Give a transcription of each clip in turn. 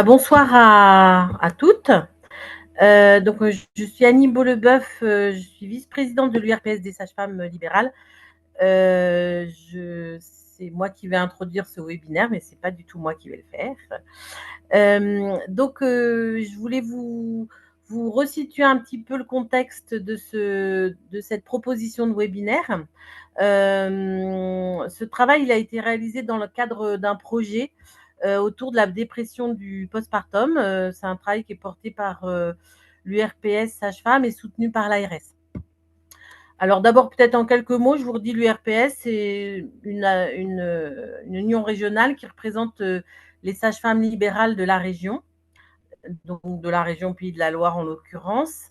Bonsoir à toutes. Je suis Annie Beauleboeuf, je suis vice-présidente de l'URPS des sages-femmes libérales. C'est moi qui vais introduire ce webinaire, mais c'est pas du tout moi qui vais le faire. Je voulais vous resituer un petit peu le contexte de cette proposition de webinaire. Ce travail il a été réalisé dans le cadre d'un projet autour de la dépression du postpartum. C'est un travail qui est porté par l'URPS Sage-Femme et soutenu par l'ARS. Alors d'abord, peut-être en quelques mots, je vous redis, l'URPS, c'est une union régionale qui représente les sages-femmes libérales de la région, donc de la région Pays de la Loire en l'occurrence.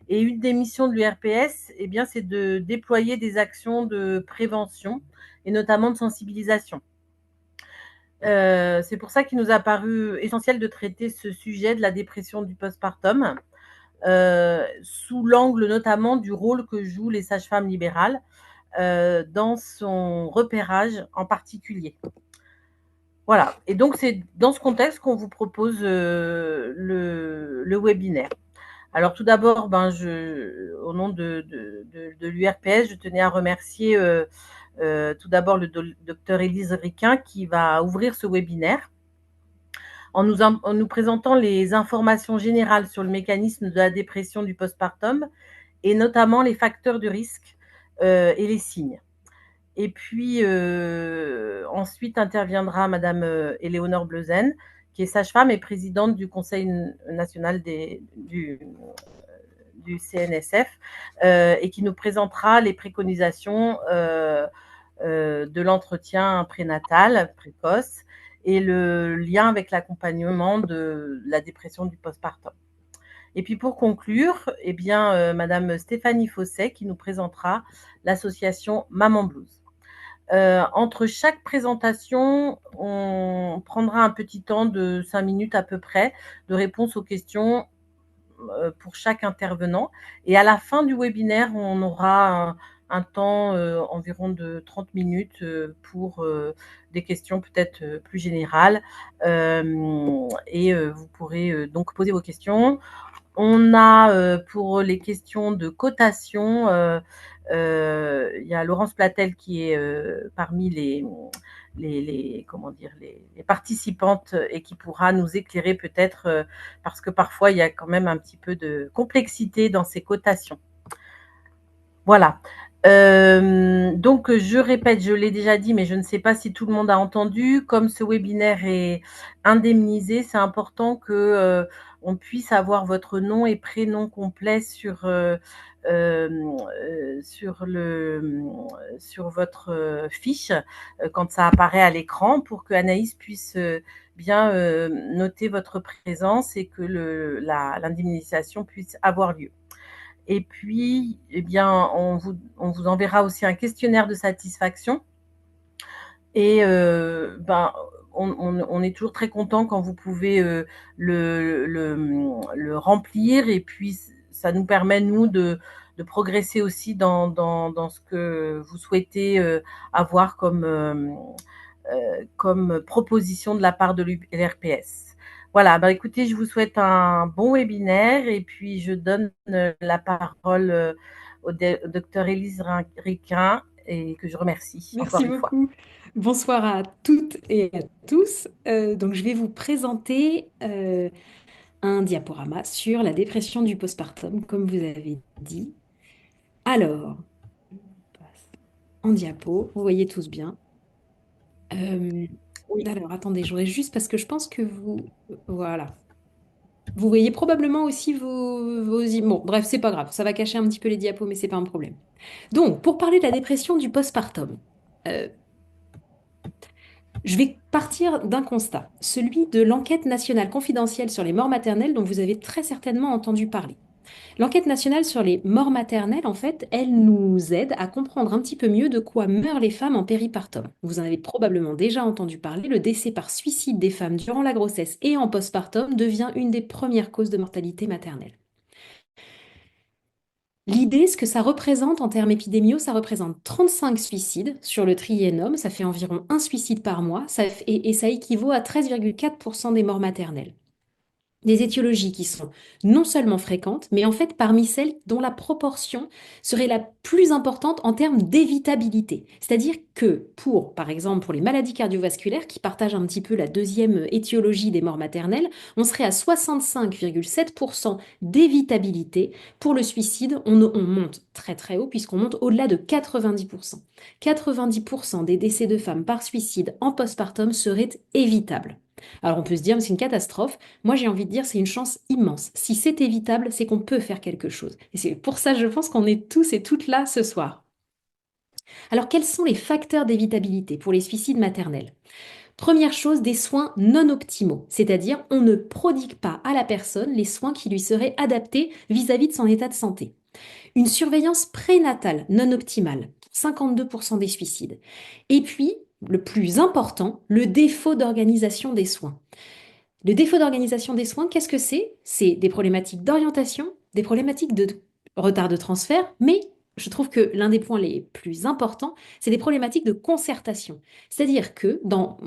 Et une des missions de l'URPS, eh bien, c'est de déployer des actions de prévention et notamment de sensibilisation. C'est pour ça qu'il nous a paru essentiel de traiter ce sujet de la dépression du postpartum, sous l'angle notamment du rôle que jouent les sages-femmes libérales dans son repérage en particulier. Voilà. Et donc, c'est dans ce contexte qu'on vous propose le webinaire. Alors, tout d'abord, au nom de l'URPS, je tenais à remercier tout d'abord le docteur Élise Riquin qui va ouvrir ce webinaire en nous présentant les informations générales sur le mécanisme de la dépression du postpartum et notamment les facteurs de risque et les signes. Et puis ensuite interviendra Madame Éléonore Bleuzen, qui est sage-femme et présidente du Conseil national du CNSF et qui nous présentera les préconisations de l'entretien prénatal précoce et le lien avec l'accompagnement de la dépression du postpartum. Et puis pour conclure, Madame Stéphanie Fosset qui nous présentera l'association Maman Blues. Entre chaque présentation, on prendra un petit temps de 5 minutes à peu près de réponse aux questions pour chaque intervenant. Et à la fin du webinaire, on aura un temps environ de 30 minutes pour des questions peut-être plus générales. Vous pourrez donc poser vos questions. On a pour les questions de cotation, il y a Laurence Platel qui est parmi les participantes et qui pourra nous éclairer peut-être parce que parfois il y a quand même un petit peu de complexité dans ces cotations. Voilà. Je répète, je l'ai déjà dit, mais je ne sais pas si tout le monde a entendu. Comme ce webinaire est indemnisé, c'est important que on puisse avoir votre nom et prénom complet sur votre fiche quand ça apparaît à l'écran pour que Anaïs puisse bien noter votre présence et que l'indemnisation puisse avoir lieu. Et puis, on vous enverra aussi un questionnaire de satisfaction. Et on est toujours très content quand vous pouvez le remplir. Et puis, ça nous permet, nous, de progresser aussi dans ce que vous souhaitez avoir comme proposition de la part de l'URPS. Voilà, écoutez, je vous souhaite un bon webinaire et puis je donne la parole au docteur Élise Riquin et que je remercie encore Merci une fois. beaucoup. Bonsoir à toutes et à tous. Je vais vous présenter un diaporama sur la dépression du postpartum, comme vous avez dit. Alors, je passe en diapo, vous voyez tous bien. Euh, Oui, alors, attendez, je voudrais juste parce que je pense que vous... Voilà. Vous voyez probablement aussi Bon, bref, c'est pas grave, ça va cacher un petit peu les diapos, mais c'est pas un problème. Donc, pour parler de la dépression du postpartum, euh, je vais partir d'un constat, celui de l'enquête nationale confidentielle sur les morts maternelles dont vous avez très certainement entendu parler. L'enquête nationale sur les morts maternelles, en fait, elle nous aide à comprendre un petit peu mieux de quoi meurent les femmes en péripartum. Vous en avez probablement déjà entendu parler, le décès par suicide des femmes durant la grossesse et en postpartum devient une des premières causes de mortalité maternelle. L'idée, ce que ça représente en termes épidémiaux, ça représente 35 suicides sur le triennum, ça fait environ un suicide par mois, et ça équivaut à 13,4% des morts maternelles. Des étiologies qui sont non seulement fréquentes, mais en fait parmi celles dont la proportion serait la plus importante en termes d'évitabilité. C'est-à-dire que pour, par exemple, pour les maladies cardiovasculaires, qui partagent un petit peu la deuxième étiologie des morts maternelles, on serait à 65,7% d'évitabilité. Pour le suicide, on monte très très haut puisqu'on monte au-delà de 90%. 90% des décès de femmes par suicide en postpartum seraient évitables. Alors on peut se dire, mais c'est une catastrophe. Moi, j'ai envie de dire, c'est une chance immense. Si c'est évitable, c'est qu'on peut faire quelque chose. Et c'est pour ça, je pense qu'on est tous et toutes là ce soir. Alors, quels sont les facteurs d'évitabilité pour les suicides maternels? Première chose, des soins non optimaux, c'est-à-dire on ne prodigue pas à la personne les soins qui lui seraient adaptés vis-à-vis de son état de santé. Une surveillance prénatale non optimale, 52% des suicides. Et puis, le plus important, le défaut d'organisation des soins. Le défaut d'organisation des soins, qu'est-ce que c'est? C'est des problématiques d'orientation, des problématiques de retard de transfert, mais je trouve que l'un des points les plus importants, c'est des problématiques de concertation. C'est-à-dire que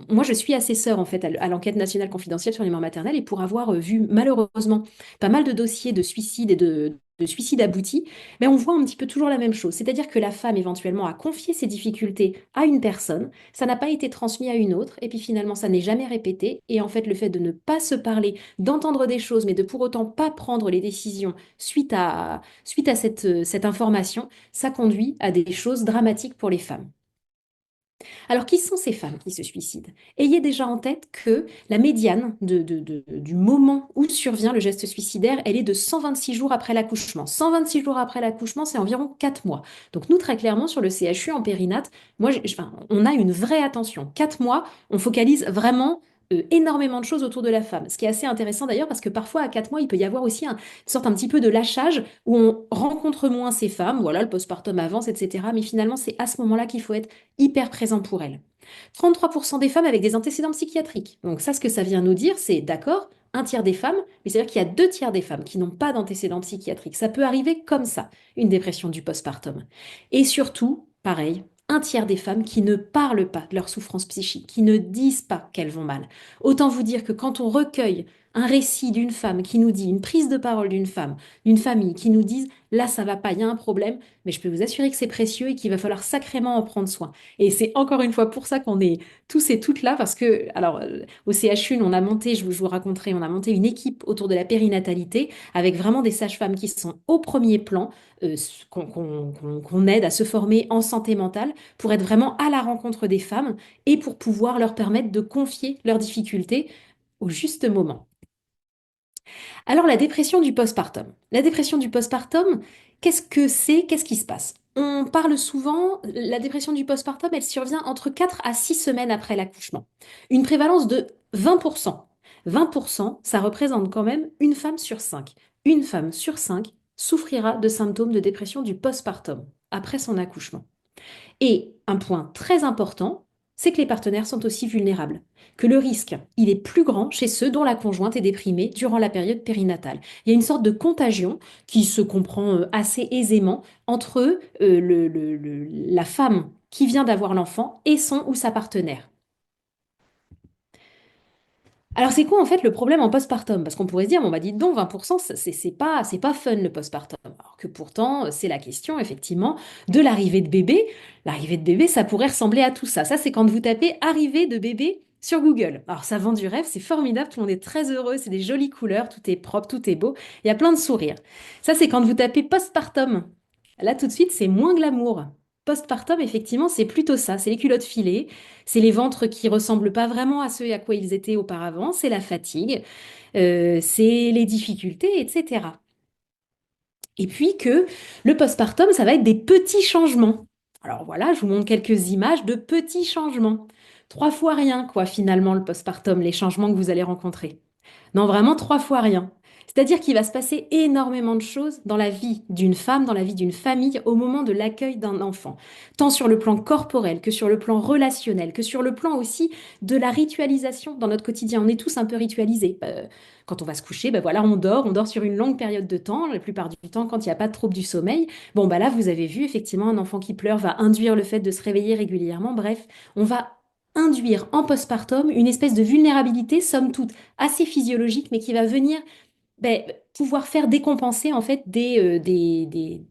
moi, je suis assesseure en fait à l'enquête nationale confidentielle sur les morts maternelles et pour avoir vu malheureusement pas mal de dossiers de suicide et de suicide aboutis, mais on voit un petit peu toujours la même chose. C'est-à-dire que la femme éventuellement a confié ses difficultés à une personne, ça n'a pas été transmis à une autre, et puis finalement ça n'est jamais répété. Et en fait, le fait de ne pas se parler, d'entendre des choses, mais de pour autant pas prendre les décisions suite à cette information, ça conduit à des choses dramatiques pour les femmes. Alors, qui sont ces femmes qui se suicident? Ayez déjà en tête que la médiane du moment où survient le geste suicidaire, elle est de 126 jours après l'accouchement. 126 jours après l'accouchement, c'est environ 4 mois. Donc nous, très clairement, sur le CHU en périnate, enfin, on a une vraie attention. 4 mois, on focalise vraiment énormément de choses autour de la femme. Ce qui est assez intéressant d'ailleurs parce que parfois à 4 mois, il peut y avoir aussi une sorte un petit peu de lâchage où on rencontre moins ces femmes, voilà, le postpartum avance, etc. Mais finalement, c'est à ce moment-là qu'il faut être hyper présent pour elles. 33% des femmes avec des antécédents psychiatriques. Donc ça, ce que ça vient nous dire, c'est d'accord, un tiers des femmes, mais c'est-à-dire qu'il y a deux tiers des femmes qui n'ont pas d'antécédents psychiatriques. Ça peut arriver comme ça, une dépression du postpartum. Et surtout, pareil, un tiers des femmes qui ne parlent pas de leur souffrance psychique, qui ne disent pas qu'elles vont mal. Autant vous dire que quand on recueille un récit d'une femme qui nous dit, une prise de parole d'une femme, d'une famille qui nous dise, là ça va pas, il y a un problème, mais je peux vous assurer que c'est précieux et qu'il va falloir sacrément en prendre soin. Et c'est encore une fois pour ça qu'on est tous et toutes là, parce que, alors, au CHU, on a monté, je vous raconterai, on a monté une équipe autour de la périnatalité avec vraiment des sages-femmes qui sont au premier plan, qu'on aide à se former en santé mentale pour être vraiment à la rencontre des femmes et pour pouvoir leur permettre de confier leurs difficultés au juste moment. Alors, la dépression du postpartum. La dépression du postpartum, qu'est-ce que c'est? Qu'est-ce qui se passe? On parle souvent, la dépression du postpartum, elle survient entre 4 à 6 semaines après l'accouchement. Une prévalence de 20%. 20%, ça représente quand même une femme sur 5. Une femme sur 5 souffrira de symptômes de dépression du postpartum après son accouchement. Et un point très important, c'est que les partenaires sont aussi vulnérables, que le risque, il est plus grand chez ceux dont la conjointe est déprimée durant la période périnatale. Il y a une sorte de contagion qui se comprend assez aisément entre la femme qui vient d'avoir l'enfant et son ou sa partenaire. Alors c'est quoi en fait le problème en postpartum? Parce qu'on pourrait se dire, bon bah dites donc, 20%, c'est pas fun le postpartum. Alors que pourtant, c'est la question effectivement de l'arrivée de bébé. L'arrivée de bébé, ça pourrait ressembler à tout ça. Ça, c'est quand vous tapez arrivée de bébé sur Google. Alors ça vend du rêve, c'est formidable, tout le monde est très heureux, c'est des jolies couleurs, tout est propre, tout est beau, il y a plein de sourires. Ça, c'est quand vous tapez postpartum. Là, tout de suite, c'est moins glamour. Postpartum, effectivement, c'est plutôt ça. C'est les culottes filées, c'est les ventres qui ressemblent pas vraiment à ceux à quoi ils étaient auparavant, c'est la fatigue, c'est les difficultés, etc. Et puis que le postpartum, ça va être des petits changements. Alors voilà, je vous montre quelques images de petits changements. 3 fois rien, quoi, finalement, le postpartum, les changements que vous allez rencontrer. Non, vraiment 3 fois rien. C'est-à-dire qu'il va se passer énormément de choses dans la vie d'une femme, dans la vie d'une famille, au moment de l'accueil d'un enfant. Tant sur le plan corporel que sur le plan relationnel, que sur le plan aussi de la ritualisation dans notre quotidien. On est tous un peu ritualisés. Quand on va se coucher, ben voilà, on dort sur une longue période de temps, la plupart du temps quand il n'y a pas de trouble du sommeil. Bon, bah là, vous avez vu, effectivement, un enfant qui pleure va induire le fait de se réveiller régulièrement. Bref, on va induire en postpartum une espèce de vulnérabilité, somme toute, assez physiologique, mais qui va venir ben, pouvoir faire décompenser en fait des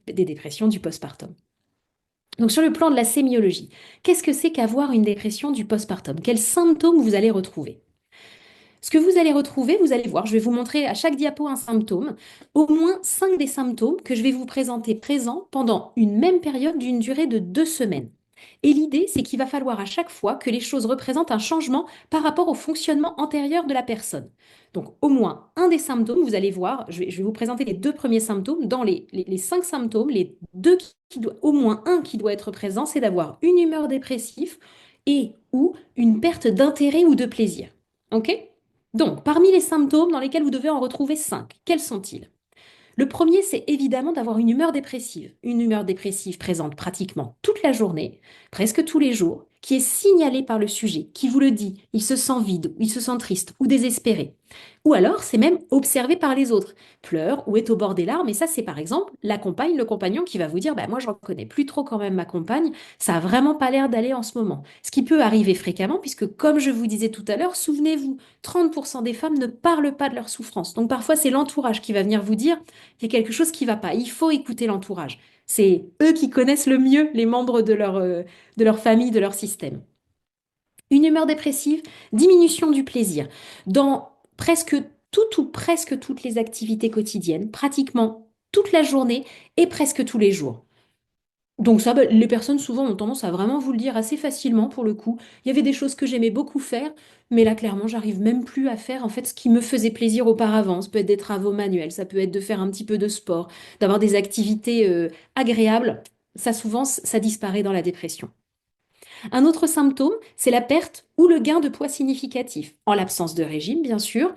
dépressions du postpartum. Donc sur le plan de la sémiologie, qu'est-ce que c'est qu'avoir une dépression du postpartum? Quels symptômes vous allez retrouver? Ce que vous allez retrouver, vous allez voir, je vais vous montrer à chaque diapo un symptôme, au moins 5 des symptômes que je vais vous présenter présents pendant une même période d'une durée de 2 semaines. Et l'idée, c'est qu'il va falloir à chaque fois que les choses représentent un changement par rapport au fonctionnement antérieur de la personne. Donc au moins un des symptômes, vous allez voir, je vais vous présenter les 2 premiers symptômes. Dans les 5 symptômes, les deux au moins un qui doit être présent, c'est d'avoir une humeur dépressive et ou une perte d'intérêt ou de plaisir. OK? Donc, parmi les symptômes dans lesquels vous devez en retrouver 5, quels sont-ils? Le premier, c'est évidemment d'avoir une humeur dépressive. Une humeur dépressive présente pratiquement toute la journée, presque tous les jours, qui est signalée par le sujet, qui vous le dit, il se sent vide, il se sent triste ou désespéré. Ou alors, c'est même observé par les autres, pleure ou est au bord des larmes, et ça, c'est par exemple la compagne, le compagnon qui va vous dire, bah, moi, je ne reconnais plus trop quand même ma compagne, ça a vraiment pas l'air d'aller en ce moment. Ce qui peut arriver fréquemment, puisque comme je vous disais tout à l'heure, souvenez-vous, 30% des femmes ne parlent pas de leur souffrance. Donc parfois, c'est l'entourage qui va venir vous dire, il y a quelque chose qui ne va pas. Il faut écouter l'entourage. C'est eux qui connaissent le mieux les membres de leur famille, de leur système. Une humeur dépressive, diminution du plaisir. Dans presque toutes ou presque toutes les activités quotidiennes, pratiquement toute la journée et presque tous les jours. Donc ça, bah, les personnes souvent ont tendance à vraiment vous le dire assez facilement pour le coup. Il y avait des choses que j'aimais beaucoup faire, mais là clairement, j'arrive même plus à faire en fait ce qui me faisait plaisir auparavant. Ça peut être des travaux manuels, ça peut être de faire un petit peu de sport, d'avoir des activités agréables. Ça souvent, ça disparaît dans la dépression. Un autre symptôme, c'est la perte ou le gain de poids significatif. En l'absence de régime, bien sûr,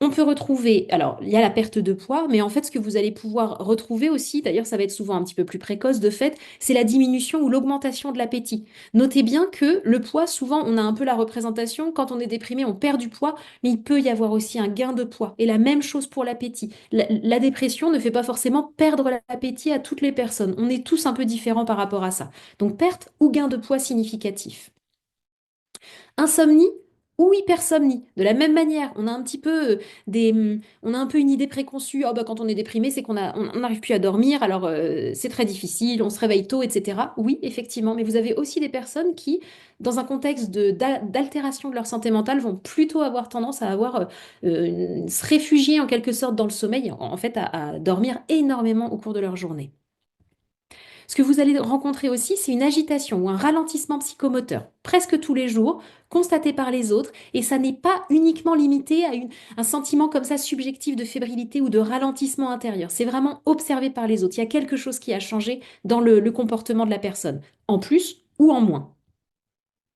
on peut retrouver, alors il y a la perte de poids, mais en fait ce que vous allez pouvoir retrouver aussi, d'ailleurs ça va être souvent un petit peu plus précoce de fait, c'est la diminution ou l'augmentation de l'appétit. Notez bien que le poids, souvent on a un peu la représentation, quand on est déprimé on perd du poids, mais il peut y avoir aussi un gain de poids. Et la même chose pour l'appétit. La dépression ne fait pas forcément perdre l'appétit à toutes les personnes. On est tous un peu différents par rapport à ça. Donc perte ou gain de poids significatif. Insomnie ou hypersomnie. De la même manière, on a un petit peu on a un peu une idée préconçue. Oh, bah, quand on est déprimé, c'est on n'arrive plus à dormir, alors c'est très difficile, on se réveille tôt, etc. Oui, effectivement, mais vous avez aussi des personnes qui, dans un contexte d'altération de leur santé mentale, vont plutôt avoir tendance à se réfugier en quelque sorte dans le sommeil, en fait, à dormir énormément au cours de leur journée. Ce que vous allez rencontrer aussi, c'est une agitation ou un ralentissement psychomoteur, presque tous les jours, constaté par les autres, et ça n'est pas uniquement limité à un sentiment comme ça subjectif de fébrilité ou de ralentissement intérieur. C'est vraiment observé par les autres. Il y a quelque chose qui a changé dans le comportement de la personne, en plus ou en moins.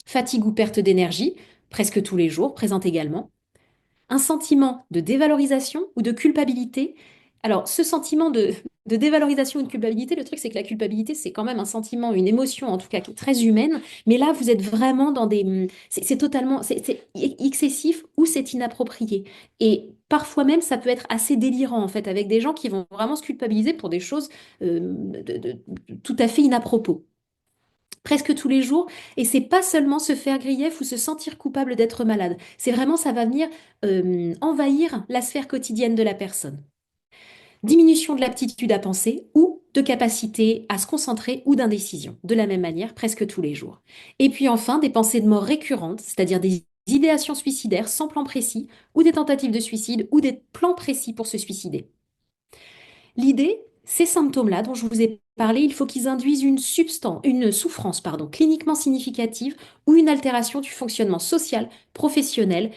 Fatigue ou perte d'énergie, presque tous les jours, présente également un sentiment de dévalorisation ou de culpabilité. Alors, ce sentiment de dévalorisation ou de culpabilité, le truc, c'est que la culpabilité, c'est quand même un sentiment, une émotion, en tout cas, qui est très humaine. Mais là, vous êtes vraiment dans des... C'est totalement... C'est excessif ou c'est inapproprié. Et parfois même, ça peut être assez délirant, en fait, avec des gens qui vont vraiment se culpabiliser pour des choses tout à fait inapropos presque tous les jours. Et c'est pas seulement se faire grief ou se sentir coupable d'être malade. C'est vraiment, ça va venir envahir la sphère quotidienne de la personne. Diminution de l'aptitude à penser ou de capacité à se concentrer ou d'indécision. De la même manière, presque tous les jours. Et puis enfin, des pensées de mort récurrentes, c'est-à-dire des idéations suicidaires sans plan précis, ou des tentatives de suicide, ou des plans précis pour se suicider. L'idée, ces symptômes-là dont je vous ai parlé, il faut qu'ils induisent une souffrance, pardon, cliniquement significative ou une altération du fonctionnement social, professionnel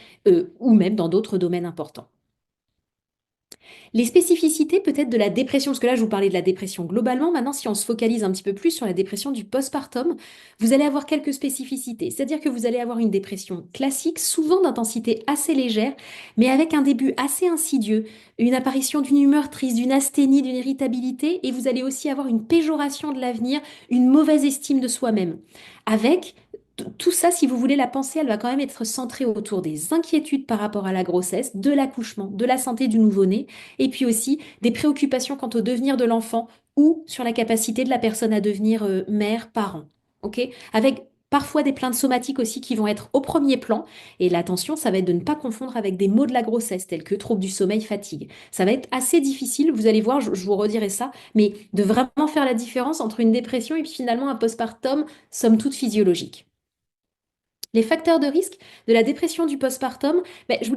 ou même dans d'autres domaines importants. Les spécificités peut-être de la dépression, parce que là je vous parlais de la dépression globalement, maintenant si on se focalise un petit peu plus sur la dépression du postpartum, vous allez avoir quelques spécificités. C'est-à-dire que vous allez avoir une dépression classique, souvent d'intensité assez légère, mais avec un début assez insidieux, une apparition d'une humeur triste, d'une asthénie, d'une irritabilité, et vous allez aussi avoir une péjoration de l'avenir, une mauvaise estime de soi-même. Avec tout ça, si vous voulez, la pensée, elle va quand même être centrée autour des inquiétudes par rapport à la grossesse, de l'accouchement, de la santé du nouveau-né, et puis aussi des préoccupations quant au devenir de l'enfant ou sur la capacité de la personne à devenir mère, parent. Ok? Avec Parfois des plaintes somatiques aussi qui vont être au premier plan. Et l'attention, ça va être de ne pas confondre avec des maux de la grossesse, tels que troubles du sommeil, fatigue. Ça va être assez difficile, vous allez voir, je vous redirai ça, mais de vraiment faire la différence entre une dépression et puis finalement un postpartum, somme toute physiologique. Les facteurs de risque de la dépression du postpartum, ben, je vous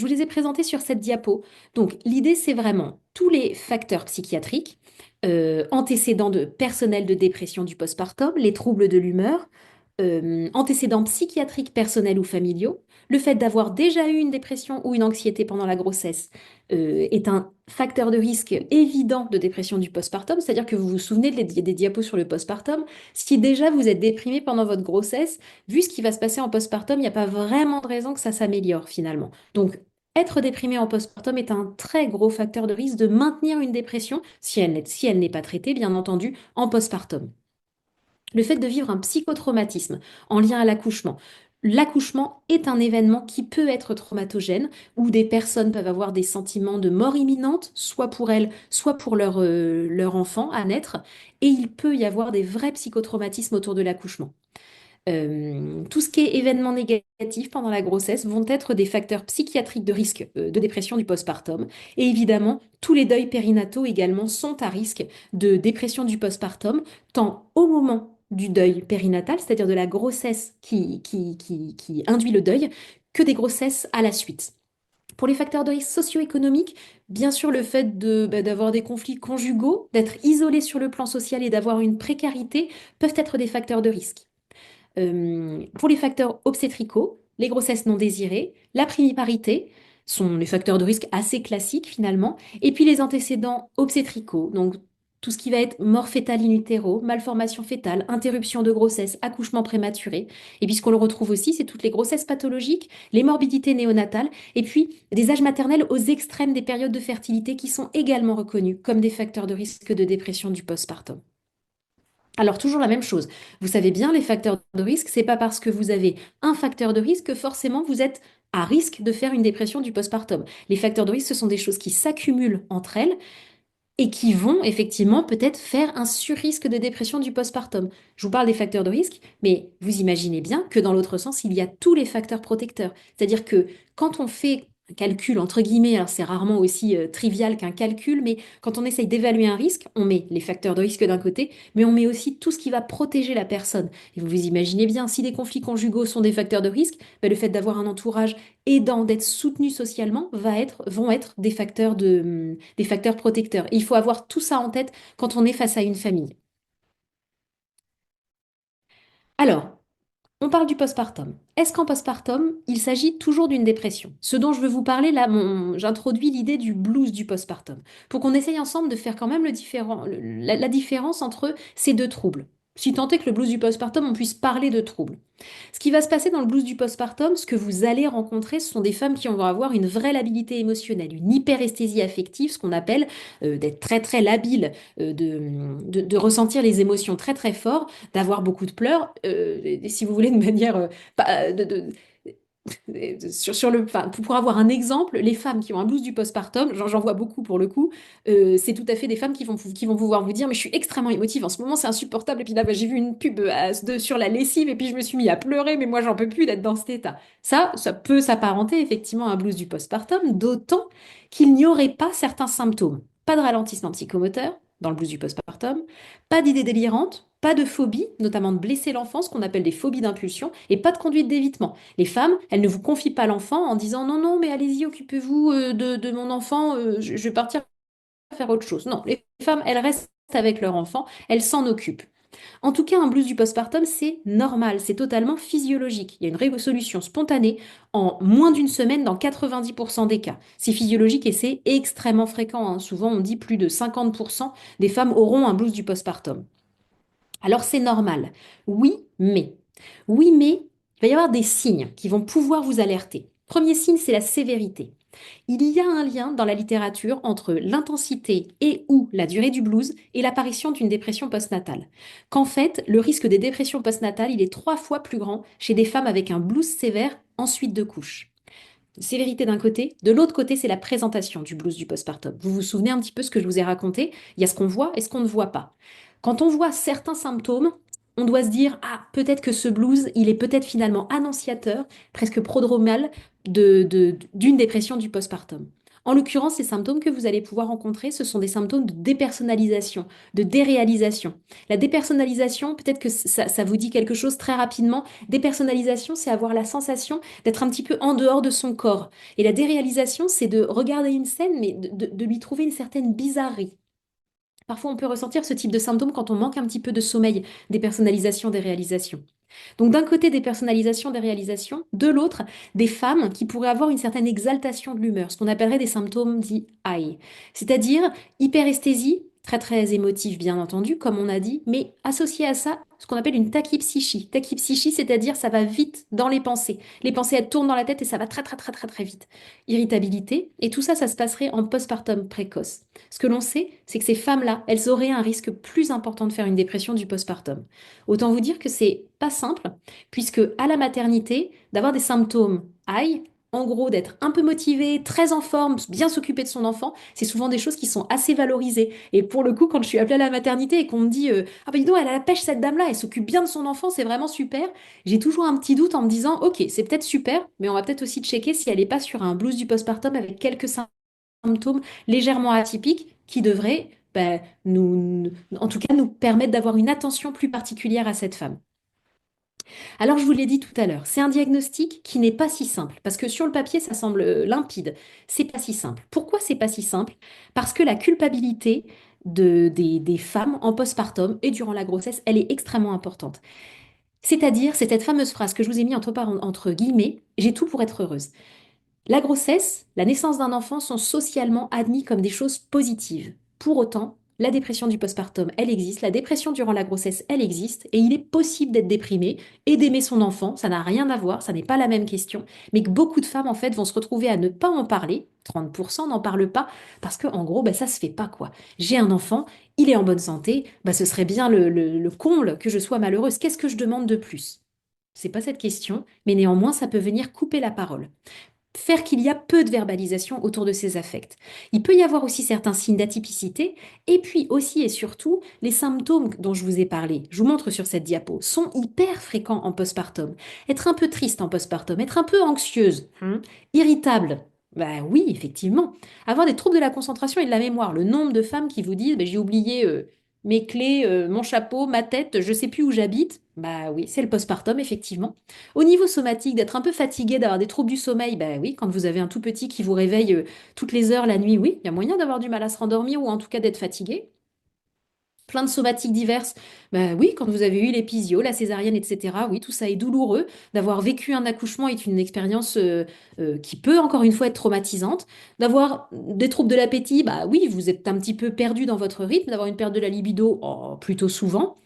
les ai présentés sur cette diapo. Donc, l'idée, c'est vraiment tous les facteurs psychiatriques, antécédents de personnel de dépression du postpartum, les troubles de l'humeur, antécédents psychiatriques personnels ou familiaux. Le fait d'avoir déjà eu une dépression ou une anxiété pendant la grossesse est un facteur de risque évident de dépression du postpartum, c'est-à-dire que vous vous souvenez des diapos sur le postpartum. Si déjà vous êtes déprimé pendant votre grossesse, vu ce qui va se passer en postpartum, il n'y a pas vraiment de raison que ça s'améliore finalement. Donc, être déprimé en postpartum est un très gros facteur de risque de maintenir une dépression, si elle n'est pas traitée, bien entendu, en postpartum. Le fait de vivre un psychotraumatisme en lien à l'accouchement. L'accouchement est un événement qui peut être traumatogène, où des personnes peuvent avoir des sentiments de mort imminente, soit pour elles, soit pour leur enfant à naître, et il peut y avoir des vrais psychotraumatismes autour de l'accouchement. Tout ce qui est événements négatifs pendant la grossesse vont être des facteurs psychiatriques de risque de dépression du postpartum. Et évidemment, tous les deuils périnataux également sont à risque de dépression du postpartum, tant au moment du deuil périnatal, c'est-à-dire de la grossesse qui induit le deuil, que des grossesses à la suite. Pour les facteurs de risque socio-économiques, bien sûr, le fait d'avoir des conflits conjugaux, d'être isolé sur le plan social et d'avoir une précarité peuvent être des facteurs de risque. Pour les facteurs obstétricaux, les grossesses non désirées, la primiparité sont les facteurs de risque assez classiques finalement, et puis les antécédents obstétricaux, donc tout ce qui va être mort fœtale in utero, malformation fœtale, interruption de grossesse, accouchement prématuré. Et puis ce qu'on le retrouve aussi, c'est toutes les grossesses pathologiques, les morbidités néonatales, et puis des âges maternels aux extrêmes des périodes de fertilité qui sont également reconnus comme des facteurs de risque de dépression du postpartum. Alors, toujours la même chose. Vous savez bien, les facteurs de risque, c'est pas parce que vous avez un facteur de risque que forcément vous êtes à risque de faire une dépression du postpartum. Les facteurs de risque, ce sont des choses qui s'accumulent entre elles et qui vont effectivement peut-être faire un surrisque de dépression du postpartum. Je vous parle des facteurs de risque, mais vous imaginez bien que dans l'autre sens, il y a tous les facteurs protecteurs. C'est-à-dire que quand on fait un calcul, entre guillemets, alors c'est rarement aussi trivial qu'un calcul, mais quand on essaye d'évaluer un risque, on met les facteurs de risque d'un côté, mais on met aussi tout ce qui va protéger la personne. Et vous vous imaginez bien, si des conflits conjugaux sont des facteurs de risque, ben, le fait d'avoir un entourage aidant, d'être soutenu socialement, vont être des facteurs protecteurs. Et il faut avoir tout ça en tête quand on est face à une famille. Alors, on parle du postpartum. Est-ce qu'en postpartum, il s'agit toujours d'une dépression? Ce dont je veux vous parler, là, j'introduis l'idée du blues du postpartum, pour qu'on essaye ensemble de faire quand même la différence entre ces deux troubles. Si tant est que le blues du postpartum, on puisse parler de troubles. Ce qui va se passer dans le blues du postpartum, ce que vous allez rencontrer, ce sont des femmes qui vont avoir une vraie labilité émotionnelle, une hyperesthésie affective, ce qu'on appelle d'être très très labile, de ressentir les émotions très très fort, d'avoir beaucoup de pleurs, et si vous voulez de manière sur le, enfin, pour avoir un exemple, les femmes qui ont un blues du postpartum, j'en vois beaucoup pour le coup, c'est tout à fait des femmes qui vont pouvoir vous dire, mais je suis extrêmement émotive en ce moment, c'est insupportable. Et puis là, bah, j'ai vu une pub sur la lessive et puis je me suis mis à pleurer, mais moi, j'en peux plus d'être dans cet état. Ça peut s'apparenter effectivement à un blues du postpartum, d'autant qu'il n'y aurait pas certains symptômes. Pas de ralentissement psychomoteur dans le blues du postpartum, pas d'idées délirantes, pas de phobie, notamment de blesser l'enfant, ce qu'on appelle des phobies d'impulsion, et pas de conduite d'évitement. Les femmes, elles ne vous confient pas l'enfant en disant non, non, mais allez-y, occupez-vous de mon enfant, je vais partir faire autre chose. Non, les femmes, elles restent avec leur enfant, elles s'en occupent. En tout cas, un blues du postpartum, c'est normal, c'est totalement physiologique. Il y a une résolution spontanée en moins d'une semaine dans 90% des cas. C'est physiologique et c'est extrêmement fréquent, hein. Souvent, on dit plus de 50% des femmes auront un blues du postpartum. Alors c'est normal. Oui, mais. Oui, mais il va y avoir des signes qui vont pouvoir vous alerter. Premier signe, c'est la sévérité. Il y a un lien dans la littérature entre l'intensité et ou la durée du blues et l'apparition d'une dépression postnatale. Qu'en fait, le risque des dépressions postnatales, il est 3 fois plus grand chez des femmes avec un blues sévère ensuite de couche. Sévérité d'un côté, de l'autre côté, c'est la présentation du blues du postpartum. Vous vous souvenez un petit peu ce que je vous ai raconté? Il y a ce qu'on voit et ce qu'on ne voit pas. Quand on voit certains symptômes, on doit se dire, ah, peut-être que ce blues, il est peut-être finalement annonciateur, presque prodromal, d'une dépression du postpartum. En l'occurrence, ces symptômes que vous allez pouvoir rencontrer, ce sont des symptômes de dépersonnalisation, de déréalisation. La dépersonnalisation, peut-être que ça vous dit quelque chose très rapidement. Dépersonnalisation, c'est avoir la sensation d'être un petit peu en dehors de son corps. Et la déréalisation, c'est de regarder une scène, mais de lui trouver une certaine bizarrerie. Parfois, on peut ressentir ce type de symptômes quand on manque un petit peu de sommeil, des personnalisations, des réalisations. Donc d'un côté des personnalisations, des réalisations, de l'autre des femmes qui pourraient avoir une certaine exaltation de l'humeur, ce qu'on appellerait des symptômes dits high, c'est-à-dire hyperesthésie, très très émotive bien entendu, comme on a dit, mais associé à ça, ce qu'on appelle une tachypsychie. Tachypsychie, c'est-à-dire ça va vite dans les pensées. Les pensées, elles tournent dans la tête et ça va très très très très très vite. Irritabilité, et tout ça, ça se passerait en postpartum précoce. Ce que l'on sait, c'est que ces femmes-là, elles auraient un risque plus important de faire une dépression du postpartum. Autant vous dire que c'est pas simple, puisque à la maternité, d'avoir des symptômes high, en gros d'être un peu motivé, très en forme, bien s'occuper de son enfant, c'est souvent des choses qui sont assez valorisées. Et pour le coup, quand je suis appelée à la maternité et qu'on me dit ah ben dis donc, elle a la pêche cette dame-là, elle s'occupe bien de son enfant, c'est vraiment super, j'ai toujours un petit doute en me disant ok, c'est peut-être super, mais on va peut-être aussi checker si elle n'est pas sur un blues du postpartum avec quelques symptômes légèrement atypiques qui devraient en tout cas, nous permettre d'avoir une attention plus particulière à cette femme. Alors, je vous l'ai dit tout à l'heure, c'est un diagnostic qui n'est pas si simple, parce que sur le papier, ça semble limpide. C'est pas si simple. Pourquoi c'est pas si simple? Parce que la culpabilité des femmes en postpartum et durant la grossesse, elle est extrêmement importante. C'est-à-dire, c'est cette fameuse phrase que je vous ai mis entre guillemets, j'ai tout pour être heureuse. La grossesse, la naissance d'un enfant sont socialement admis comme des choses positives. Pour autant, la dépression du postpartum, elle existe, la dépression durant la grossesse, elle existe, et il est possible d'être déprimé et d'aimer son enfant, ça n'a rien à voir, ça n'est pas la même question, mais que beaucoup de femmes en fait vont se retrouver à ne pas en parler, 30% n'en parlent pas, parce que en gros, ça se fait pas quoi. J'ai un enfant, il est en bonne santé, ce serait bien le comble que je sois malheureuse, qu'est-ce que je demande de plus? C'est pas cette question, mais néanmoins, ça peut venir couper la parole, faire qu'il y a peu de verbalisation autour de ces affects. Il peut y avoir aussi certains signes d'atypicité, et puis aussi et surtout, les symptômes dont je vous ai parlé, je vous montre sur cette diapo, sont hyper fréquents en postpartum. Être un peu triste en postpartum, être un peu anxieuse, irritable. Bah oui, effectivement. Avoir des troubles de la concentration et de la mémoire. Le nombre de femmes qui vous disent, j'ai oublié mes clés, mon chapeau, ma tête, je sais plus où j'habite. Bah oui, c'est le postpartum, effectivement. Au niveau somatique, d'être un peu fatigué, d'avoir des troubles du sommeil, bah oui, quand vous avez un tout petit qui vous réveille toutes les heures la nuit, oui, il y a moyen d'avoir du mal à se rendormir ou en tout cas d'être fatigué. Plein de somatiques diverses, bah oui, quand vous avez eu l'épisio, la césarienne, etc., oui, tout ça est douloureux. D'avoir vécu un accouchement est une expérience qui peut encore une fois être traumatisante. D'avoir des troubles de l'appétit, bah oui, vous êtes un petit peu perdu dans votre rythme. D'avoir une perte de la libido, oh, plutôt souvent.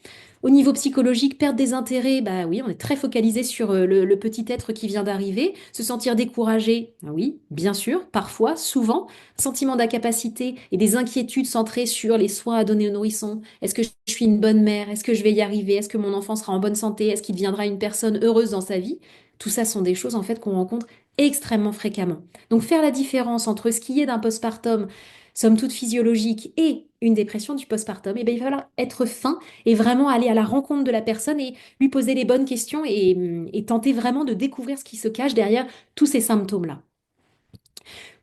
Au niveau psychologique, perte des intérêts, bah oui, on est très focalisé sur le petit être qui vient d'arriver. Se sentir découragé, ah oui, bien sûr, parfois, souvent. Sentiment d'incapacité et des inquiétudes centrées sur les soins à donner au nourrisson. Est-ce que je suis une bonne mère? Est-ce que je vais y arriver? Est-ce que mon enfant sera en bonne santé? Est-ce qu'il deviendra une personne heureuse dans sa vie? Tout ça sont des choses en fait qu'on rencontre extrêmement fréquemment. Donc faire la différence entre ce qui est d'un postpartum, somme toute physiologique, et une dépression du postpartum, il va falloir être fin et vraiment aller à la rencontre de la personne et lui poser les bonnes questions et tenter vraiment de découvrir ce qui se cache derrière tous ces symptômes-là.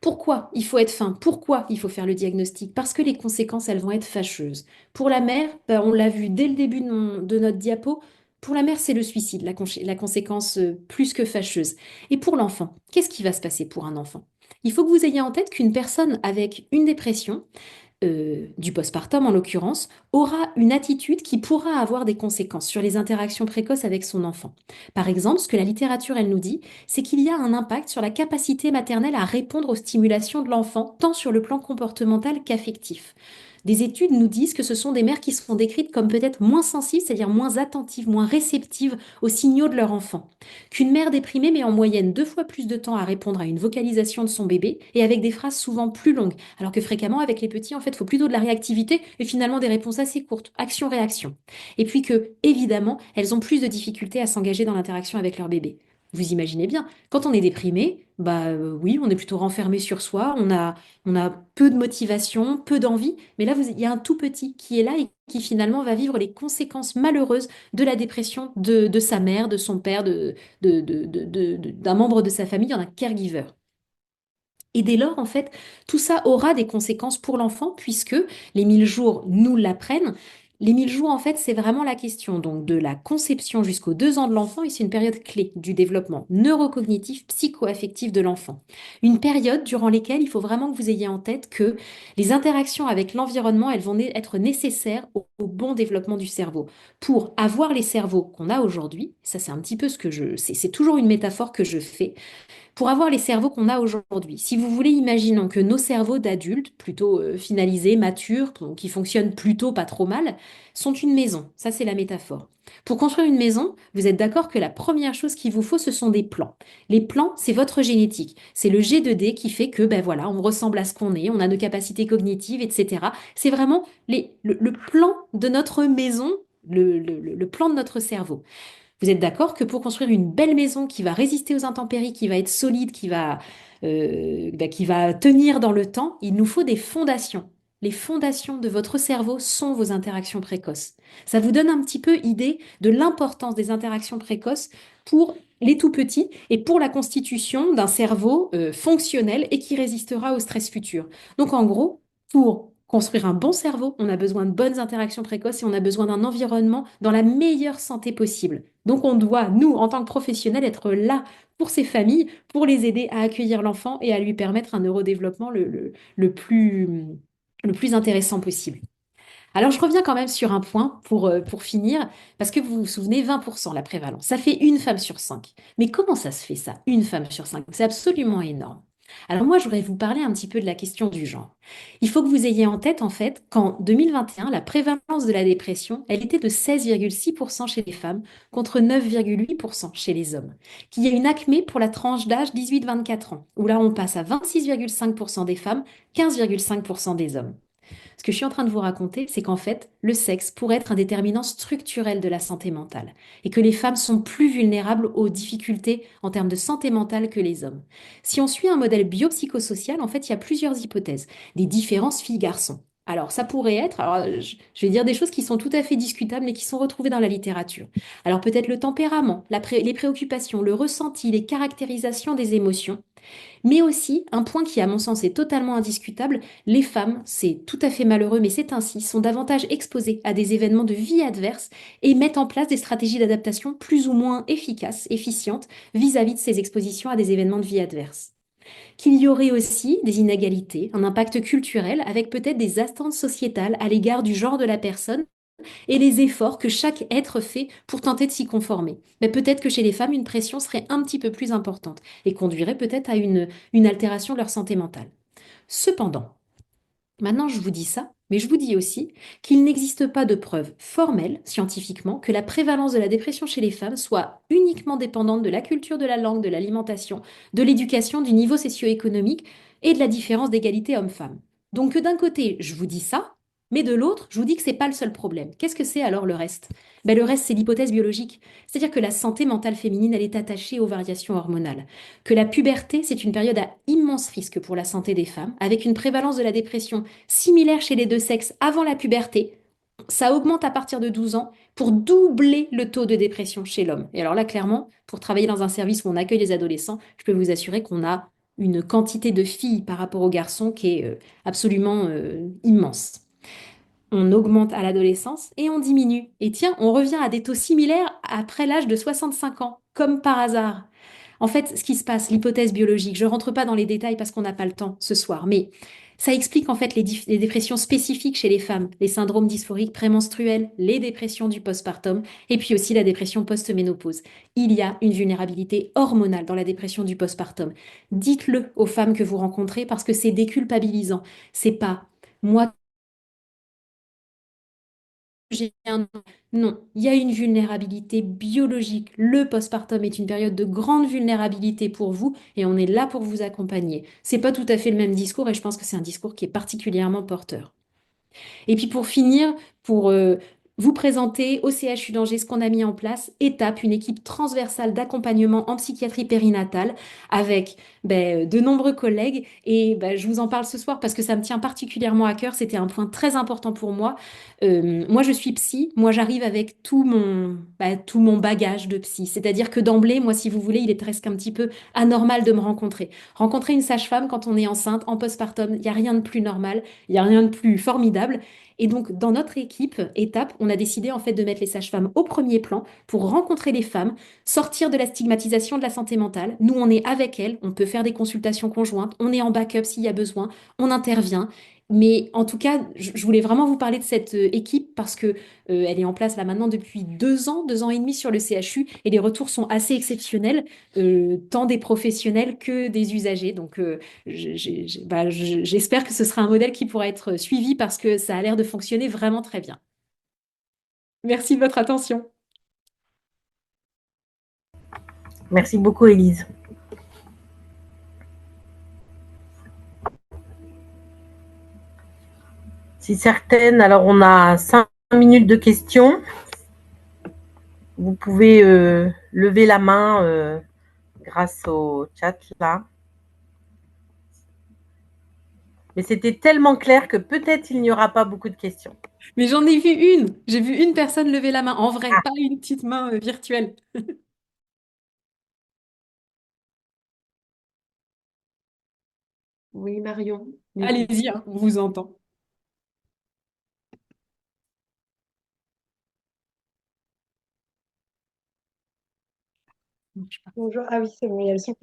Pourquoi il faut être fin? Pourquoi il faut faire le diagnostic? Parce que les conséquences, elles vont être fâcheuses. Pour la mère, on l'a vu dès le début de notre diapo, pour la mère, c'est le suicide, la conséquence plus que fâcheuse. Et pour l'enfant, qu'est-ce qui va se passer pour un enfant? Il faut que vous ayez en tête qu'une personne avec une dépression, du postpartum en l'occurrence, aura une attitude qui pourra avoir des conséquences sur les interactions précoces avec son enfant. Par exemple, ce que la littérature, elle nous dit, c'est qu'il y a un impact sur la capacité maternelle à répondre aux stimulations de l'enfant, tant sur le plan comportemental qu'affectif. Des études nous disent que ce sont des mères qui sont décrites comme peut-être moins sensibles, c'est-à-dire moins attentives, moins réceptives aux signaux de leur enfant. Qu'une mère déprimée met en moyenne 2 fois plus de temps à répondre à une vocalisation de son bébé et avec des phrases souvent plus longues, alors que fréquemment avec les petits, en fait, il faut plutôt de la réactivité et finalement des réponses assez courtes, action-réaction. Et puis que, évidemment, elles ont plus de difficultés à s'engager dans l'interaction avec leur bébé. Vous imaginez bien, quand on est déprimé, bah oui, on est plutôt renfermé sur soi, on a peu de motivation, peu d'envie, mais là, il y a un tout petit qui est là et qui finalement va vivre les conséquences malheureuses de la dépression de sa mère, de son père, d'un membre de sa famille, d'un caregiver. Et dès lors, en fait, tout ça aura des conséquences pour l'enfant puisque les 1000 jours nous l'apprennent. Les 1000 jours, en fait, c'est vraiment la question donc de la conception jusqu'aux 2 ans de l'enfant et c'est une période clé du développement neurocognitif, psycho-affectif de l'enfant. Une période durant laquelle il faut vraiment que vous ayez en tête que les interactions avec l'environnement, elles vont être nécessaires au bon développement du cerveau. Pour avoir les cerveaux qu'on a aujourd'hui, ça c'est un petit peu ce que c'est toujours une métaphore que je fais pour avoir les cerveaux qu'on a aujourd'hui. Si vous voulez, imaginons que nos cerveaux d'adultes, plutôt finalisés, matures, qui fonctionnent plutôt pas trop mal, sont une maison. Ça, c'est la métaphore. Pour construire une maison, vous êtes d'accord que la première chose qu'il vous faut, ce sont des plans. Les plans, c'est votre génétique. C'est le G2D qui fait que, ben voilà, on ressemble à ce qu'on est, on a nos capacités cognitives, etc. C'est vraiment le plan de notre maison, le plan de notre cerveau. Vous êtes d'accord que pour construire une belle maison qui va résister aux intempéries, qui va être solide, qui va tenir dans le temps, il nous faut des fondations. Les fondations de votre cerveau sont vos interactions précoces. Ça vous donne un petit peu idée de l'importance des interactions précoces pour les tout petits et pour la constitution d'un cerveau fonctionnel et qui résistera au stress futur. Donc en gros, pour construire un bon cerveau, on a besoin de bonnes interactions précoces et on a besoin d'un environnement dans la meilleure santé possible. Donc on doit, nous, en tant que professionnels, être là pour ces familles, pour les aider à accueillir l'enfant et à lui permettre un neurodéveloppement le plus intéressant possible. Alors, je reviens quand même sur un point pour finir, parce que vous vous souvenez, 20% la prévalence. Ça fait une femme sur cinq. Mais comment ça se fait ça, une femme sur cinq? C'est absolument énorme. Alors moi, je voudrais vous parler un petit peu de la question du genre. Il faut que vous ayez en tête, en fait, qu'en 2021, la prévalence de la dépression, elle était de 16,6% chez les femmes contre 9,8% chez les hommes. Qu'il y a une acmé pour la tranche d'âge 18-24 ans, où là, on passe à 26,5% des femmes, 15,5% des hommes. Ce que je suis en train de vous raconter, c'est qu'en fait, le sexe pourrait être un déterminant structurel de la santé mentale et que les femmes sont plus vulnérables aux difficultés en termes de santé mentale que les hommes. Si on suit un modèle biopsychosocial, en fait, il y a plusieurs hypothèses, des différences filles-garçons. Alors, ça pourrait être, alors je vais dire des choses qui sont tout à fait discutables, mais qui sont retrouvées dans la littérature. Alors, peut-être le tempérament, les préoccupations, le ressenti, les caractérisations des émotions. Mais aussi, un point qui, à mon sens, est totalement indiscutable, les femmes, c'est tout à fait malheureux, mais c'est ainsi, sont davantage exposées à des événements de vie adverses et mettent en place des stratégies d'adaptation plus ou moins efficaces, efficientes, vis-à-vis de ces expositions à des événements de vie adverses. Qu'il y aurait aussi des inégalités, un impact culturel, avec peut-être des attentes sociétales à l'égard du genre de la personne et les efforts que chaque être fait pour tenter de s'y conformer. Mais peut-être que chez les femmes, une pression serait un petit peu plus importante et conduirait peut-être à une altération de leur santé mentale. Cependant, maintenant je vous dis ça, mais je vous dis aussi qu'il n'existe pas de preuve formelle, scientifiquement, que la prévalence de la dépression chez les femmes soit uniquement dépendante de la culture, de la langue, de l'alimentation, de l'éducation, du niveau socio-économique et de la différence d'égalité homme-femme. Donc que d'un côté, je vous dis ça, mais de l'autre, je vous dis que c'est pas le seul problème. Qu'est-ce que c'est alors le reste? Ben, le reste, c'est l'hypothèse biologique. C'est-à-dire que la santé mentale féminine, elle est attachée aux variations hormonales. Que la puberté, c'est une période à immense risque pour la santé des femmes, avec une prévalence de la dépression similaire chez les deux sexes avant la puberté. Ça augmente à partir de 12 ans pour doubler le taux de dépression chez l'homme. Et alors là, clairement, pour travailler dans un service où on accueille les adolescents, je peux vous assurer qu'on a une quantité de filles par rapport aux garçons qui est absolument immense. On augmente à l'adolescence et on diminue. Et tiens, on revient à des taux similaires après l'âge de 65 ans, comme par hasard. En fait, ce qui se passe, l'hypothèse biologique, je ne rentre pas dans les détails parce qu'on n'a pas le temps ce soir, mais ça explique en fait les dépressions spécifiques chez les femmes, les syndromes dysphoriques prémenstruels, les dépressions du postpartum et puis aussi la dépression post-ménopause. Il y a une vulnérabilité hormonale dans la dépression du postpartum. Dites-le aux femmes que vous rencontrez parce que c'est déculpabilisant. C'est pas moi j'ai un... Non, il y a une vulnérabilité biologique. Le postpartum est une période de grande vulnérabilité pour vous et on est là pour vous accompagner. C'est pas tout à fait le même discours et je pense que c'est un discours qui est particulièrement porteur. Et puis pour finir, pour vous présenter au CHU d'Angers ce qu'on a mis en place, étape, une équipe transversale d'accompagnement en psychiatrie périnatale avec de nombreux collègues. Et je vous en parle ce soir parce que ça me tient particulièrement à cœur. C'était un point très important pour moi. Moi, je suis psy. Moi, j'arrive avec tout mon bagage de psy. C'est-à-dire que d'emblée, moi, si vous voulez, il est presque un petit peu anormal de me rencontrer. Rencontrer une sage-femme quand on est enceinte, en postpartum, il n'y a rien de plus normal, il n'y a rien de plus formidable. Et donc, dans notre équipe, étape, on a décidé en fait de mettre les sages-femmes au premier plan pour rencontrer les femmes, sortir de la stigmatisation de la santé mentale. Nous, on est avec elles, on peut faire des consultations conjointes, on est en backup s'il y a besoin, on intervient. Mais en tout cas, je voulais vraiment vous parler de cette équipe parce que elle est en place là maintenant depuis 2 ans et demi sur le CHU et les retours sont assez exceptionnels, tant des professionnels que des usagers. Donc, j'espère que ce sera un modèle qui pourra être suivi parce que ça a l'air de fonctionner vraiment très bien. Merci de votre attention. Merci beaucoup, Élise. Si certaines, alors on a 5 minutes de questions. Vous pouvez lever la main grâce au chat là. Mais c'était tellement clair que peut-être il n'y aura pas beaucoup de questions. Mais j'en ai vu une. J'ai vu une personne lever la main en vrai, pas une petite main virtuelle. Oui, Marion. Allez-y, hein, on vous entend. Bonjour. Ah oui, c'est bon, il y a le son.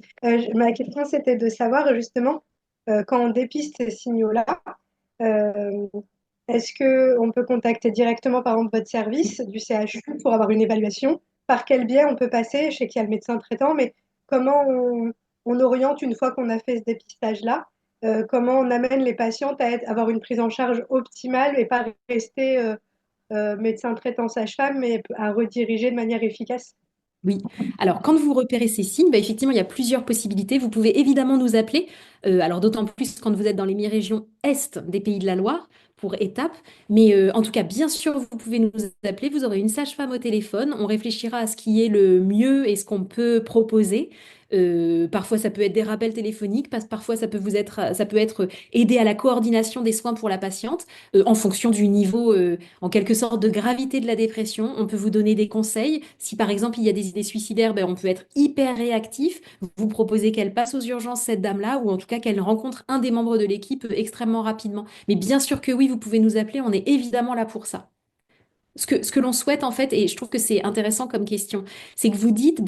Ma question, c'était de savoir justement, quand on dépiste ces signaux-là, euh, est-ce qu'on peut contacter directement, par exemple, votre service du CHU pour avoir une évaluation? Par quel biais on peut passer? Je sais qu'il y a le médecin traitant, mais comment on oriente une fois qu'on a fait ce dépistage-là? Comment on amène les patientes à avoir une prise en charge optimale et pas rester médecin traitant sage-femme, mais à rediriger de manière efficace? Oui. Alors, quand vous repérez ces signes, effectivement, il y a plusieurs possibilités. Vous pouvez évidemment nous appeler, alors d'autant plus quand vous êtes dans les mi-régions est des Pays de la Loire pour étape. Mais en tout cas, bien sûr, vous pouvez nous appeler. Vous aurez une sage-femme au téléphone. On réfléchira à ce qui est le mieux et ce qu'on peut proposer. Parfois, ça peut être des rappels téléphoniques, parfois ça peut être aider à la coordination des soins pour la patiente en fonction du niveau en quelque sorte de gravité de la dépression. On peut vous donner des conseils. Si par exemple il y a des idées suicidaires, on peut être hyper réactif. Vous proposez qu'elle passe aux urgences, cette dame-là, ou en tout cas qu'elle rencontre un des membres de l'équipe extrêmement rapidement. Mais bien sûr que oui, vous pouvez nous appeler, on est évidemment là pour ça. Ce que l'on souhaite en fait, et je trouve que c'est intéressant comme question, c'est que vous dites,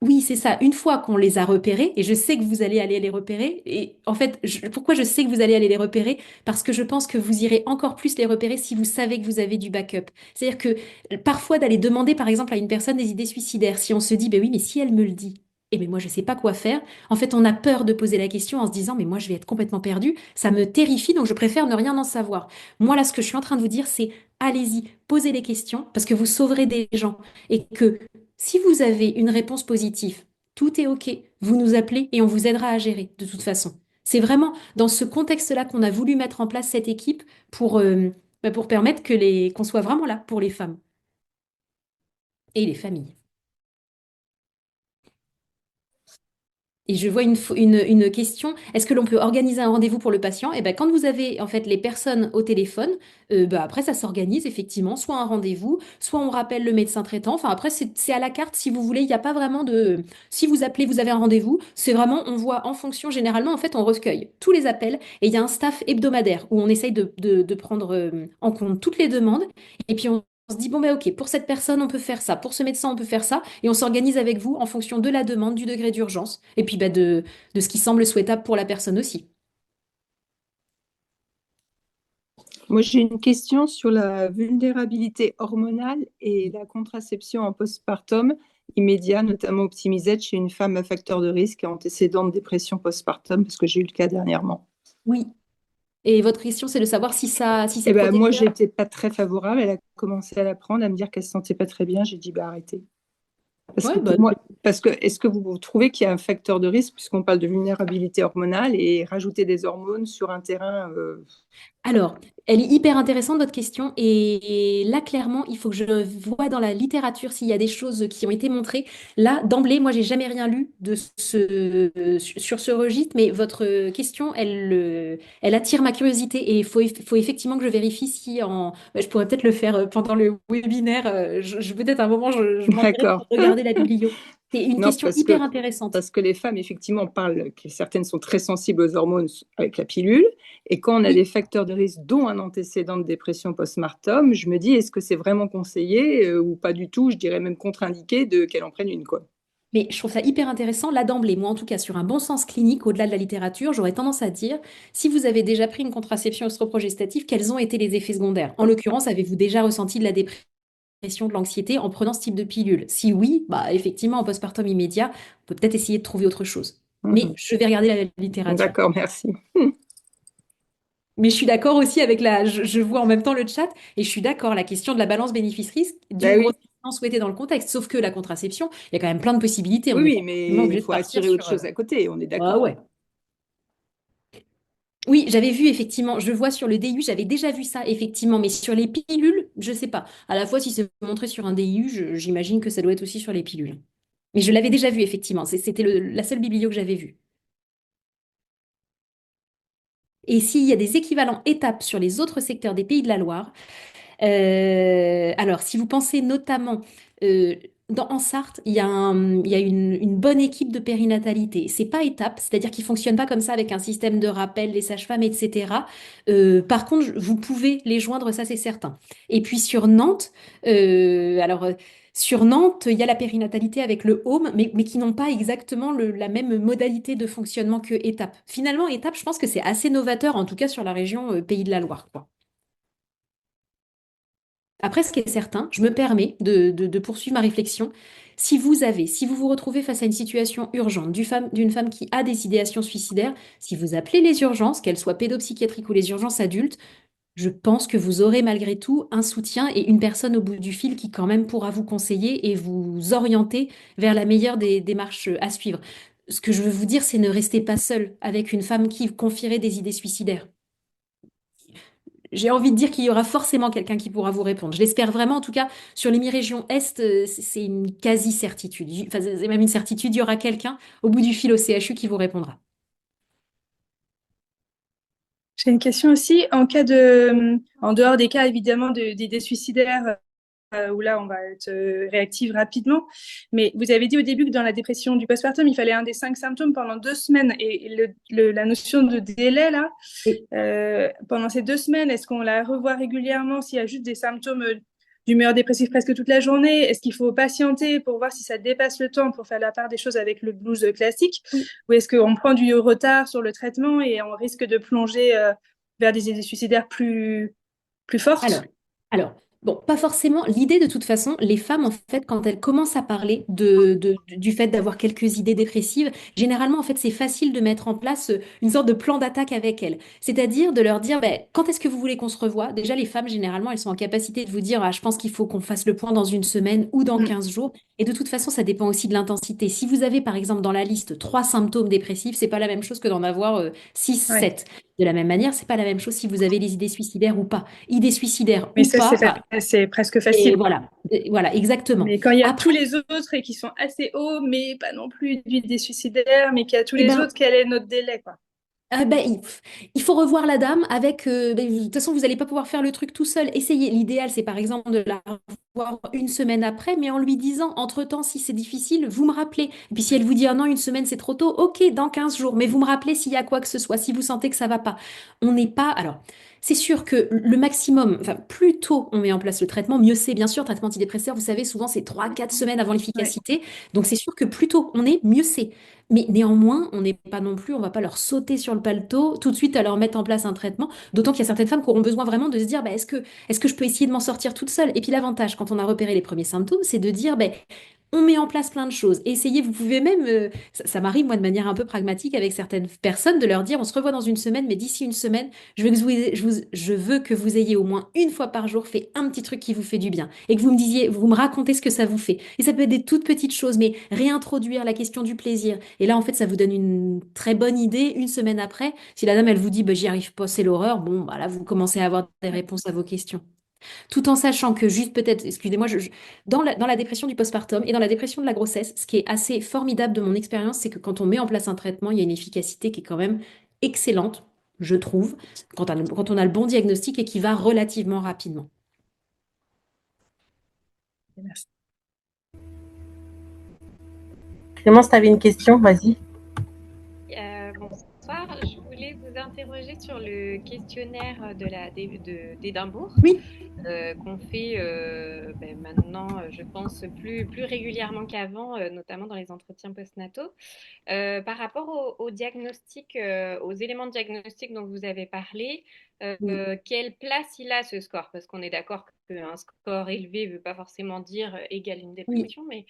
oui, c'est ça, une fois qu'on les a repérés, et je sais que vous allez aller les repérer, et en fait, pourquoi je sais que vous allez aller les repérer? Parce que je pense que vous irez encore plus les repérer si vous savez que vous avez du backup. C'est-à-dire que parfois d'aller demander par exemple à une personne des idées suicidaires, si on se dit, ben oui, mais si elle me le dit, et mais moi je sais pas quoi faire, en fait on a peur de poser la question en se disant, mais moi je vais être complètement perdu, ça me terrifie, donc je préfère ne rien en savoir. Moi là, ce que je suis en train de vous dire, c'est allez-y, posez les questions parce que vous sauverez des gens et que si vous avez une réponse positive, tout est OK, vous nous appelez et on vous aidera à gérer de toute façon. C'est vraiment dans ce contexte-là qu'on a voulu mettre en place cette équipe pour permettre qu'on soit vraiment là pour les femmes et les familles. Et je vois une question. Est-ce que l'on peut organiser un rendez-vous pour le patient? Et ben, quand vous avez en fait les personnes au téléphone, après ça s'organise effectivement, soit un rendez-vous, soit on rappelle le médecin traitant. Enfin après c'est à la carte si vous voulez. Il n'y a pas vraiment de. Si vous appelez, vous avez un rendez-vous. C'est vraiment on voit en fonction. Généralement en fait on recueille tous les appels et il y a un staff hebdomadaire où on essaye de prendre en compte toutes les demandes et puis on se dit, bon, ok, pour cette personne, on peut faire ça, pour ce médecin, on peut faire ça, et on s'organise avec vous en fonction de la demande, du degré d'urgence, et puis de ce qui semble souhaitable pour la personne aussi. Moi, j'ai une question sur la vulnérabilité hormonale et la contraception en postpartum immédiat, notamment optimisée chez une femme à facteur de risque et antécédent de dépression postpartum, parce que j'ai eu le cas dernièrement. Oui. Et votre question, c'est de savoir si si c'est Eh ben, moi, protecteur. j'étais pas très favorable. Elle a commencé à la prendre, à me dire qu'elle se sentait pas très bien. J'ai dit, arrêtez. Parce que Ouais, pour moi, est-ce que vous trouvez qu'il y a un facteur de risque, puisqu'on parle de vulnérabilité hormonale, et rajouter des hormones sur un terrain Alors, elle est hyper intéressante, votre question. Et là, clairement, il faut que je vois dans la littérature s'il y a des choses qui ont été montrées. Là, d'emblée, moi, j'ai jamais rien lu sur ce registre, mais votre question, elle attire ma curiosité. Et faut effectivement que je vérifie si bah, je pourrais peut-être le faire pendant le webinaire. Peut-être à un moment, je m'en irai D'accord. pour regarder la biblio. C'est une Non, question hyper intéressante. parce que les femmes, effectivement, parlent que certaines sont très sensibles aux hormones avec la pilule. Et quand on a Oui. des facteurs de risque, dont un antécédent de dépression post-partum, je me dis, est-ce que c'est vraiment conseillé ou pas du tout? Je dirais même contre-indiqué qu'elle en prenne une, quoi. Mais je trouve ça hyper intéressant. Là, d'emblée, moi, en tout cas, sur un bon sens clinique, au-delà de la littérature, j'aurais tendance à dire, si vous avez déjà pris une contraception œstroprogestative, quels ont été les effets secondaires? En l'occurrence, avez-vous déjà ressenti de la dépression, de l'anxiété en prenant ce type de pilule? Si oui, bah, effectivement, en postpartum immédiat, on peut peut-être essayer de trouver autre chose. Mais Mhm. je vais regarder la littérature. D'accord, merci. Mais je suis d'accord aussi avec je vois en même temps le chat, et je suis d'accord, la question de la balance bénéfice-risque d'une Ben oui, grossesse non souhaitée dans le contexte. Sauf que la contraception, il y a quand même plein de possibilités. On oui, n'est oui, pas mais forcément il obligé de faut partir assurer autre sur. chose à côté, on est Ah d'accord. ouais. Oui, j'avais vu effectivement, je vois sur le DIU, j'avais déjà vu ça effectivement, mais sur les pilules, je sais pas. À la fois, si c'est montré sur un DIU, j'imagine que ça doit être aussi sur les pilules. Mais je l'avais déjà vu effectivement, c'était la seule biblio que j'avais vue. Et s'il y a des équivalents étapes sur les autres secteurs des Pays de la Loire, alors, si vous pensez notamment euh, en Sarthe, il y a une bonne équipe de périnatalité. C'est pas étape, c'est-à-dire qu'ils fonctionnent pas comme ça avec un système de rappel, les sages-femmes, etc. Par contre, vous pouvez les joindre, ça c'est certain. Et puis sur Nantes, sur Nantes, il y a la périnatalité avec le home, mais qui n'ont pas exactement la même modalité de fonctionnement que étape. Finalement, étape, je pense que c'est assez novateur, en tout cas sur la région Pays de la Loire, quoi. Après, ce qui est certain, je me permets de poursuivre ma réflexion. Si vous vous retrouvez face à une situation urgente d'une femme qui a des idéations suicidaires, si vous appelez les urgences, qu'elles soient pédopsychiatriques ou les urgences adultes, je pense que vous aurez malgré tout un soutien et une personne au bout du fil qui quand même pourra vous conseiller et vous orienter vers la meilleure des démarches à suivre. Ce que je veux vous dire, c'est ne restez pas seul avec une femme qui confierait des idées suicidaires. J'ai envie de dire qu'il y aura forcément quelqu'un qui pourra vous répondre. Je l'espère vraiment. En tout cas, sur l'hémi-région Est, c'est une quasi-certitude. Enfin, c'est même une certitude, il y aura quelqu'un au bout du fil au CHU qui vous répondra. J'ai une question aussi. En dehors des cas évidemment d'idées suicidaires, où là, on va être réactive rapidement. Mais vous avez dit au début que dans la dépression du postpartum, il fallait un des 5 symptômes pendant 2 semaines. Et la notion de délai, là, Et pendant ces 2 semaines, est-ce qu'on la revoit régulièrement s'il y a juste des symptômes d'humeur dépressive presque toute la journée? Est-ce qu'il faut patienter pour voir si ça dépasse le temps pour faire la part des choses avec le blues classique? oui. Ou est-ce qu'on prend du retard sur le traitement et on risque de plonger vers des idées suicidaires plus Alors, fortes? alors, bon, pas forcément. L'idée, de toute façon, les femmes, en fait, quand elles commencent à parler du fait d'avoir quelques idées dépressives, généralement, en fait, c'est facile de mettre en place une sorte de plan d'attaque avec elles. C'est-à-dire de leur dire, ben, quand est-ce que vous voulez qu'on se revoie? Déjà, les femmes, généralement, elles sont en capacité de vous dire, ah, je pense qu'il faut qu'on fasse le point dans une semaine ou dans Mm. 15 jours. Et de toute façon, ça dépend aussi de l'intensité. Si vous avez, par exemple, dans la liste 3 symptômes dépressifs, c'est pas la même chose que d'en avoir 6, Ouais. 7. De la même manière, c'est pas la même chose si vous avez les idées suicidaires ou pas. Idées suicidaires Mais ou ça, pas. Enfin, c'est presque et facile, quoi. voilà. Voilà, exactement. Mais quand il y a tous Après, les autres et qui sont assez hauts, mais pas non plus des suicidaires, mais qu'il y a tous eh les ben, autres, quel est notre délai, quoi? Ben, il faut revoir la dame avec. Ben, de toute façon, vous n'allez pas pouvoir faire le truc tout seul. Essayez. L'idéal, c'est par exemple de la revoir une semaine après, mais en lui disant, entre-temps, si c'est difficile, vous me rappelez. Et puis si elle vous dit, ah non, une semaine, c'est trop tôt, ok, dans 15 jours, mais vous me rappelez s'il y a quoi que ce soit, si vous sentez que ça va pas. On n'est pas. Alors, c'est sûr que le maximum, enfin, plus tôt on met en place le traitement, mieux c'est. Bien sûr, traitement antidépresseur, vous savez, souvent, c'est 3, 4 semaines avant Ouais. l'efficacité. Donc, c'est sûr que plus tôt on est, mieux c'est. Mais néanmoins, on n'est pas non plus, on va pas leur sauter sur le paletot tout de suite à leur mettre en place un traitement. D'autant qu'il y a certaines femmes qui auront besoin vraiment de se dire, bah, est-ce que je peux essayer de m'en sortir toute seule? Et puis l'avantage, quand on a repéré les premiers symptômes, c'est de dire, bah, On met en place plein de choses. Essayez, vous pouvez même, ça m'arrive moi de manière un peu pragmatique avec certaines personnes, de leur dire on se revoit dans une semaine, mais d'ici une semaine, je veux que vous ayez au moins une fois par jour fait un petit truc qui vous fait du bien. Et que vous me disiez, vous me racontez ce que ça vous fait. Et ça peut être des toutes petites choses, mais réintroduire la question du plaisir. Et là, en fait, ça vous donne une très bonne idée une semaine après. Si la dame, elle vous dit, bah, j'y arrive pas, c'est l'horreur, bon, bah, là, vous commencez à avoir des réponses à vos questions. Tout en sachant que juste peut-être, excusez-moi, dans la dépression du postpartum et dans la dépression de la grossesse, ce qui est assez formidable de mon expérience, c'est que quand on met en place un traitement, il y a une efficacité qui est quand même excellente, je trouve, quand on a le bon diagnostic et qui va relativement rapidement. Merci. Clémence, tu avais une question, vas-y. Bonsoir, je voulais vous interroger sur le questionnaire d'Édimbourg Oui. qu'on fait maintenant, je pense, plus régulièrement qu'avant, notamment dans les entretiens postnataux. Par rapport au diagnostic, aux éléments de diagnostic dont vous avez parlé, quelle place il a ce score? Parce qu'on est d'accord qu'un score élevé ne veut pas forcément dire égal une dépression, mais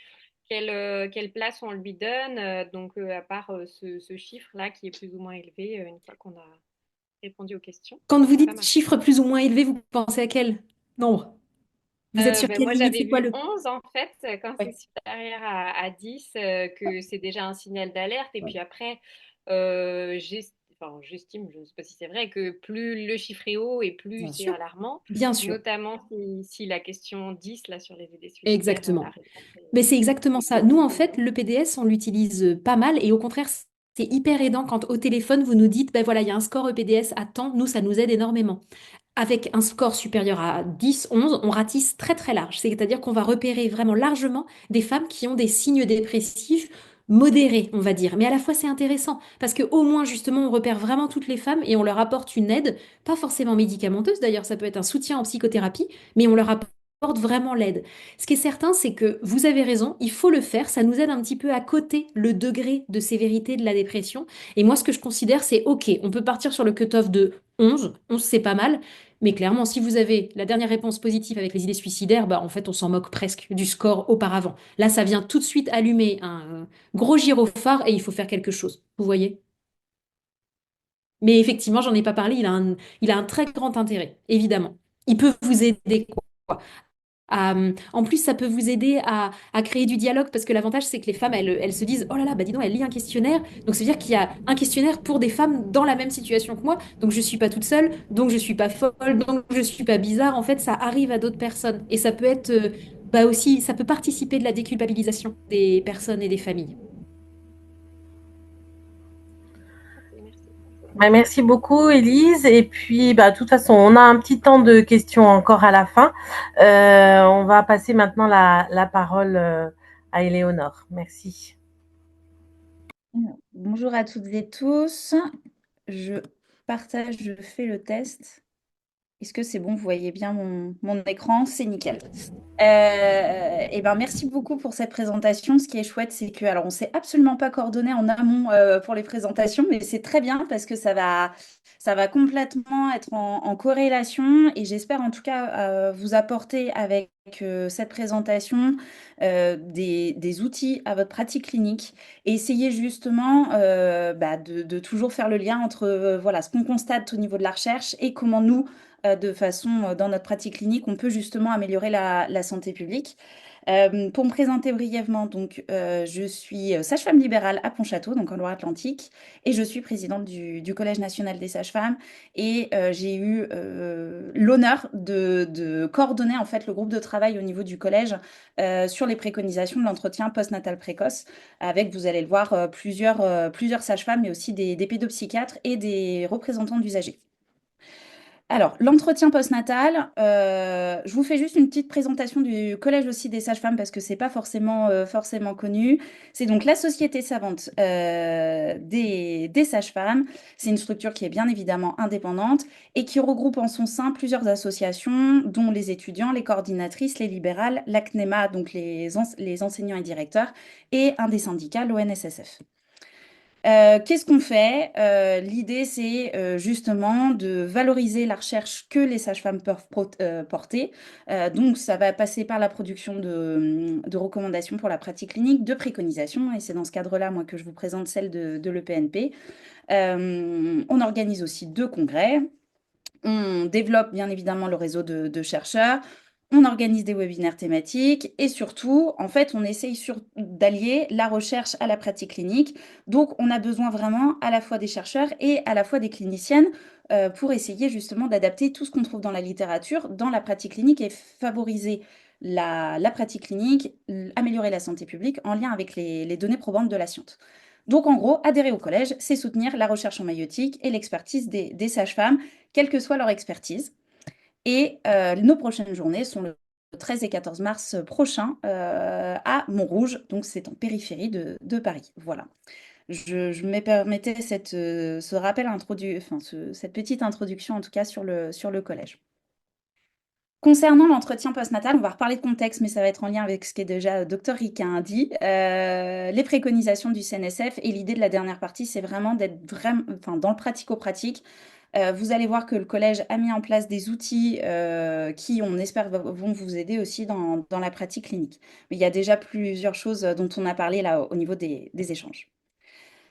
quelle place on lui donne, à part ce chiffre-là qui est plus ou moins élevé une fois qu'on a répondu aux questions. Quand vous Pas dites mal. chiffre plus ou moins élevé, vous pensez à quel nombre? Vous êtes sur quelle Moi, limite? j'avais C'est quoi vu le... 11 en fait, quand Ouais. c'est supérieur à 10, que c'est déjà un signal d'alerte. Et puis après, j'estime, je ne sais pas si c'est vrai, que plus le chiffre est haut et plus Bien c'est sûr. alarmant, Bien sûr. notamment si la question 10, là, sur les idées suicidaires, la Exactement. réponse Mais c'est exactement est ça. Nous, en beaucoup. fait, le PDS, on l'utilise pas mal et au contraire, c'est hyper aidant quand au téléphone, vous nous dites, ben voilà, il y a un score EPDS à temps. Nous, ça nous aide énormément. Avec un score supérieur à 10, 11, on ratisse très très large. C'est-à-dire qu'on va repérer vraiment largement des femmes qui ont des signes dépressifs modérés, on va dire. Mais à la fois, c'est intéressant parce que au moins, justement, on repère vraiment toutes les femmes et on leur apporte une aide, pas forcément médicamenteuse d'ailleurs, ça peut être un soutien en psychothérapie, mais on leur apporte vraiment l'aide. Ce qui est certain, c'est que vous avez raison, il faut le faire. Ça nous aide un petit peu à coter le degré de sévérité de la dépression. Et moi, ce que je considère, c'est OK, on peut partir sur le cut-off de 11. 11, c'est pas mal. Mais clairement, si vous avez la dernière réponse positive avec les idées suicidaires, bah, en fait, on s'en moque presque du score auparavant. Là, ça vient tout de suite allumer un gros gyrophare et il faut faire quelque chose. Vous voyez? Mais effectivement, j'en ai pas parlé, il a un très grand intérêt, évidemment. Il peut vous aider, quoi. En plus, ça peut vous aider à créer du dialogue parce que l'avantage, c'est que les femmes, elles se disent, oh là là, bah dis donc, elle lit un questionnaire. Donc, ça veut dire qu'il y a un questionnaire pour des femmes dans la même situation que moi. Donc, je suis pas toute seule, donc je suis pas folle, donc je suis pas bizarre. En fait, ça arrive à d'autres personnes. Et ça peut être, bah aussi, ça peut participer de la déculpabilisation des personnes et des familles. Merci. Bah, merci beaucoup, Élise. Et puis, bah, de toute façon, on a un petit temps de questions encore à la fin. On va passer maintenant la parole à Éléonore. Merci. Bonjour à toutes et tous. Je partage, je fais le test. Est-ce que c'est bon? Vous voyez bien mon écran? C'est nickel. Eh ben, merci beaucoup pour cette présentation. Ce qui est chouette, c'est que, alors, on ne s'est absolument pas coordonné en amont pour les présentations, mais c'est très bien parce que ça va complètement être en corrélation et j'espère en tout cas vous apporter avec cette présentation des outils à votre pratique clinique et essayer justement de toujours faire le lien entre voilà, ce qu'on constate au niveau de la recherche et comment nous, de façon dans notre pratique clinique, on peut justement améliorer la santé publique. Pour me présenter brièvement, donc, je suis sage-femme libérale à Pontchâteau, donc en Loire-Atlantique, et je suis présidente du Collège national des sages-femmes. Et j'ai eu l'honneur de coordonner en fait le groupe de travail au niveau du collège sur les préconisations de l'entretien postnatal précoce, avec, vous allez le voir, plusieurs sages-femmes, mais aussi des pédopsychiatres et des représentants d'usagers. Alors, l'entretien postnatal, je vous fais juste une petite présentation du Collège aussi des sages-femmes parce que c'est pas forcément connu. C'est donc la Société savante des sages-femmes. C'est une structure qui est bien évidemment indépendante et qui regroupe en son sein plusieurs associations, dont les étudiants, les coordinatrices, les libérales, l'ACNEMA, donc les enseignants et directeurs, et un des syndicats, l'ONSSF. Qu'est-ce qu'on fait? L'idée, c'est justement de valoriser la recherche que les sages-femmes peuvent porter. Donc, ça va passer par la production de recommandations pour la pratique clinique, de préconisations, et c'est dans ce cadre-là, moi, que je vous présente celle de l'EPNP. On organise aussi 2 congrès. On développe bien évidemment le réseau de chercheurs. On organise des webinaires thématiques et surtout, en fait, on essaye d'allier la recherche à la pratique clinique. Donc, on a besoin vraiment à la fois des chercheurs et à la fois des cliniciennes pour essayer justement d'adapter tout ce qu'on trouve dans la littérature, dans la pratique clinique et favoriser la pratique clinique, améliorer la santé publique en lien avec les données probantes de la science. Donc, en gros, adhérer au collège, c'est soutenir la recherche en maïeutique et l'expertise des sages-femmes, quelle que soit leur expertise. Et nos prochaines journées sont le 13 et 14 mars prochain à Montrouge, donc c'est en périphérie de Paris. Voilà. Je me permettais ce rappel cette petite introduction en tout cas sur le collège. Concernant l'entretien postnatal, on va reparler de contexte, mais ça va être en lien avec ce que déjà Dr Riquin a dit. Les préconisations du CNSF et l'idée de la dernière partie, c'est vraiment d'être dans le pratico-pratique. Vous allez voir que le collège a mis en place des outils qui, on espère, vont vous aider aussi dans la pratique clinique. Mais il y a déjà plusieurs choses dont on a parlé là au niveau des échanges.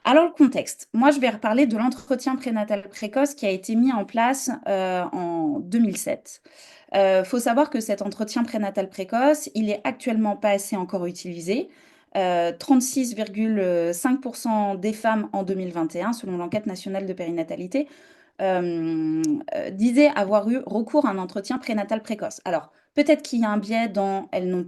Alors, le contexte. Moi, je vais reparler de l'entretien prénatal précoce qui a été mis en place en 2007. Faut savoir que cet entretien prénatal précoce, il est actuellement pas assez encore utilisé. 36,5% des femmes en 2021, selon l'enquête nationale de périnatalité, disaient avoir eu recours à un entretien prénatal précoce. Alors, peut-être qu'il y a un biais dans, elles l'ont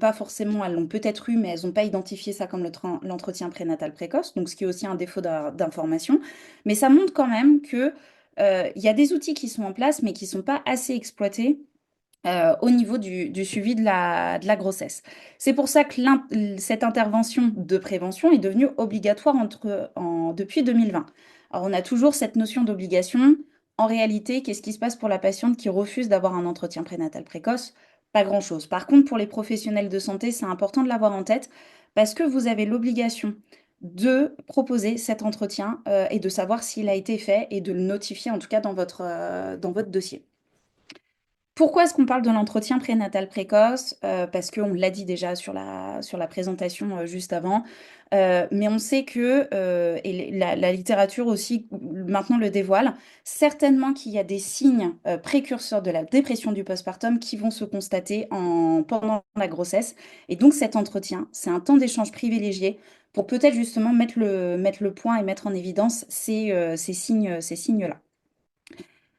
peut-être eu, mais elles n'ont pas identifié ça comme l'entretien prénatal précoce, donc ce qui est aussi un défaut d'information. Mais ça montre quand même que il y a des outils qui sont en place, mais qui ne sont pas assez exploités au niveau du suivi de la grossesse. C'est pour ça que cette intervention de prévention est devenue obligatoire depuis 2020. Alors, on a toujours cette notion d'obligation. En réalité, qu'est-ce qui se passe pour la patiente qui refuse d'avoir un entretien prénatal précoce? Pas grand-chose. Par contre, pour les professionnels de santé, c'est important de l'avoir en tête parce que vous avez l'obligation de proposer cet entretien et de savoir s'il a été fait et de le notifier en tout cas dans votre dossier. Pourquoi est-ce qu'on parle de l'entretien prénatal précoce? Parce qu'on l'a dit déjà sur la présentation juste avant, mais on sait que, et la littérature aussi maintenant le dévoile, certainement qu'il y a des signes précurseurs de la dépression du postpartum qui vont se constater pendant la grossesse. Et donc cet entretien, c'est un temps d'échange privilégié pour peut-être justement mettre le point et mettre en évidence ces signes-là.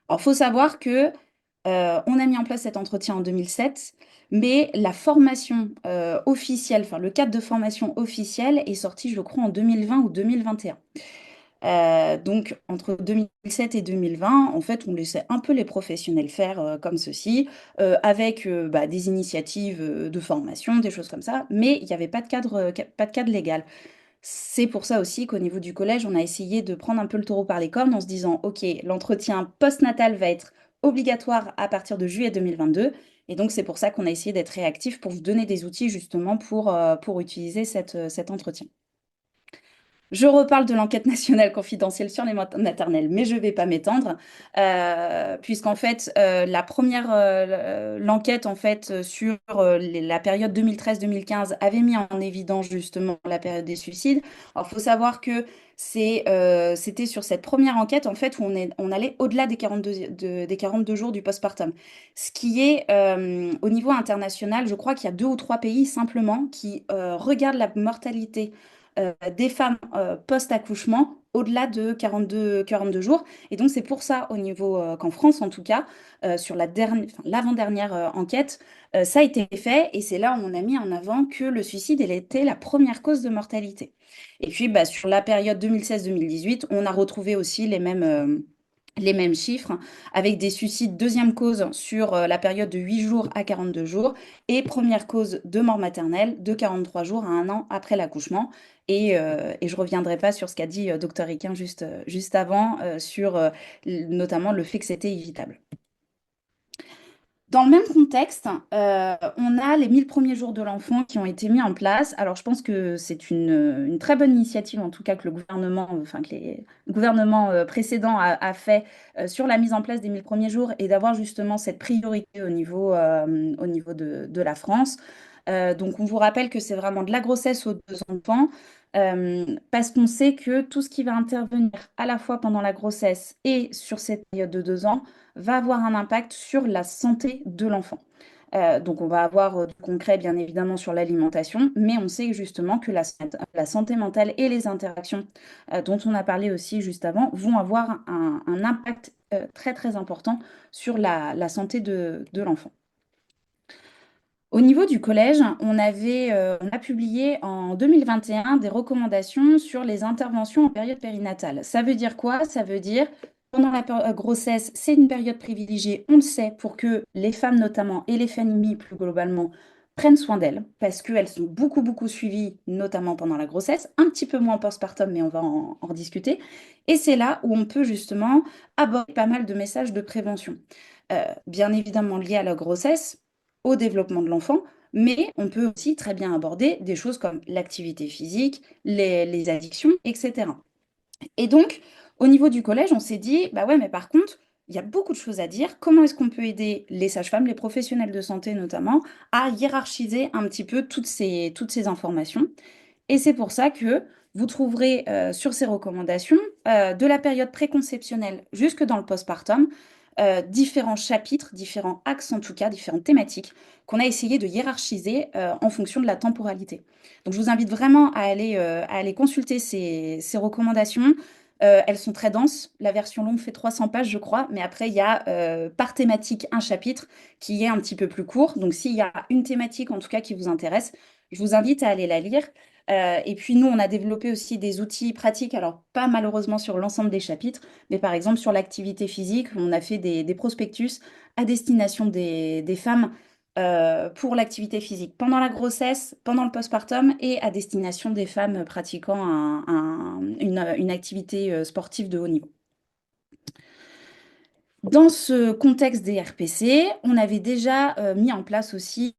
Alors, il faut savoir que on a mis en place cet entretien en 2007, mais la formation officielle, enfin le cadre de formation officiel est sorti, je crois, en 2020 ou 2021. Donc, entre 2007 et 2020, en fait, on laissait un peu les professionnels faire comme ceci, avec des initiatives de formation, des choses comme ça, mais il n'y avait pas de cadre légal. C'est pour ça aussi qu'au niveau du collège, on a essayé de prendre un peu le taureau par les cornes en se disant, OK, l'entretien postnatal va être obligatoire à partir de juillet 2022. Et donc, c'est pour ça qu'on a essayé d'être réactif pour vous donner des outils justement pour utiliser cet entretien. Je reparle de l'enquête nationale confidentielle sur les maternelles, mais je ne vais pas m'étendre, puisqu'en fait, l'enquête en fait, sur la période 2013-2015 avait mis en évidence justement la période des suicides. Alors, il faut savoir que c'était sur cette première enquête en fait, où on allait au-delà des 42 jours du postpartum. Ce qui est, au niveau international, je crois qu'il y a 2 ou 3 pays simplement qui regardent la mortalité des femmes post-accouchement au-delà de 42 jours. Et donc, c'est pour ça, au niveau qu'en France, en tout cas, sur l'avant-dernière enquête, ça a été fait. Et c'est là où on a mis en avant que le suicide, elle était la première cause de mortalité. Et puis, sur la période 2016-2018, on a retrouvé aussi les mêmes chiffres, avec des suicides deuxième cause sur la période de 8 jours à 42 jours et première cause de mort maternelle de 43 jours à 1 an après l'accouchement. Et je ne reviendrai pas sur ce qu'a dit Dr Riquin juste avant, sur notamment le fait que c'était évitable. Dans le même contexte, on a les 1000 premiers jours de l'enfant qui ont été mis en place. Alors, je pense que c'est une très bonne initiative, en tout cas, que le gouvernement, enfin, que les gouvernements précédents a fait sur la mise en place des 1000 premiers jours et d'avoir justement cette priorité au niveau de la France. Donc, on vous rappelle que c'est vraiment de la grossesse aux 2 enfants. Parce qu'on sait que tout ce qui va intervenir à la fois pendant la grossesse et sur cette période de 2 ans va avoir un impact sur la santé de l'enfant. Donc on va avoir du concret bien évidemment sur l'alimentation, mais on sait justement que la santé mentale et les interactions dont on a parlé aussi juste avant vont avoir un impact très très important sur la santé de l'enfant. Au niveau du collège, on a publié en 2021 des recommandations sur les interventions en période périnatale. Ça veut dire quoi? Ça veut dire pendant la grossesse, c'est une période privilégiée, on le sait, pour que les femmes notamment et les familles plus globalement prennent soin d'elles, parce qu'elles sont beaucoup, beaucoup suivies, notamment pendant la grossesse, un petit peu moins postpartum, mais on va en rediscuter. Et c'est là où on peut justement aborder pas mal de messages de prévention. Bien évidemment liés à la grossesse, au développement de l'enfant, mais on peut aussi très bien aborder des choses comme l'activité physique, les addictions, etc. Et donc, au niveau du collège, on s'est dit, bah ouais, mais par contre, il y a beaucoup de choses à dire. Comment est-ce qu'on peut aider les sages-femmes, les professionnels de santé notamment, à hiérarchiser un petit peu toutes ces informations? Et c'est pour ça que vous trouverez sur ces recommandations, de la période préconceptionnelle jusque dans le postpartum, différents chapitres, différents axes en tout cas, différentes thématiques qu'on a essayé de hiérarchiser en fonction de la temporalité. Donc je vous invite vraiment à aller consulter ces recommandations. Elles sont très denses. La version longue fait 300 pages, je crois, mais après, il y a par thématique un chapitre qui est un petit peu plus court. Donc s'il y a une thématique en tout cas qui vous intéresse, je vous invite à aller la lire. Et puis nous, on a développé aussi des outils pratiques, alors pas malheureusement sur l'ensemble des chapitres, mais par exemple sur l'activité physique, on a fait des prospectus à destination des femmes pour l'activité physique pendant la grossesse, pendant le postpartum et à destination des femmes pratiquant une activité sportive de haut niveau. Dans ce contexte des RPC, on avait déjà mis en place aussi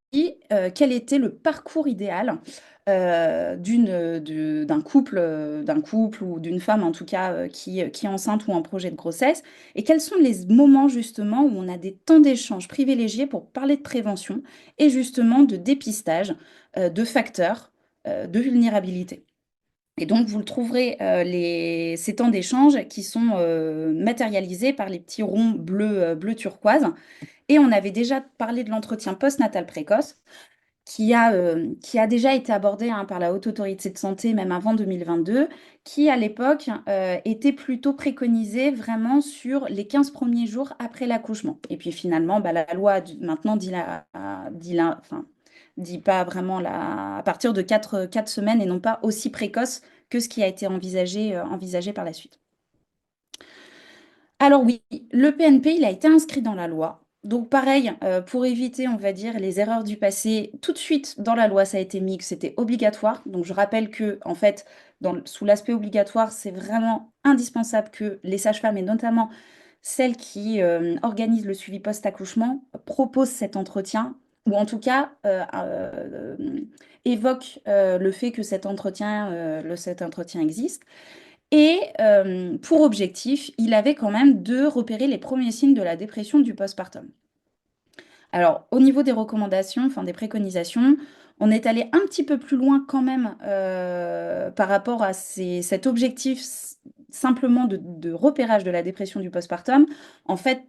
quel était le parcours idéal d'un couple ou d'une femme en tout cas qui est enceinte ou en projet de grossesse, et quels sont les moments justement où on a des temps d'échange privilégiés pour parler de prévention et justement de dépistage de facteurs de vulnérabilité. Et donc, vous le trouverez, ces temps d'échange qui sont matérialisés par les petits ronds bleu turquoise. Et on avait déjà parlé de l'entretien postnatal précoce qui a déjà été abordé hein, par la Haute Autorité de Santé, même avant 2022, qui à l'époque était plutôt préconisé vraiment sur les 15 premiers jours après l'accouchement. Et puis finalement, bah, la loi maintenant dit pas vraiment à partir de 4 semaines et non pas aussi précoce que ce qui a été envisagé par la suite. Alors oui, le PNP, il a été inscrit dans la loi. Donc pareil, pour éviter, on va dire, les erreurs du passé, tout de suite dans la loi, ça a été mis que c'était obligatoire. Donc je rappelle que, en fait, sous l'aspect obligatoire, c'est vraiment indispensable que les sages-femmes, et notamment celles qui organisent le suivi post-accouchement, proposent cet entretien, ou en tout cas évoquent le fait que cet entretien existe. Et pour objectif, il avait quand même de repérer les premiers signes de la dépression du postpartum. Alors, au niveau des recommandations, enfin des préconisations, on est allé un petit peu plus loin quand même par rapport à cet objectif simplement de repérage de la dépression du postpartum. En fait,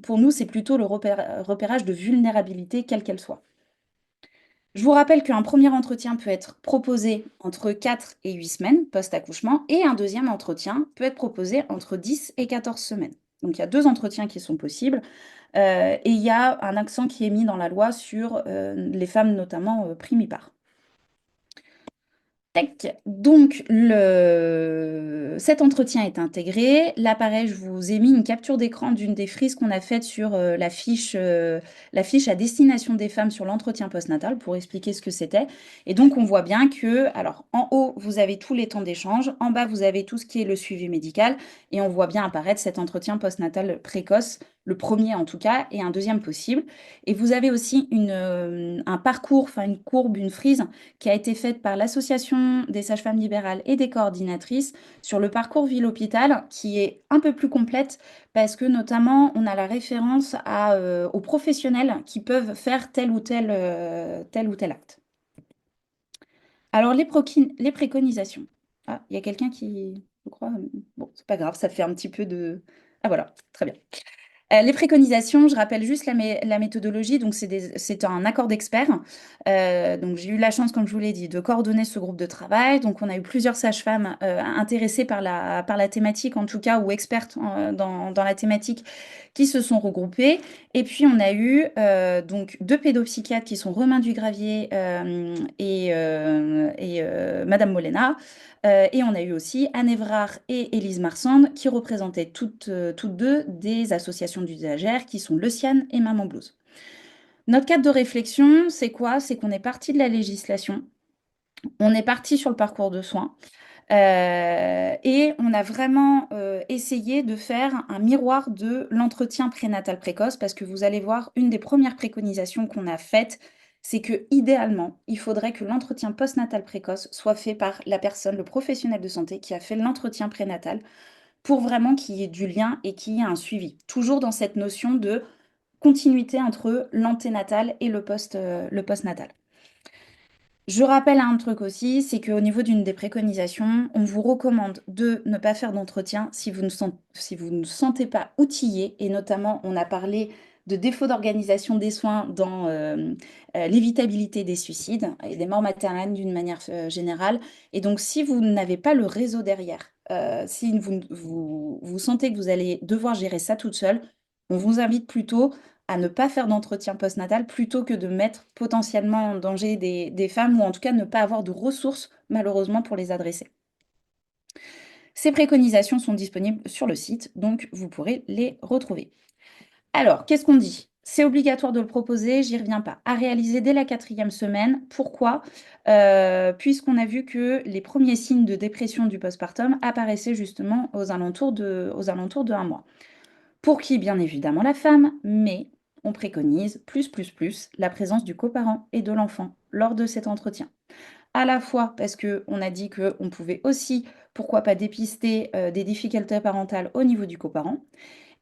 pour nous, c'est plutôt le repérage de vulnérabilité, quelle qu'elle soit. Je vous rappelle qu'un premier entretien peut être proposé entre 4 et 8 semaines post-accouchement et un deuxième entretien peut être proposé entre 10 et 14 semaines. Donc il y a 2 entretiens qui sont possibles et il y a un accent qui est mis dans la loi sur les femmes notamment primipares. Tac. Donc, cet entretien est intégré. Là, pareil, je vous ai mis une capture d'écran d'une des frises qu'on a faites sur la fiche à destination des femmes sur l'entretien postnatal pour expliquer ce que c'était. Et donc, on voit bien que, alors, en haut, vous avez tous les temps d'échange. En bas, vous avez tout ce qui est le suivi médical. Et on voit bien apparaître cet entretien postnatal précoce le premier en tout cas, et un deuxième possible. Et vous avez aussi un parcours, enfin une courbe, une frise qui a été faite par l'Association des sages-femmes libérales et des coordinatrices sur le parcours ville-hôpital, qui est un peu plus complète parce que notamment on a la référence aux professionnels qui peuvent faire tel ou tel acte. Alors les préconisations. Ah, il y a quelqu'un qui, je crois, bon, c'est pas grave, ça fait un petit peu de... Ah voilà, très bien. Les préconisations, je rappelle juste la méthodologie. Donc, c'est un accord d'experts. Donc, j'ai eu la chance, comme je vous l'ai dit, de coordonner ce groupe de travail. Donc, on a eu plusieurs sages-femmes intéressées par la thématique, en tout cas, ou expertes dans la thématique, qui se sont regroupées. Et puis, on a eu donc 2 pédopsychiatres qui sont Romain Dugravier et Madame Molena. Et on a eu aussi Anne Évrard et Élise Marsande qui représentaient toutes deux des associations d'usagères qui sont Le Cian et Maman Blues. Notre cadre de réflexion, c'est quoi? C'est qu'on est parti de la législation, on est parti sur le parcours de soins et on a vraiment essayé de faire un miroir de l'entretien prénatal précoce parce que vous allez voir, une des premières préconisations qu'on a faites, c'est que idéalement, il faudrait que l'entretien postnatal précoce soit fait par la personne, le professionnel de santé qui a fait l'entretien prénatal pour vraiment qu'il y ait du lien et qu'il y ait un suivi. Toujours dans cette notion de continuité entre l'anténatal et le postnatal. Je rappelle un truc aussi, c'est qu'au niveau d'une des préconisations, on vous recommande de ne pas faire d'entretien si vous ne sentez pas outillé, et notamment on a parlé de défaut d'organisation des soins dans l'évitabilité des suicides et des morts maternelles d'une manière générale. Et donc si vous n'avez pas le réseau derrière, si vous sentez que vous allez devoir gérer ça toute seule, on vous invite plutôt à ne pas faire d'entretien postnatal plutôt que de mettre potentiellement en danger des femmes ou en tout cas ne pas avoir de ressources malheureusement pour les adresser. Ces préconisations sont disponibles sur le site, donc vous pourrez les retrouver. Alors, qu'est-ce qu'on dit? C'est obligatoire de le proposer, j'y reviens pas. À réaliser dès la 4e semaine. Pourquoi? Puisqu'on a vu que les premiers signes de dépression du postpartum apparaissaient justement aux alentours de 1 mois. Pour qui, bien évidemment, la femme, mais on préconise plus la présence du coparent et de l'enfant lors de cet entretien. À la fois parce qu'on a dit qu'on pouvait aussi, pourquoi pas, dépister des difficultés parentales au niveau du coparent,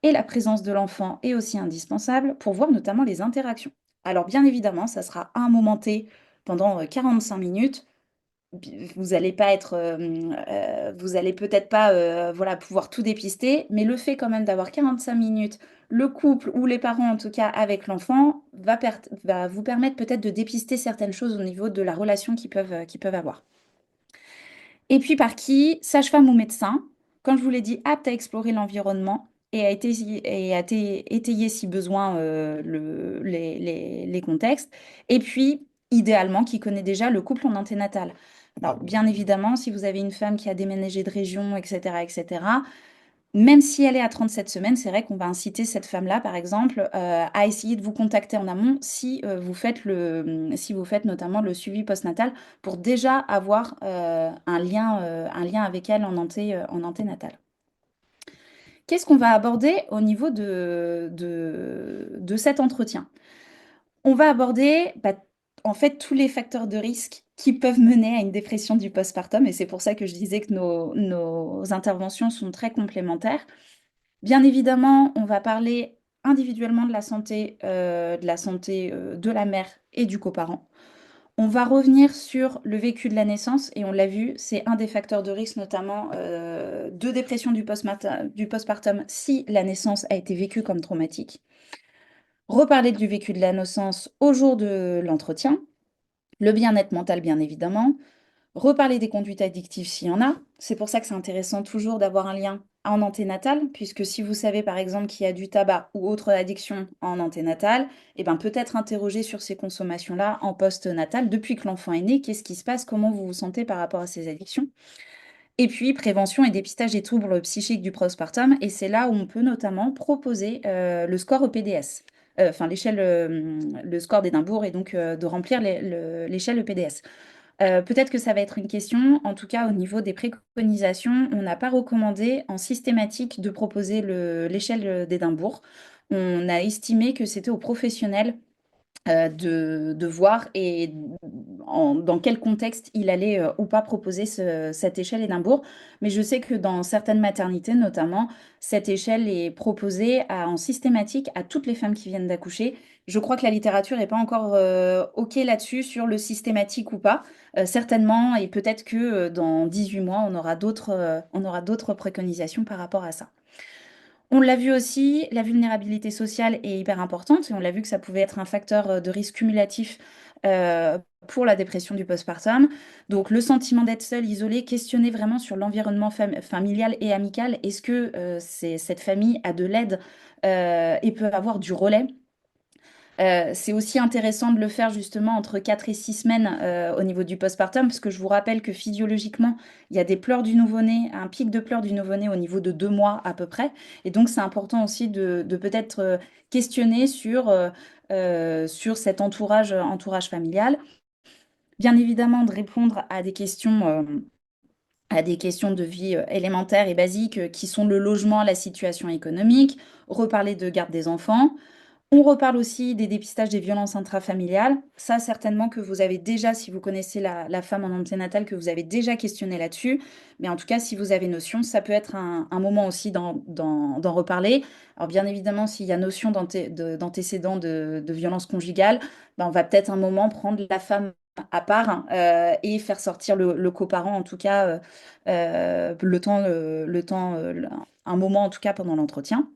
et la présence de l'enfant est aussi indispensable pour voir notamment les interactions. Alors bien évidemment, ça sera à un moment T pendant 45 minutes. Vous allez pas être, vous allez peut-être pas voilà, pouvoir tout dépister, mais le fait quand même d'avoir 45 minutes, le couple ou les parents en tout cas avec l'enfant, va vous permettre peut-être de dépister certaines choses au niveau de la relation qu'ils peuvent avoir. Et puis par qui? Sage-femme ou médecin, comme je vous l'ai dit, apte à explorer l'environnement et à étayer si besoin les contextes. Et puis, idéalement, qui connaît déjà le couple en anténatal. Alors, bien évidemment, si vous avez une femme qui a déménagé de région, etc., même si elle est à 37 semaines, c'est vrai qu'on va inciter cette femme-là, par exemple, à essayer de vous contacter en amont si vous faites notamment le suivi postnatal pour déjà avoir un lien avec elle en anténatal. Qu'est-ce qu'on va aborder au niveau de cet entretien? On va aborder en fait tous les facteurs de risque qui peuvent mener à une dépression du postpartum, et c'est pour ça que je disais que nos interventions sont très complémentaires. Bien évidemment, on va parler individuellement de la santé, de la mère et du coparent. On va revenir sur le vécu de la naissance, et on l'a vu, c'est un des facteurs de risque, notamment de dépression du postpartum si la naissance a été vécue comme traumatique. Reparler du vécu de la naissance au jour de l'entretien, le bien-être mental bien évidemment, reparler des conduites addictives s'il y en a. C'est pour ça que c'est intéressant toujours d'avoir un lien en anténatal, puisque si vous savez par exemple qu'il y a du tabac ou autre addiction en anténatal, eh ben, peut-être interroger sur ces consommations-là en post-natal, depuis que l'enfant est né, qu'est-ce qui se passe, comment vous vous sentez par rapport à ces addictions. Et puis, prévention et dépistage des troubles psychiques du postpartum, et c'est là où on peut notamment proposer le score EPDS, enfin le score d'Édimbourg, et donc de remplir l'échelle EPDS. Peut-être que ça va être une question. En tout cas, au niveau des préconisations, on n'a pas recommandé en systématique de proposer l'échelle d'Édimbourg. on a estimé que c'était aux professionnels de voir et dans quel contexte il allait ou pas proposer cette échelle Édimbourg. Mais je sais que dans certaines maternités, notamment, cette échelle est proposée en systématique à toutes les femmes qui viennent d'accoucher. Je crois que la littérature n'est pas encore OK là-dessus, sur le systématique ou pas. Certainement, et peut-être que dans 18 mois, on aura d'autres préconisations par rapport à ça. On l'a vu aussi, la vulnérabilité sociale est hyper importante et on l'a vu que ça pouvait être un facteur de risque cumulatif euh, pour la dépression du postpartum. Donc le sentiment d'être seul, isolé, questionner vraiment sur l'environnement familial et amical. Est-ce que cette famille a de l'aide et peut avoir du relais? C'est aussi intéressant de le faire justement entre 4 et 6 semaines au niveau du postpartum, parce que je vous rappelle que physiologiquement, il y a des pleurs du nouveau-né, un pic de pleurs du nouveau-né au niveau de 2 mois à peu près. Et donc, c'est important aussi de peut-être questionner sur cet entourage familial. Bien évidemment, de répondre à des questions de vie élémentaires et basiques qui sont le logement, la situation économique, reparler de garde des enfants. On reparle aussi des dépistages des violences intrafamiliales. Ça, certainement que vous avez déjà, si vous connaissez la femme en anténatal, que vous avez déjà questionné là-dessus. Mais en tout cas, si vous avez notion, ça peut être un moment aussi d'en reparler. Alors, bien évidemment, s'il y a notion d'antécédent de violence conjugale, ben, on va peut-être un moment prendre la femme à part et faire sortir le coparent, en tout cas, un moment, en tout cas, pendant l'entretien.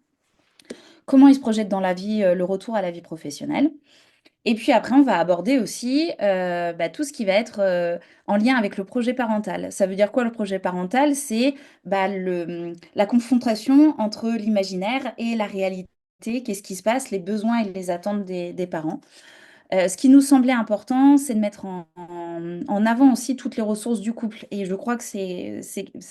Comment il se projette dans la vie, le retour à la vie professionnelle. Et puis après, on va aborder aussi tout ce qui va être en lien avec le projet parental. Ça veut dire quoi le projet parental? C'est la confrontation entre l'imaginaire et la réalité. Qu'est-ce qui se passe, les besoins et les attentes des parents. Ce qui nous semblait important, c'est de mettre en avant aussi toutes les ressources du couple. Et je crois que c'est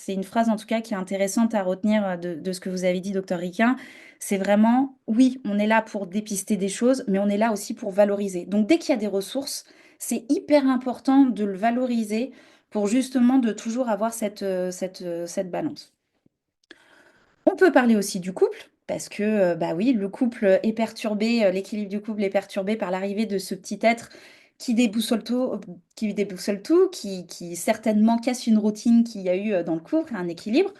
une phrase, en tout cas, qui est intéressante à retenir de ce que vous avez dit, docteur Riquin. C'est vraiment, oui, on est là pour dépister des choses, mais on est là aussi pour valoriser. Donc, dès qu'il y a des ressources, c'est hyper important de le valoriser pour justement de toujours avoir cette balance. On peut parler aussi du couple, parce que, bah oui, le couple est perturbé, l'équilibre du couple est perturbé par l'arrivée de ce petit être qui déboussole tout, qui certainement casse une routine qu'il y a eu dans le couple, un équilibre.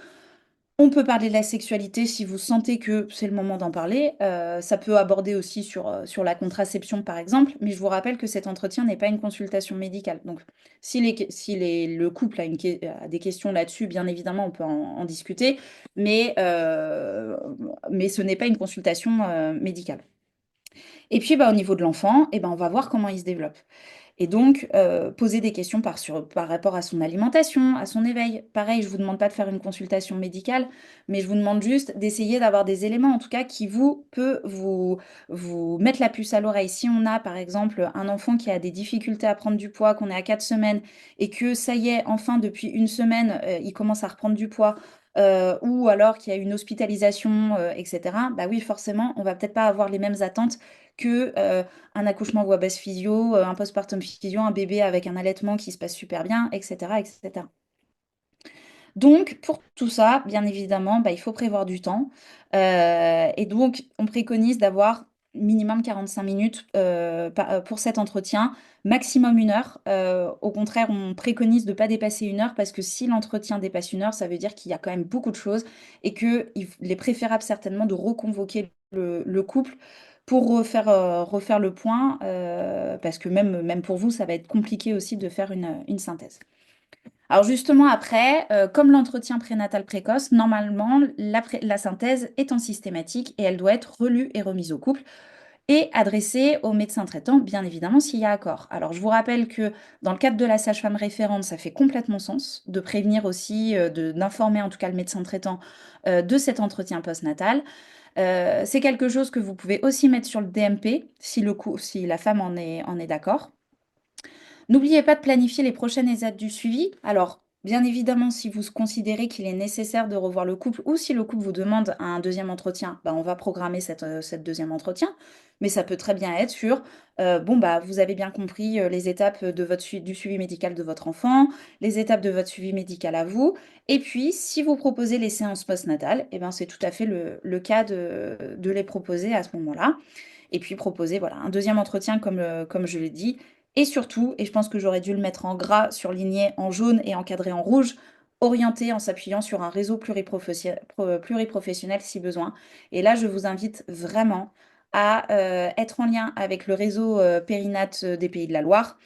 On peut parler de la sexualité si vous sentez que c'est le moment d'en parler. Ça peut aborder aussi sur la contraception, par exemple. Mais je vous rappelle que cet entretien n'est pas une consultation médicale. Donc, le couple a des questions là-dessus, bien évidemment, on peut en discuter. Mais ce n'est pas une consultation médicale. Et puis, bah, au niveau de l'enfant, eh ben, on va voir comment il se développe. Et donc, poser des questions par rapport à son alimentation, à son éveil. Pareil, je ne vous demande pas de faire une consultation médicale, mais je vous demande juste d'essayer d'avoir des éléments, en tout cas, qui peut vous mettre la puce à l'oreille. Si on a, par exemple, un enfant qui a des difficultés à prendre du poids, qu'on est à 4 semaines, et que ça y est, enfin, depuis une semaine, il commence à reprendre du poids, ou alors qu'il y a une hospitalisation, etc., bah oui, forcément, on va peut-être pas avoir les mêmes attentes que un accouchement voix basse physio, un postpartum physio, un bébé avec un allaitement qui se passe super bien, etc., etc. Donc, pour tout ça, bien évidemment, bah, il faut prévoir du temps. Et donc, on préconise d'avoir minimum 45 minutes pour cet entretien, maximum 1 heure. Au contraire, on préconise de ne pas dépasser 1 heure parce que si l'entretien dépasse 1 heure, ça veut dire qu'il y a quand même beaucoup de choses et qu'il est préférable certainement de reconvoquer le couple pour refaire le point parce que même pour vous, ça va être compliqué aussi de faire une synthèse. Alors justement, après, comme l'entretien prénatal précoce, normalement, la synthèse est en systématique et elle doit être relue et remise au couple et adressée au médecin traitant, bien évidemment, s'il y a accord. Alors je vous rappelle que dans le cadre de la sage-femme référente, ça fait complètement sens de prévenir aussi, d'informer en tout cas le médecin traitant de cet entretien postnatal. C'est quelque chose que vous pouvez aussi mettre sur le DMP si la femme en est d'accord. N'oubliez pas de planifier les prochaines étapes du suivi. Alors, Bien évidemment, si vous considérez qu'il est nécessaire de revoir le couple ou si le couple vous demande un deuxième entretien, bah, on va programmer cette deuxième entretien. Mais ça peut très bien être sur, bon, bah, vous avez bien compris les étapes de du suivi médical de votre enfant, les étapes de votre suivi médical à vous. Et puis, si vous proposez les séances postnatales, eh ben, c'est tout à fait le cas de les proposer à ce moment-là. Et puis proposer voilà, un deuxième entretien, comme je l'ai dit. Et surtout, et je pense que j'aurais dû le mettre en gras, surligné en jaune et encadré en rouge, orienté en s'appuyant sur un réseau pluriprofessionnel si besoin. Et là, je vous invite vraiment à être en lien avec le réseau Périnat des Pays de la Loire,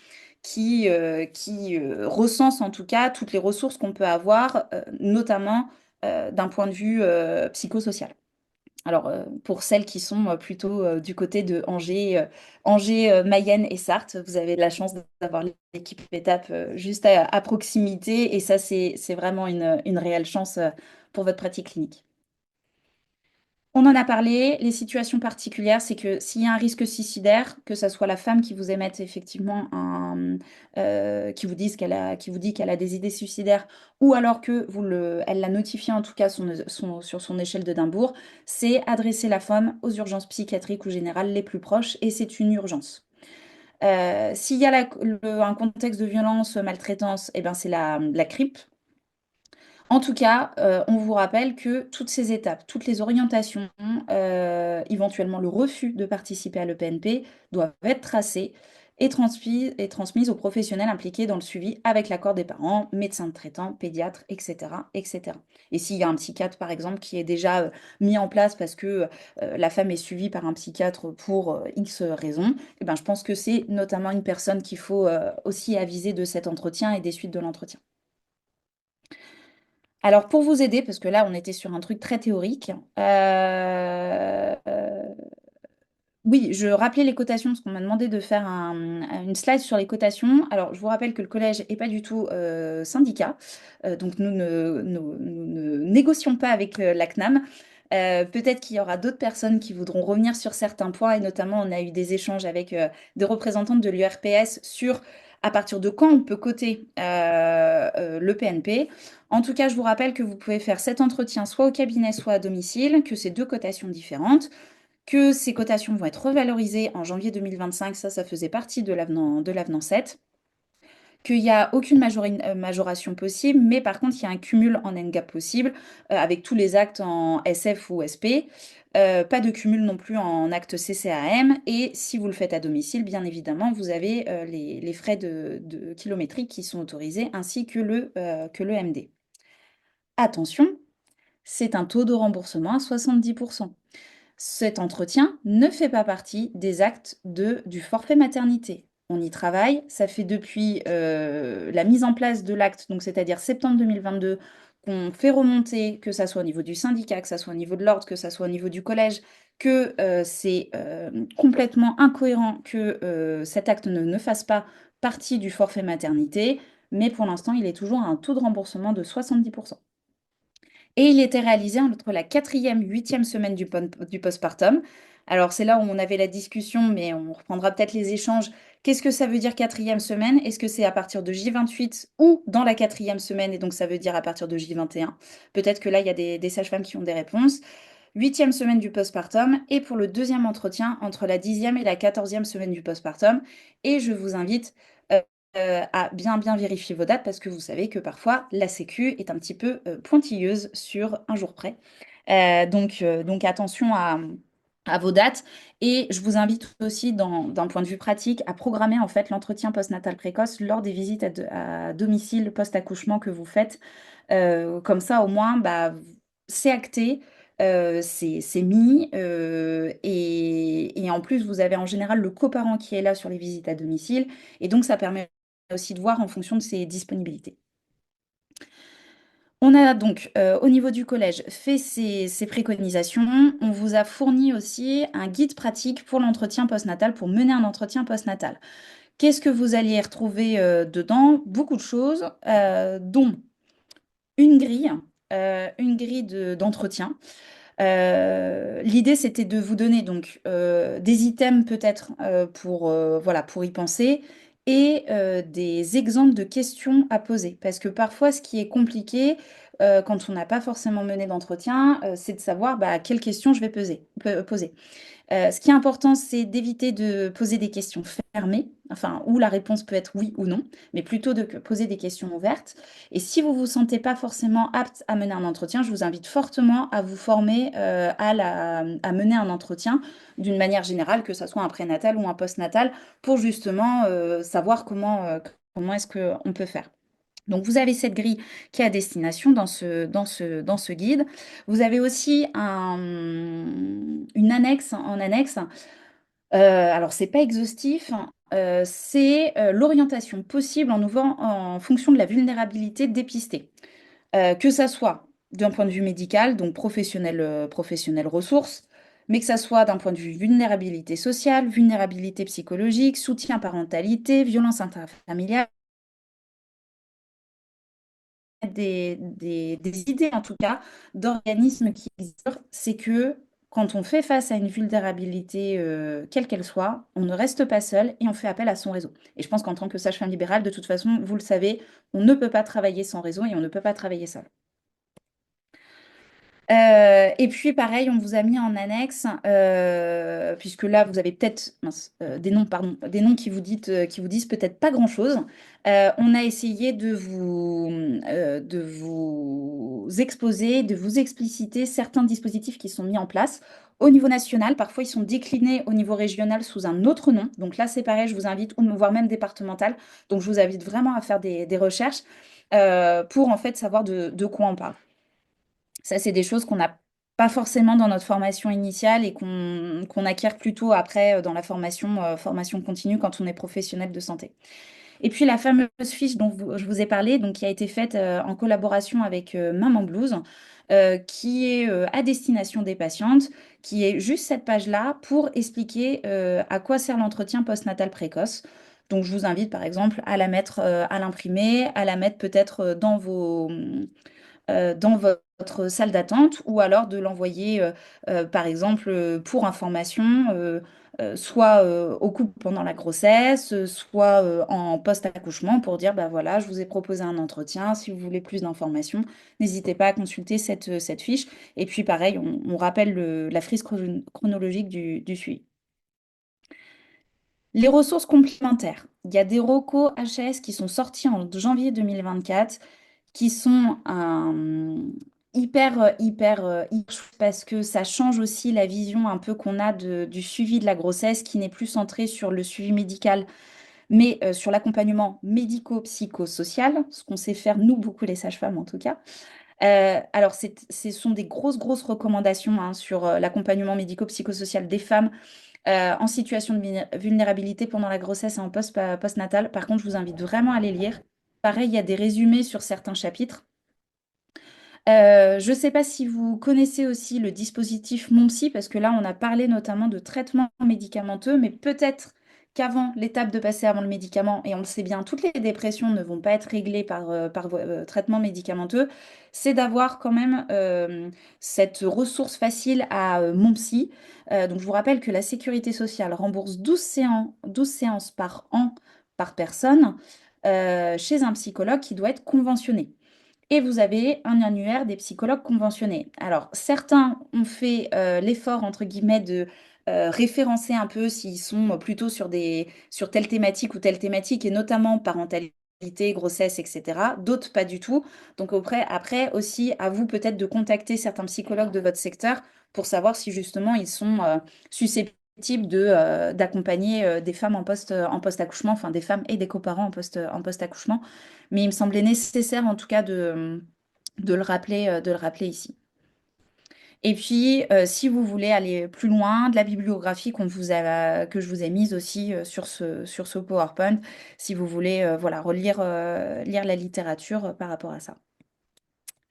qui recense en tout cas toutes les ressources qu'on peut avoir, notamment d'un point de vue psychosocial. Alors, pour celles qui sont plutôt du côté de Angers, Mayenne et Sarthe, vous avez de la chance d'avoir l'équipe étape juste à proximité. Et ça, c'est vraiment une réelle chance pour votre pratique clinique. On en a parlé, les situations particulières, c'est que s'il y a un risque suicidaire, que ce soit la femme qui vous émette effectivement qui vous dit qu'elle a des idées suicidaires, ou alors que elle l'a notifié en tout cas sur son échelle d'Édimbourg, c'est adresser la femme aux urgences psychiatriques ou générales les plus proches, et c'est une urgence. S'il y a un contexte de violence, maltraitance, eh ben c'est la CRIP. En tout cas, on vous rappelle que toutes ces étapes, toutes les orientations, éventuellement le refus de participer à l'EPNP, doivent être tracées et transmises aux professionnels impliqués dans le suivi avec l'accord des parents, médecins traitants, pédiatres, etc., etc. Et s'il y a un psychiatre, par exemple, qui est déjà mis en place parce que la femme est suivie par un psychiatre pour X raisons, eh ben, je pense que c'est notamment une personne qu'il faut aussi aviser de cet entretien et des suites de l'entretien. Alors, pour vous aider, parce que là, on était sur un truc très théorique, oui, je rappelais les cotations parce qu'on m'a demandé de faire une slide sur les cotations. Alors, je vous rappelle que le collège n'est pas du tout syndicat, donc nous ne négocions pas avec la CNAM. Peut-être qu'il y aura d'autres personnes qui voudront revenir sur certains points, et notamment, on a eu des échanges avec des représentantes de l'URPS sur à partir de quand on peut coter le PNP. En tout cas, je vous rappelle que vous pouvez faire cet entretien soit au cabinet, soit à domicile, que c'est deux cotations différentes, que ces cotations vont être revalorisées en janvier 2025, ça faisait partie de l'avenant 7, qu'il n'y a aucune majoration possible, mais par contre, il y a un cumul en NGAP possible avec tous les actes en SF ou SP. Pas de cumul non plus en acte CCAM. Et si vous le faites à domicile, bien évidemment, vous avez les frais de kilométrie qui sont autorisés, ainsi que le MD. Attention, c'est un taux de remboursement à 70%. Cet entretien ne fait pas partie des actes du forfait maternité. On y travaille, ça fait depuis la mise en place de l'acte, donc c'est-à-dire septembre 2022, qu'on fait remonter, que ça soit au niveau du syndicat, que ça soit au niveau de l'ordre, que ça soit au niveau du collège, que c'est complètement incohérent que cet acte ne fasse pas partie du forfait maternité, mais pour l'instant, il est toujours à un taux de remboursement de 70%. Et il était réalisé entre la 4e, 8e semaine du postpartum. Alors, c'est là où on avait la discussion, mais on reprendra peut-être les échanges. Qu'est-ce que ça veut dire 4e semaine? Est-ce que c'est à partir de J28 ou dans la 4e semaine, et donc ça veut dire à partir de J21? Peut-être que là, il y a des sages-femmes qui ont des réponses. 8e semaine du postpartum, et pour le deuxième entretien, entre la 10e et la 14e semaine du postpartum. Et je vous invite à bien vérifier vos dates, parce que vous savez que parfois la Sécu est un petit peu pointilleuse sur un jour près. Donc attention à vos dates. Et je vous invite aussi, d'un point de vue pratique, à programmer en fait l'entretien postnatal précoce lors des visites à domicile post-accouchement que vous faites. Comme ça, au moins, bah, c'est acté. C'est mis et en plus vous avez en général le coparent qui est là sur les visites à domicile, et donc ça permet aussi de voir en fonction de ses disponibilités. On a donc, au niveau du collège, fait ces préconisations. On vous a fourni aussi un guide pratique pour l'entretien postnatal, pour mener un entretien postnatal. Qu'est-ce que vous alliez retrouver dedans? Beaucoup de choses, dont une grille d'entretien. L'idée, c'était de vous donner donc des items peut-être pour y penser, et des exemples de questions à poser. Parce que parfois, ce qui est compliqué quand on n'a pas forcément mené d'entretien, c'est de savoir quelles questions je vais poser. Ce qui est important, c'est d'éviter de poser des questions fermées, enfin, où la réponse peut être oui ou non, mais plutôt de poser des questions ouvertes. Et si vous ne vous sentez pas forcément apte à mener un entretien, je vous invite fortement à vous former à mener un entretien d'une manière générale, que ce soit un prénatal ou un postnatal, pour justement savoir comment est-ce qu'on peut faire. Donc, vous avez cette grille qui est à destination dans ce guide. Vous avez aussi une annexe en annexe. Alors, ce n'est pas exhaustif. C'est l'orientation possible en fonction de la vulnérabilité dépistée. Que ça soit d'un point de vue médical, donc professionnel ressources, mais que ça soit d'un point de vue vulnérabilité sociale, vulnérabilité psychologique, soutien parentalité, violence intrafamiliale, des idées, en tout cas, d'organismes qui existent, c'est que quand on fait face à une vulnérabilité, quelle qu'elle soit, on ne reste pas seul et on fait appel à son réseau. Et je pense qu'en tant que sage-femme libérale, de toute façon, vous le savez, on ne peut pas travailler sans réseau et on ne peut pas travailler seul. Et puis pareil, on vous a mis en annexe, puisque là vous avez peut-être des noms qui vous disent peut-être pas grand-chose. On a essayé de vous exposer, de vous expliciter certains dispositifs qui sont mis en place au niveau national. Parfois, ils sont déclinés au niveau régional sous un autre nom. Donc là, c'est pareil, je vous invite, voire même départemental. Donc je vous invite vraiment à faire des recherches pour en fait savoir de quoi on parle. Ça, c'est des choses qu'on n'a pas forcément dans notre formation initiale et qu'on acquiert plutôt après dans la formation continue quand on est professionnel de santé. Et puis la fameuse fiche dont je vous ai parlé, donc, qui a été faite en collaboration avec Maman Blues, qui est à destination des patientes, qui est juste cette page-là pour expliquer à quoi sert l'entretien postnatal précoce. Donc je vous invite par exemple à la mettre, à l'imprimer, à la mettre peut-être dans votre salle d'attente ou alors de l'envoyer, par exemple, pour information, soit au couple pendant la grossesse, soit en post-accouchement pour dire, voilà, je vous ai proposé un entretien, si vous voulez plus d'informations, n'hésitez pas à consulter cette fiche. Et puis pareil, on rappelle la frise chronologique du suivi. Les ressources complémentaires. Il y a des recos HS qui sont sortis en janvier 2024 qui sont hyper parce que ça change aussi la vision un peu qu'on a du suivi de la grossesse qui n'est plus centré sur le suivi médical, mais sur l'accompagnement médico-psychosocial, ce qu'on sait faire, nous, beaucoup les sages-femmes en tout cas. Alors, ce sont des grosses recommandations sur l'accompagnement médico-psychosocial des femmes en situation de vulnérabilité pendant la grossesse et en postnatal. Par contre, je vous invite vraiment à les lire. Pareil, il y a des résumés sur certains chapitres. Je ne sais pas si vous connaissez aussi le dispositif MonPsy, parce que là, on a parlé notamment de traitement médicamenteux, mais peut-être qu'avant l'étape de passer avant le médicament, et on le sait bien, toutes les dépressions ne vont pas être réglées par traitement médicamenteux, c'est d'avoir quand même cette ressource facile à MonPsy. Donc, je vous rappelle que la Sécurité sociale rembourse 12 séances par an par personne chez un psychologue qui doit être conventionné. Et vous avez un annuaire des psychologues conventionnés. Alors, certains ont fait l'effort, entre guillemets, de référencer un peu s'ils sont plutôt sur telle thématique ou telle thématique, et notamment parentalité, grossesse, etc. D'autres, pas du tout. Donc, après aussi, à vous peut-être de contacter certains psychologues de votre secteur pour savoir si justement ils sont susceptibles d'accompagner des femmes en post-accouchement, enfin des femmes et des coparents en post-accouchement. Mais il me semblait nécessaire en tout cas de le rappeler ici. Et puis, si vous voulez aller plus loin, de la bibliographie que je vous ai mise aussi sur ce PowerPoint, si vous voulez relire lire la littérature par rapport à ça.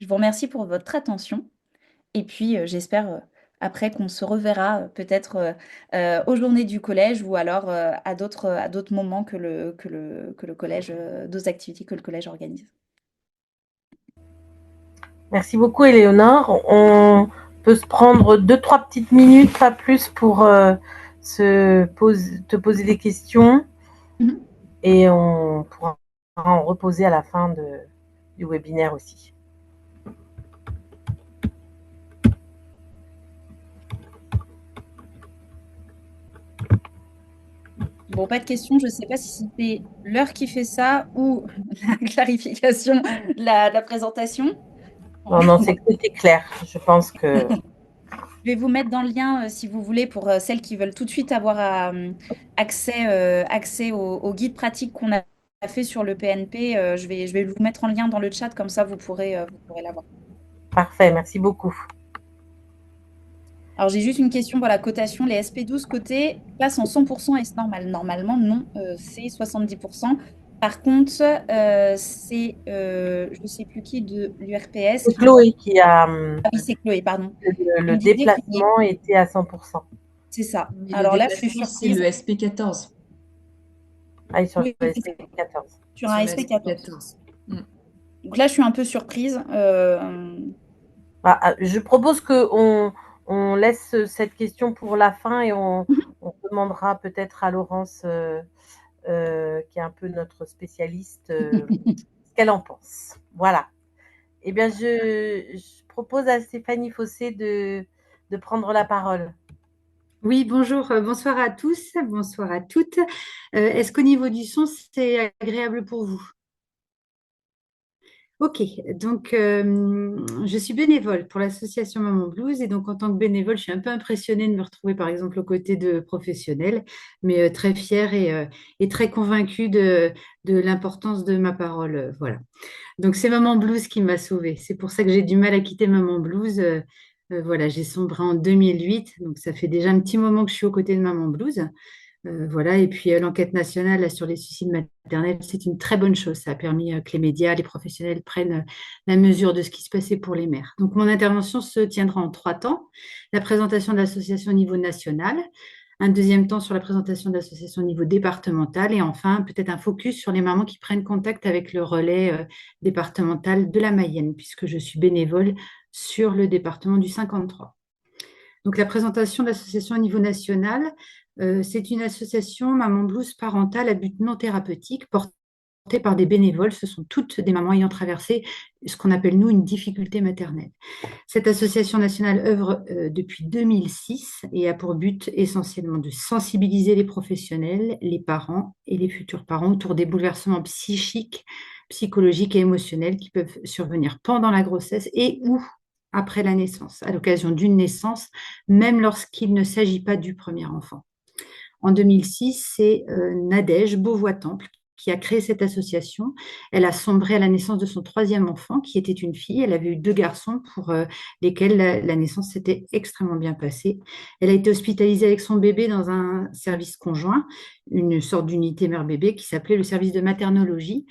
Je vous remercie pour votre attention. Et puis, j'espère après qu'on se reverra peut-être aux journées du collège ou alors à d'autres moments que le collège, d'autres activités que le collège organise. Merci beaucoup, Éléonore. On peut se prendre 2-3 petites minutes, pas plus, pour te poser des questions. et on pourra en reposer à la fin du webinaire aussi. Bon, pas de questions. Je ne sais pas si c'est l'heure qui fait ça ou la clarification de la présentation. Non, c'est que c'était clair. Je pense que Je vais vous mettre dans le lien, si vous voulez, pour celles qui veulent tout de suite avoir accès au guide pratique qu'on a fait sur le PNP. Je vais vous mettre en lien dans le chat, comme ça vous pourrez l'avoir. parfait, merci beaucoup. Alors, j'ai juste une question pour la cotation. Les SP12 cotés passent en 100%, est-ce normal? Normalement, non, c'est 70%. Par contre, je ne sais plus qui de l'URPS C'est qui dit... Chloé qui a Ah oui, c'est Chloé, pardon. le On me dit décliné. déplacement était à 100%. C'est ça. Et Alors le là, je suis déplacement, c'est surprise. le SP14. Ah, ils sont Oui, sur le SP14. sur Sur un le SP14. SP14. Donc là, je suis un peu surprise. Je propose qu'on laisse cette question pour la fin et on demandera peut-être à Laurence, qui est un peu notre spécialiste, ce qu'elle en pense. Voilà. Eh bien, je propose à Stéphanie Fossé de prendre la parole. Oui, bonjour, bonsoir à tous, bonsoir à toutes. Est-ce qu'au niveau du son, c'est agréable pour vous? Ok, donc je suis bénévole pour l'association Maman Blues et donc en tant que bénévole, je suis un peu impressionnée de me retrouver par exemple aux côtés de professionnels, mais très fière et très convaincue de l'importance de ma parole. Voilà. Donc c'est Maman Blues qui m'a sauvée. C'est pour ça que j'ai du mal à quitter Maman Blues. Voilà, j'ai sombré en 2008, donc ça fait déjà un petit moment que je suis aux côtés de Maman Blues. Voilà, et puis l'enquête nationale là, sur les suicides maternels, c'est une très bonne chose. Ça a permis que les médias, les professionnels prennent la mesure de ce qui se passait pour les mères. Donc mon intervention se tiendra en 3 temps. La présentation de l'association au niveau national, un deuxième temps sur la présentation de l'association au niveau départemental et enfin peut-être un focus sur les mamans qui prennent contact avec le relais départemental de la Mayenne, puisque je suis bénévole sur le département du 53. Donc la présentation de l'association au niveau national, c'est une association Maman Blues parentale à but non thérapeutique portée par des bénévoles. Ce sont toutes des mamans ayant traversé ce qu'on appelle nous une difficulté maternelle. Cette association nationale œuvre depuis 2006 et a pour but essentiellement de sensibiliser les professionnels, les parents et les futurs parents autour des bouleversements psychiques, psychologiques et émotionnels qui peuvent survenir pendant la grossesse et ou après la naissance, à l'occasion d'une naissance, même lorsqu'il ne s'agit pas du premier enfant. En 2006, c'est Nadège Beauvois-Temple qui a créé cette association. Elle a sombré à la naissance de son troisième enfant, qui était une fille. Elle avait eu 2 garçons pour lesquels la naissance s'était extrêmement bien passée. Elle a été hospitalisée avec son bébé dans un service conjoint, une sorte d'unité mère-bébé qui s'appelait le service de maternologie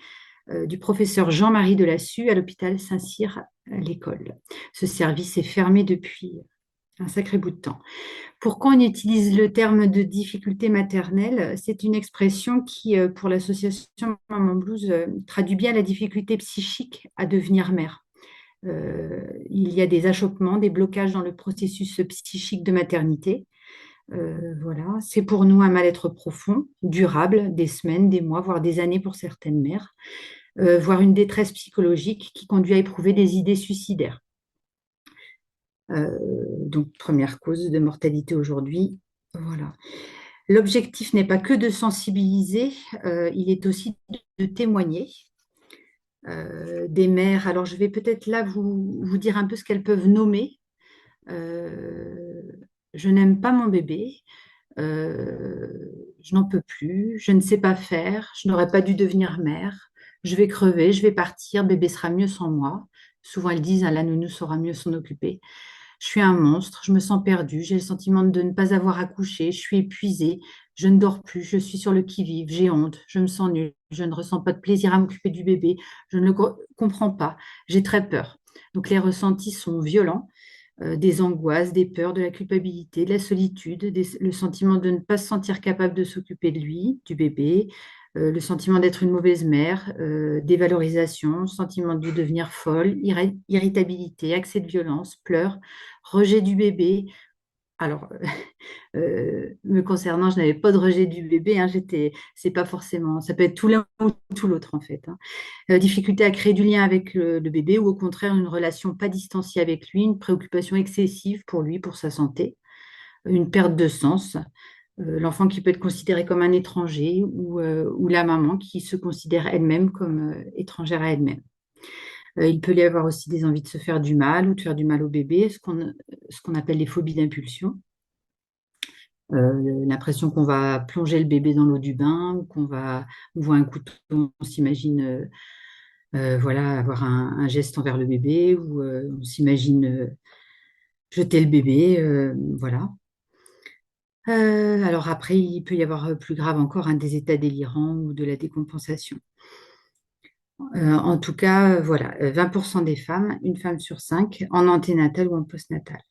du professeur Jean-Marie Delassus à l'hôpital Saint-Cyr à l'école. Ce service est fermé depuis un sacré bout de temps. Pourquoi on utilise le terme de difficulté maternelle? C'est une expression qui, pour l'association Maman Blues, traduit bien la difficulté psychique à devenir mère. Il y a des achoppements, des blocages dans le processus psychique de maternité. Voilà, c'est pour nous un mal-être profond, durable, des semaines, des mois, voire des années pour certaines mères, voire une détresse psychologique qui conduit à éprouver des idées suicidaires. Donc, première cause de mortalité aujourd'hui. Voilà. L'objectif n'est pas que de sensibiliser, il est aussi de témoigner des mères. Alors, je vais peut-être là vous dire un peu ce qu'elles peuvent nommer. Je n'aime pas mon bébé, je n'en peux plus, je ne sais pas faire, je n'aurais pas dû devenir mère, je vais crever, je vais partir, bébé sera mieux sans moi. Souvent, elles disent, ah, la nounou saura mieux s'en occuper. Je suis un monstre, je me sens perdue, j'ai le sentiment de ne pas avoir accouché, je suis épuisée, je ne dors plus, je suis sur le qui-vive, j'ai honte, je me sens nulle, je ne ressens pas de plaisir à m'occuper du bébé, je ne le comprends pas, j'ai très peur. Donc les ressentis sont violents, des angoisses, des peurs, de la culpabilité, de la solitude, le sentiment de ne pas se sentir capable de s'occuper de lui, du bébé, le sentiment d'être une mauvaise mère, dévalorisation, sentiment de devenir folle, irritabilité, accès de violence, pleurs, rejet du bébé, Alors, me concernant, je n'avais pas de rejet du bébé, hein, c'est pas forcément, ça peut être tout l'un ou tout l'autre en fait, hein. Difficulté à créer du lien avec le bébé ou au contraire une relation pas distanciée avec lui, une préoccupation excessive pour lui, pour sa santé, une perte de sens, l'enfant qui peut être considéré comme un étranger ou la maman qui se considère elle-même comme étrangère à elle-même. Il peut y avoir aussi des envies de se faire du mal ou de faire du mal au bébé, ce qu'on appelle les phobies d'impulsion. L'impression qu'on va plonger le bébé dans l'eau du bain ou on voit un couteau, on s'imagine voilà, avoir un geste envers le bébé ou on s'imagine jeter le bébé, voilà. Alors après, il peut y avoir plus grave encore, hein, des états délirants ou de la décompensation. En tout cas, voilà, 20% des femmes, une femme sur cinq, en anténatal ou en postnatal.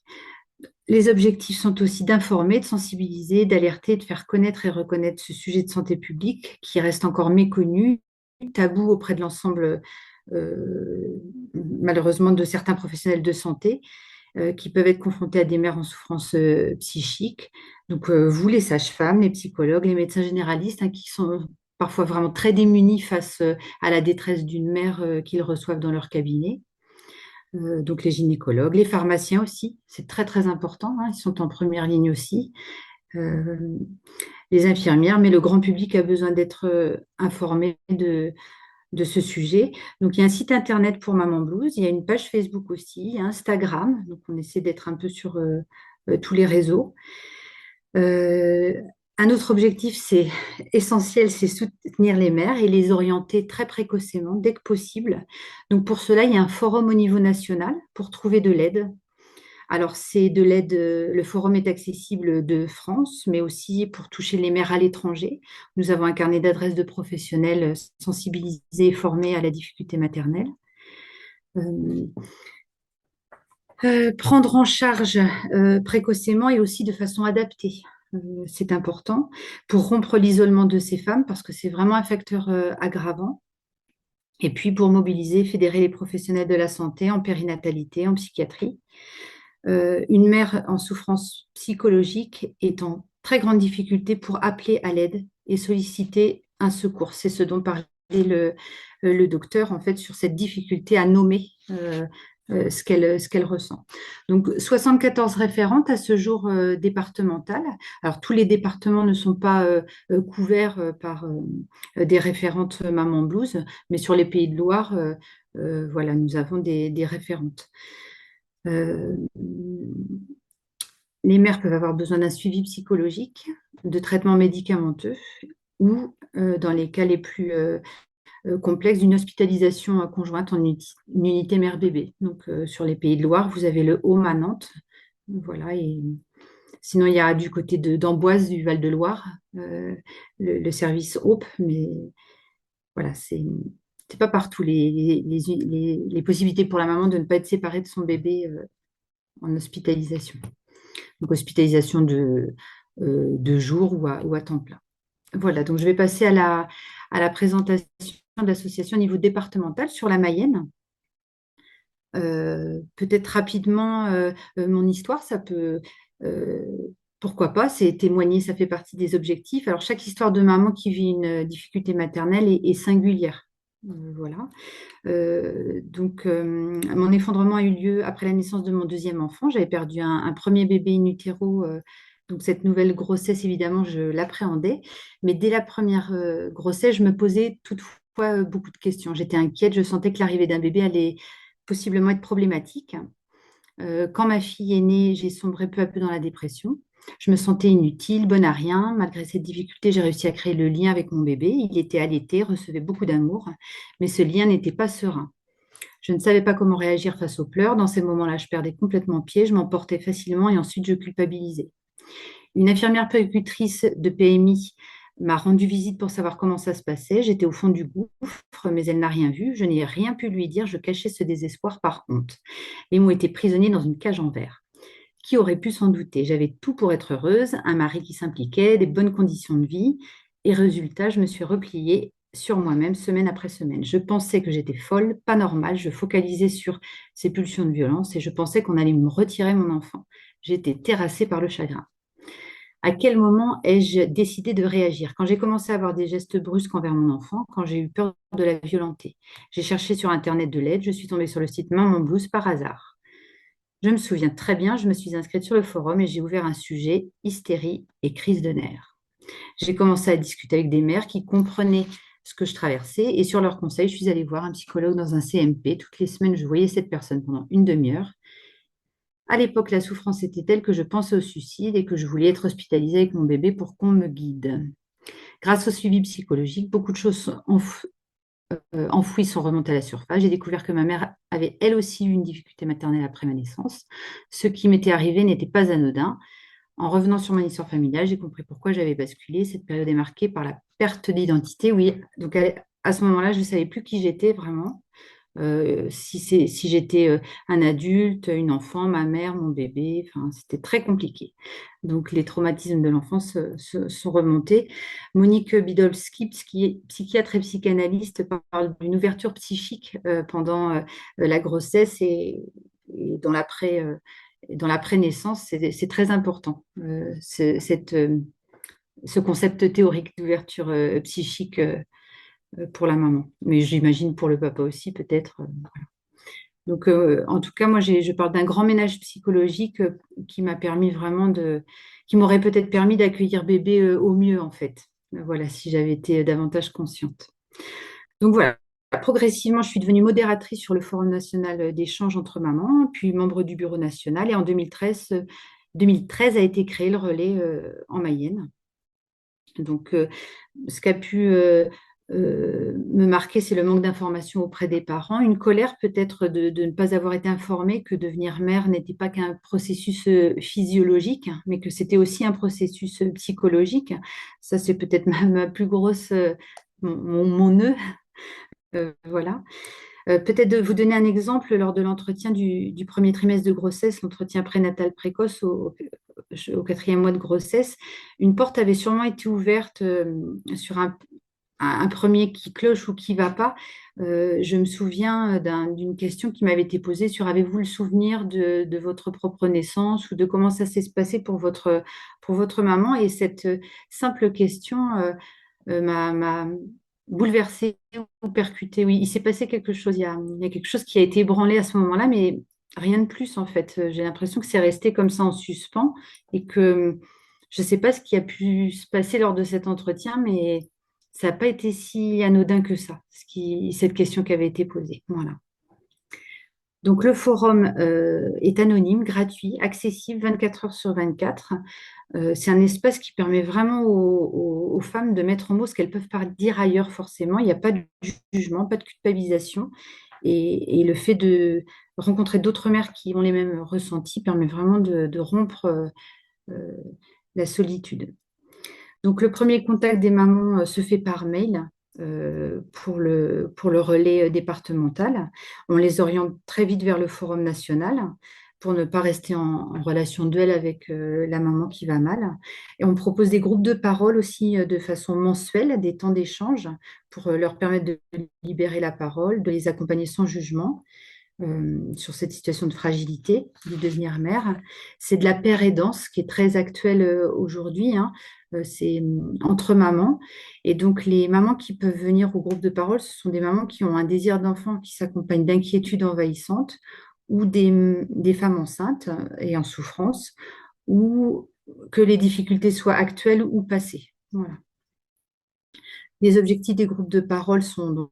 Les objectifs sont aussi d'informer, de sensibiliser, d'alerter, de faire connaître et reconnaître ce sujet de santé publique qui reste encore méconnu, tabou auprès de l'ensemble, malheureusement, de certains professionnels de santé qui peuvent être confrontés à des mères en souffrance psychique. Donc, vous, les sages-femmes, les psychologues, les médecins généralistes, hein, qui sont parfois vraiment très démunis face à la détresse d'une mère qu'ils reçoivent dans leur cabinet. Donc les gynécologues, les pharmaciens aussi, c'est très très important, hein, ils sont en première ligne aussi. Euh, les infirmières, mais le grand public a besoin d'être informé de ce sujet. Donc il y a un site internet pour Maman Blues, il y a une page Facebook aussi, il y a Instagram, donc on essaie d'être un peu sur tous les réseaux. Un autre objectif, c'est essentiel, c'est soutenir les mères et les orienter très précocement, dès que possible. Donc pour cela, il y a un forum au niveau national pour trouver de l'aide. Alors c'est de l'aide, le forum est accessible de France, mais aussi pour toucher les mères à l'étranger. Nous avons un carnet d'adresses de professionnels sensibilisés et formés à la difficulté maternelle. Prendre en charge précocement et aussi de façon adaptée. C'est important pour rompre l'isolement de ces femmes parce que c'est vraiment un facteur aggravant. Et puis pour mobiliser, fédérer les professionnels de la santé en périnatalité, en psychiatrie. Une mère en souffrance psychologique est en très grande difficulté pour appeler à l'aide et solliciter un secours. C'est ce dont parlait le docteur en fait sur cette difficulté à nommer ce qu'elle ressent. Donc 74 référentes à ce jour départementales. Alors tous les départements ne sont pas couverts par des référentes Maman Blues, mais sur les Pays de Loire, voilà, nous avons des référentes. Les mères peuvent avoir besoin d'un suivi psychologique, de traitements médicamenteux ou, dans les cas les plus complexes, d'une hospitalisation conjointe en une unité mère-bébé. Donc, sur les Pays de Loire, vous avez le Home à Nantes. Voilà, et sinon, il y a du côté d'Amboise, du Val-de-Loire, le service Hope, mais voilà, c'est pas partout les possibilités pour la maman de ne pas être séparée de son bébé en hospitalisation. Donc, hospitalisation de jour ou à temps plein. Voilà, donc je vais passer à la présentation de l'association au niveau départemental sur la Mayenne. Peut-être rapidement mon histoire, ça peut, pourquoi pas, c'est témoigner, ça fait partie des objectifs. Alors, chaque histoire de maman qui vit une difficulté maternelle est singulière. Voilà. Donc, mon effondrement a eu lieu après la naissance de mon deuxième enfant. J'avais perdu un premier bébé in utero. Donc, cette nouvelle grossesse, évidemment, je l'appréhendais. Mais dès la première grossesse, je me posais toutefois beaucoup de questions. J'étais inquiète. Je sentais que l'arrivée d'un bébé allait possiblement être problématique. Quand ma fille est née, j'ai sombré peu à peu dans la dépression. Je me sentais inutile, bonne à rien. Malgré cette difficulté, j'ai réussi à créer le lien avec mon bébé. Il était allaité, recevait beaucoup d'amour, mais ce lien n'était pas serein. Je ne savais pas comment réagir face aux pleurs. Dans ces moments-là, je perdais complètement pied, je m'emportais facilement et ensuite je culpabilisais. Une infirmière puéricultrice de PMI m'a rendu visite pour savoir comment ça se passait. J'étais au fond du gouffre, mais elle n'a rien vu. Je n'ai rien pu lui dire. Je cachais ce désespoir par honte. Les mots étaient prisonniers dans une cage en verre. Qui aurait pu s'en douter? J'avais tout pour être heureuse, un mari qui s'impliquait, des bonnes conditions de vie. Et résultat, je me suis repliée sur moi-même semaine après semaine. Je pensais que j'étais folle, pas normale, je focalisais sur ces pulsions de violence et je pensais qu'on allait me retirer mon enfant. J'étais terrassée par le chagrin. À quel moment ai-je décidé de réagir? Quand j'ai commencé à avoir des gestes brusques envers mon enfant, quand j'ai eu peur de la violenter. J'ai cherché sur Internet de l'aide, je suis tombée sur le site Maman Blues par hasard. Je me souviens très bien, je me suis inscrite sur le forum et j'ai ouvert un sujet, hystérie et crise de nerfs. J'ai commencé à discuter avec des mères qui comprenaient ce que je traversais et sur leurs conseils, je suis allée voir un psychologue dans un CMP. Toutes les semaines, je voyais cette personne pendant une demi-heure. À l'époque, la souffrance était telle que je pensais au suicide et que je voulais être hospitalisée avec mon bébé pour qu'on me guide. Grâce au suivi psychologique, beaucoup de choses enfouies sont remontées à la surface. J'ai découvert que ma mère avait elle aussi eu une difficulté maternelle après ma naissance. Ce qui m'était arrivé n'était pas anodin. En revenant sur mon histoire familiale, j'ai compris pourquoi j'avais basculé. Cette période est marquée par la perte d'identité. Oui, donc à ce moment-là, je ne savais plus qui j'étais vraiment. Si j'étais un adulte, une enfant, ma mère, mon bébé, enfin, c'était très compliqué. Donc les traumatismes de l'enfance sont remontés. Monique Bidolski, psychiatre et psychanalyste, parle d'une ouverture psychique pendant la grossesse et dans l'après-naissance, c'est très important. Ce concept théorique d'ouverture psychique pour la maman, mais j'imagine pour le papa aussi peut-être. Voilà. Donc, en tout cas, moi, je parle d'un grand ménage psychologique qui m'a permis vraiment qui m'aurait peut-être permis d'accueillir bébé au mieux, en fait. Voilà, si j'avais été davantage consciente. Donc voilà, progressivement, je suis devenue modératrice sur le Forum national d'échange entre mamans, puis membre du bureau national. Et en 2013 a été créé le relais en Mayenne. Donc, ce qui a pu me marquer, c'est le manque d'information auprès des parents, une colère peut-être de ne pas avoir été informée que devenir mère n'était pas qu'un processus physiologique, mais que c'était aussi un processus psychologique. Ça, c'est peut-être ma plus grosse, mon nœud. Voilà. Peut-être de vous donner un exemple lors de l'entretien du premier trimestre de grossesse, l'entretien prénatal précoce au 4e mois de grossesse, une porte avait sûrement été ouverte sur un premier qui cloche ou qui ne va pas. Je me souviens d'une question qui m'avait été posée sur avez-vous le souvenir de votre propre naissance ou de comment ça s'est passé pour votre maman? Et cette simple question m'a bouleversée ou percutée. Oui, il s'est passé quelque chose. Il y a quelque chose qui a été ébranlé à ce moment-là, mais rien de plus en fait. J'ai l'impression que c'est resté comme ça en suspens et que je ne sais pas ce qui a pu se passer lors de cet entretien, mais ça n'a pas été si anodin que ça, cette question qui avait été posée. Voilà. Donc le forum est anonyme, gratuit, accessible 24 heures sur 24. C'est un espace qui permet vraiment aux femmes de mettre en mots ce qu'elles peuvent pas dire ailleurs forcément. Il n'y a pas de jugement, pas de culpabilisation. Et le fait de rencontrer d'autres mères qui ont les mêmes ressentis permet vraiment de rompre la solitude. Donc le premier contact des mamans se fait par mail pour le relais départemental. On les oriente très vite vers le forum national pour ne pas rester en relation duel avec la maman qui va mal. Et on propose des groupes de parole aussi de façon mensuelle, des temps d'échange pour leur permettre de libérer la parole, de les accompagner sans jugement sur cette situation de fragilité de devenir mère. C'est de la paire-aidance qui est très actuelle aujourd'hui. Hein. C'est entre mamans. Et donc, les mamans qui peuvent venir au groupe de parole, ce sont des mamans qui ont un désir d'enfant qui s'accompagne d'inquiétudes envahissantes ou des femmes enceintes et en souffrance, ou que les difficultés soient actuelles ou passées. Voilà. Les objectifs des groupes de parole sont donc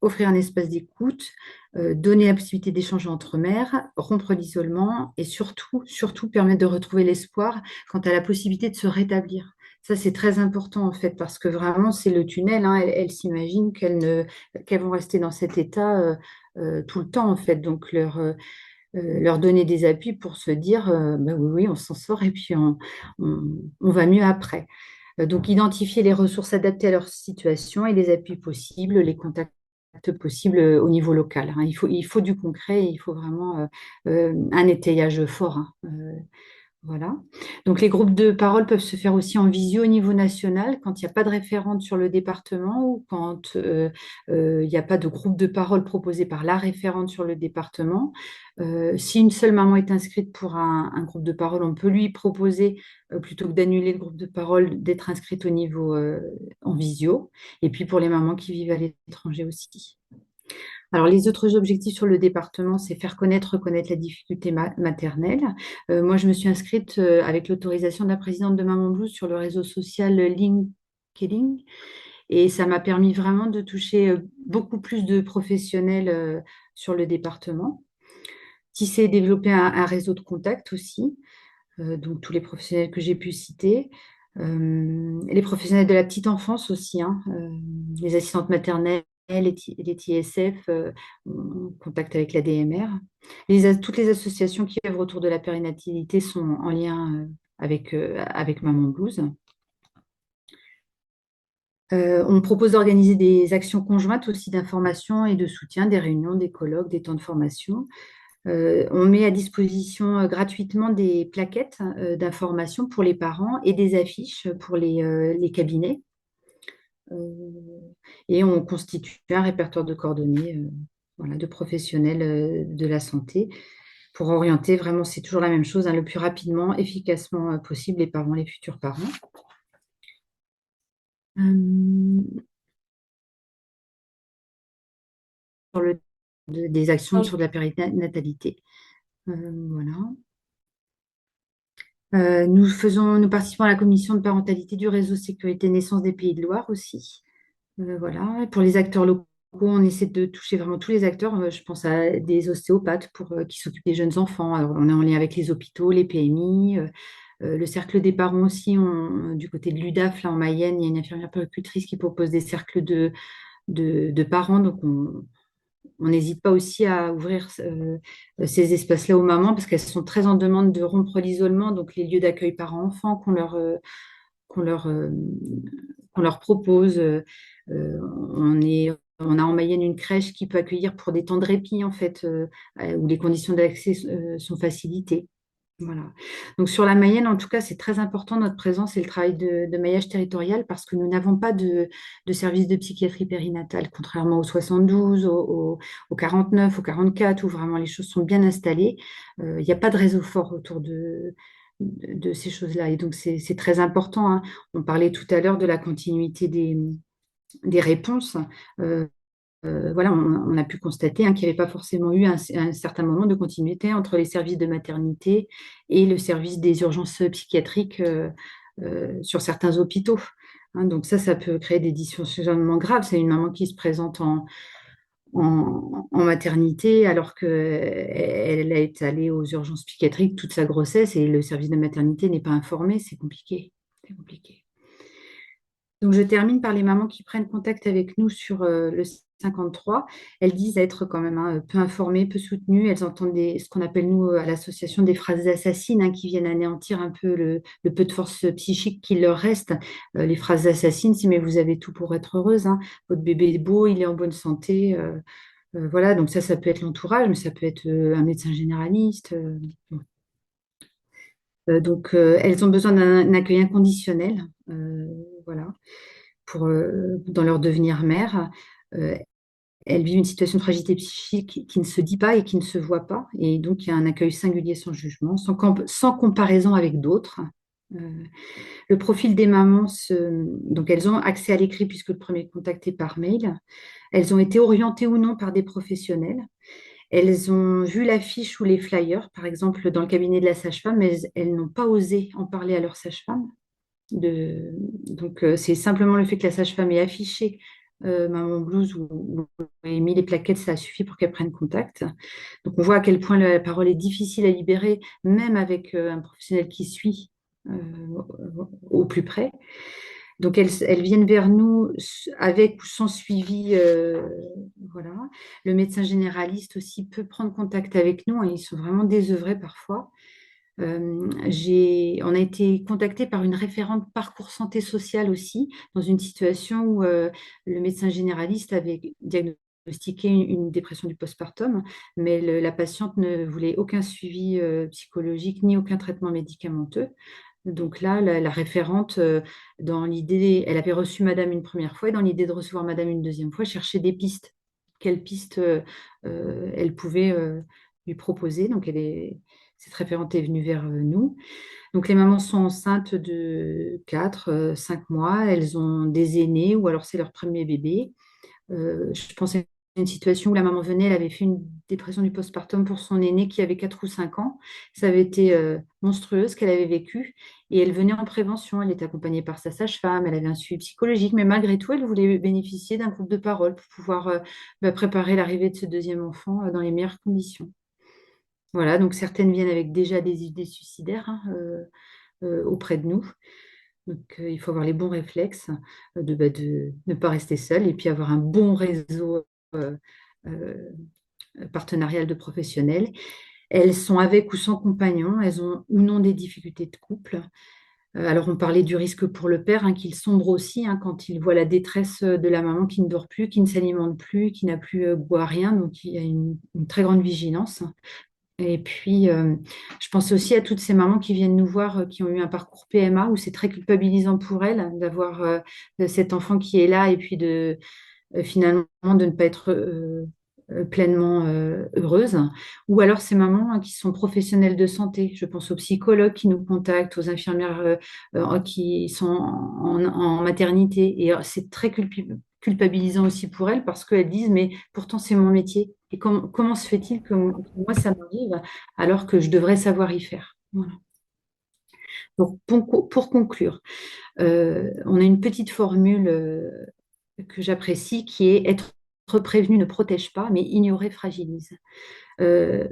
offrir un espace d'écoute, donner la possibilité d'échanger entre mères, rompre l'isolement et surtout permettre de retrouver l'espoir quant à la possibilité de se rétablir. Ça, c'est très important en fait, parce que vraiment, c'est le tunnel. Hein. Elles s'imaginent qu'elles vont rester dans cet état tout le temps en fait. Donc, leur donner des appuis pour se dire, bah oui, on s'en sort et puis on va mieux après. Donc, identifier les ressources adaptées à leur situation et les appuis possibles, les contacts possibles au niveau local. Hein. Il faut du concret, il faut vraiment un étayage fort. Hein. Voilà. Donc les groupes de parole peuvent se faire aussi en visio au niveau national quand il n'y a pas de référente sur le département ou quand il n'y a pas de groupe de parole proposé par la référente sur le département. Si une seule maman est inscrite pour un groupe de parole, on peut lui proposer, plutôt que d'annuler le groupe de parole, d'être inscrite au niveau en visio. Et puis pour les mamans qui vivent à l'étranger aussi. Alors, les autres objectifs sur le département, c'est faire connaître, reconnaître la difficulté maternelle. Moi, je me suis inscrite avec l'autorisation de la présidente de Maman Blues sur le réseau social LinkedIn et ça m'a permis vraiment de toucher beaucoup plus de professionnels sur le département. Tisser et développer un réseau de contacts aussi, donc tous les professionnels que j'ai pu citer. Les professionnels de la petite enfance aussi, hein, les assistantes maternelles, les TSF, en contact avec la DMR. Toutes les associations qui œuvrent autour de la périnatalité sont en lien avec Maman Blues. On propose d'organiser des actions conjointes aussi d'information et de soutien, des réunions, des colloques, des temps de formation. On met à disposition gratuitement des plaquettes d'information pour les parents et des affiches pour les cabinets. Et on constitue un répertoire de coordonnées voilà, de professionnels de la santé pour orienter vraiment, c'est toujours la même chose, hein, le plus rapidement, efficacement possible les parents, les futurs parents. Sur des actions sur de la périnatalité. Voilà. Nous participons à la commission de parentalité du réseau sécurité naissance des Pays de Loire aussi. Voilà. Et pour les acteurs locaux, on essaie de toucher vraiment tous les acteurs. Je pense à des ostéopathes qui s'occupent des jeunes enfants. Alors, on est en lien avec les hôpitaux, les PMI, le cercle des parents aussi. Du côté de l'UDAF, là en Mayenne, il y a une infirmière puéricultrice qui propose des cercles de parents. Donc, on n'hésite pas aussi à ouvrir ces espaces-là aux mamans parce qu'elles sont très en demande de rompre l'isolement. Donc, les lieux d'accueil parents-enfants qu'on leur, euh, qu'on leur propose. On a en Mayenne une crèche qui peut accueillir pour des temps de répit, en fait, où les conditions d'accès sont facilitées. Voilà. Donc sur la Mayenne, en tout cas, c'est très important notre présence et le travail de maillage territorial parce que nous n'avons pas de service de psychiatrie périnatale, contrairement aux 72, aux 49, aux 44, où vraiment les choses sont bien installées. Il n'y a pas de réseau fort autour de ces choses-là. Et donc c'est très important, hein. On parlait tout à l'heure de la continuité des réponses. Voilà, on a pu constater qu'il n'y avait pas forcément eu un certain moment de continuité entre les services de maternité et le service des urgences psychiatriques sur certains hôpitaux. Hein, donc ça peut créer des dysfonctionnements graves. C'est une maman qui se présente en maternité alors qu'elle a été allée aux urgences psychiatriques toute sa grossesse et le service de maternité n'est pas informé. C'est compliqué. C'est compliqué. Donc, je termine par les mamans qui prennent contact avec nous sur le 53. Elles disent être quand même peu informées, peu soutenues. Elles entendent ce qu'on appelle, nous, à l'association, des phrases assassines qui viennent anéantir un peu le peu de force psychique qu'il leur reste. Les phrases assassines, c'est « mais vous avez tout pour être heureuse, hein. Votre bébé est beau, il est en bonne santé. » Voilà, donc ça peut être l'entourage, mais ça peut être un médecin généraliste. Bon. Donc, elles ont besoin d'un accueil inconditionnel, voilà, dans leur devenir mère. Elles vivent une situation de fragilité psychique qui ne se dit pas et qui ne se voit pas. Et donc, il y a un accueil singulier sans jugement, sans comparaison avec d'autres. Le profil des mamans, donc elles ont accès à l'écrit puisque le premier contact est par mail. Elles ont été orientées ou non par des professionnels. Elles ont vu l'affiche ou les flyers, par exemple dans le cabinet de la sage-femme, mais elles n'ont pas osé en parler à leur sage-femme. Donc, c'est simplement le fait que la sage-femme ait affiché Maman Blues ou ait mis les plaquettes, ça a suffi pour qu'elle prenne contact. Donc, on voit à quel point la parole est difficile à libérer, même avec un professionnel qui suit au plus près. Donc, elles viennent vers nous avec ou sans suivi. Voilà. Le médecin généraliste aussi peut prendre contact avec nous, hein, ils sont vraiment désœuvrés parfois. On a été contacté par une référente parcours santé sociale aussi, dans une situation où le médecin généraliste avait diagnostiqué diagnostiqué une dépression du postpartum, mais la patiente ne voulait aucun suivi psychologique ni aucun traitement médicamenteux. Donc là, la référente, dans l'idée, elle avait reçu madame une première fois, et dans l'idée de recevoir madame une deuxième fois, cherchait des pistes. Quelles pistes elle pouvait lui proposer. Donc cette référente est venue vers nous. Donc les mamans sont enceintes de 4, 5 mois, elles ont des aînés ou alors c'est leur premier bébé. Je pense à une situation où la maman venait, elle avait fait une dépression du postpartum pour son aîné qui avait 4 ou 5 ans. Ça avait été monstrueux ce qu'elle avait vécu. Et elle venait en prévention, elle était accompagnée par sa sage-femme, elle avait un suivi psychologique, mais malgré tout, elle voulait bénéficier d'un groupe de parole pour pouvoir préparer l'arrivée de ce deuxième enfant dans les meilleures conditions. Voilà, donc certaines viennent avec déjà des idées suicidaires auprès de nous. Donc, il faut avoir les bons réflexes de ne pas rester seul et puis avoir un bon réseau euh, euh, partenarial de professionnels. Elles sont avec ou sans compagnon, elles ont ou non des difficultés de couple. Alors, on parlait du risque pour le père, hein, qu'il sombre aussi quand il voit la détresse de la maman qui ne dort plus, qui ne s'alimente plus, qui n'a plus goût à rien. Donc, il y a une très grande vigilance. Et puis, je pensais aussi à toutes ces mamans qui viennent nous voir, qui ont eu un parcours PMA, où c'est très culpabilisant pour elles d'avoir cet enfant qui est là et puis finalement de ne pas être pleinement heureuse. Ou alors ces mamans qui sont professionnelles de santé. Je pense aux psychologues qui nous contactent, aux infirmières qui sont en maternité. Et c'est très culpabilisant aussi pour elles parce qu'elles disent, mais pourtant c'est mon métier. Et comment se fait-il que moi ça m'arrive alors que je devrais savoir y faire? Voilà. Donc pour conclure, on a une petite formule que j'apprécie qui est être prévenu ne protège pas, mais ignorer fragilise. Euh,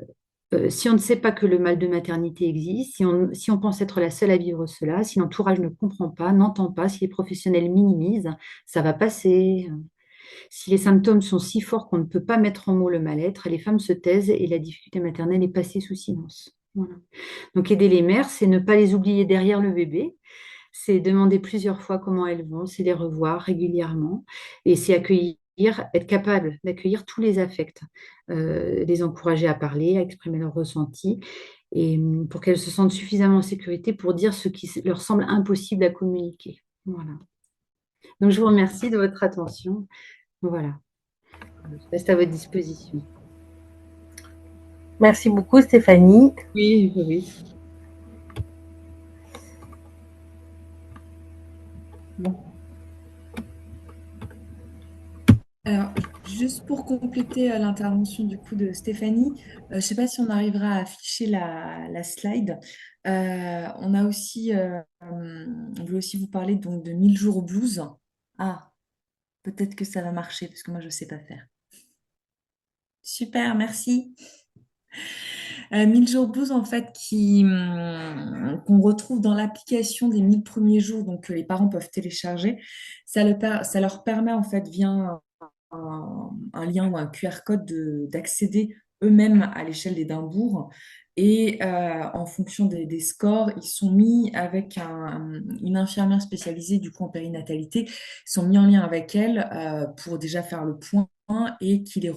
si on ne sait pas que le mal de maternité existe, si on pense être la seule à vivre cela, si l'entourage ne comprend pas, n'entend pas, si les professionnels minimisent, ça va passer. Si les symptômes sont si forts qu'on ne peut pas mettre en mots le mal-être, les femmes se taisent et la difficulté maternelle est passée sous silence. Voilà. Donc aider les mères, c'est ne pas les oublier derrière le bébé, c'est demander plusieurs fois comment elles vont, c'est les revoir régulièrement, et c'est accueillir, être capable d'accueillir tous les affects, les encourager à parler, à exprimer leurs ressentis, et pour qu'elles se sentent suffisamment en sécurité pour dire ce qui leur semble impossible à communiquer. Voilà. Donc je vous remercie de votre attention. Voilà. Je reste à votre disposition. Merci beaucoup, Stéphanie. Oui, oui. Bon. Alors, juste pour compléter l'intervention du coup de Stéphanie, je ne sais pas si on arrivera à afficher la slide. On a aussi, on veut aussi vous parler donc de 1000 jours au blues. Ah, peut-être que ça va marcher parce que moi je ne sais pas faire. Super, merci. 1000 jours blues en fait qu'on retrouve dans l'application des 1000 premiers jours donc que les parents peuvent télécharger. Ça leur permet en fait via un lien ou un QR code d'accéder eux-mêmes à l'échelle d'Édimbourg. Et en fonction des scores, ils sont mis avec une infirmière spécialisée du coup en périnatalité, ils sont mis en lien avec elle pour déjà faire le point et qui les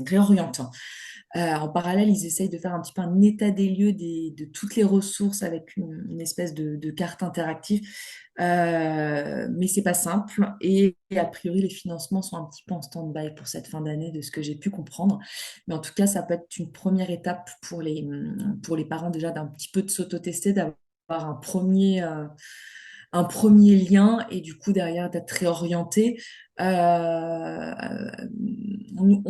réoriente. En parallèle, ils essayent de faire un petit peu un état des lieux de toutes les ressources avec une espèce de carte interactive. Mais c'est pas simple. Et a priori, les financements sont un petit peu en stand-by pour cette fin d'année, de ce que j'ai pu comprendre. Mais en tout cas, ça peut être une première étape pour les parents déjà d'un petit peu de s'auto-tester, d'avoir un premier lien et du coup derrière d'être réorienté. On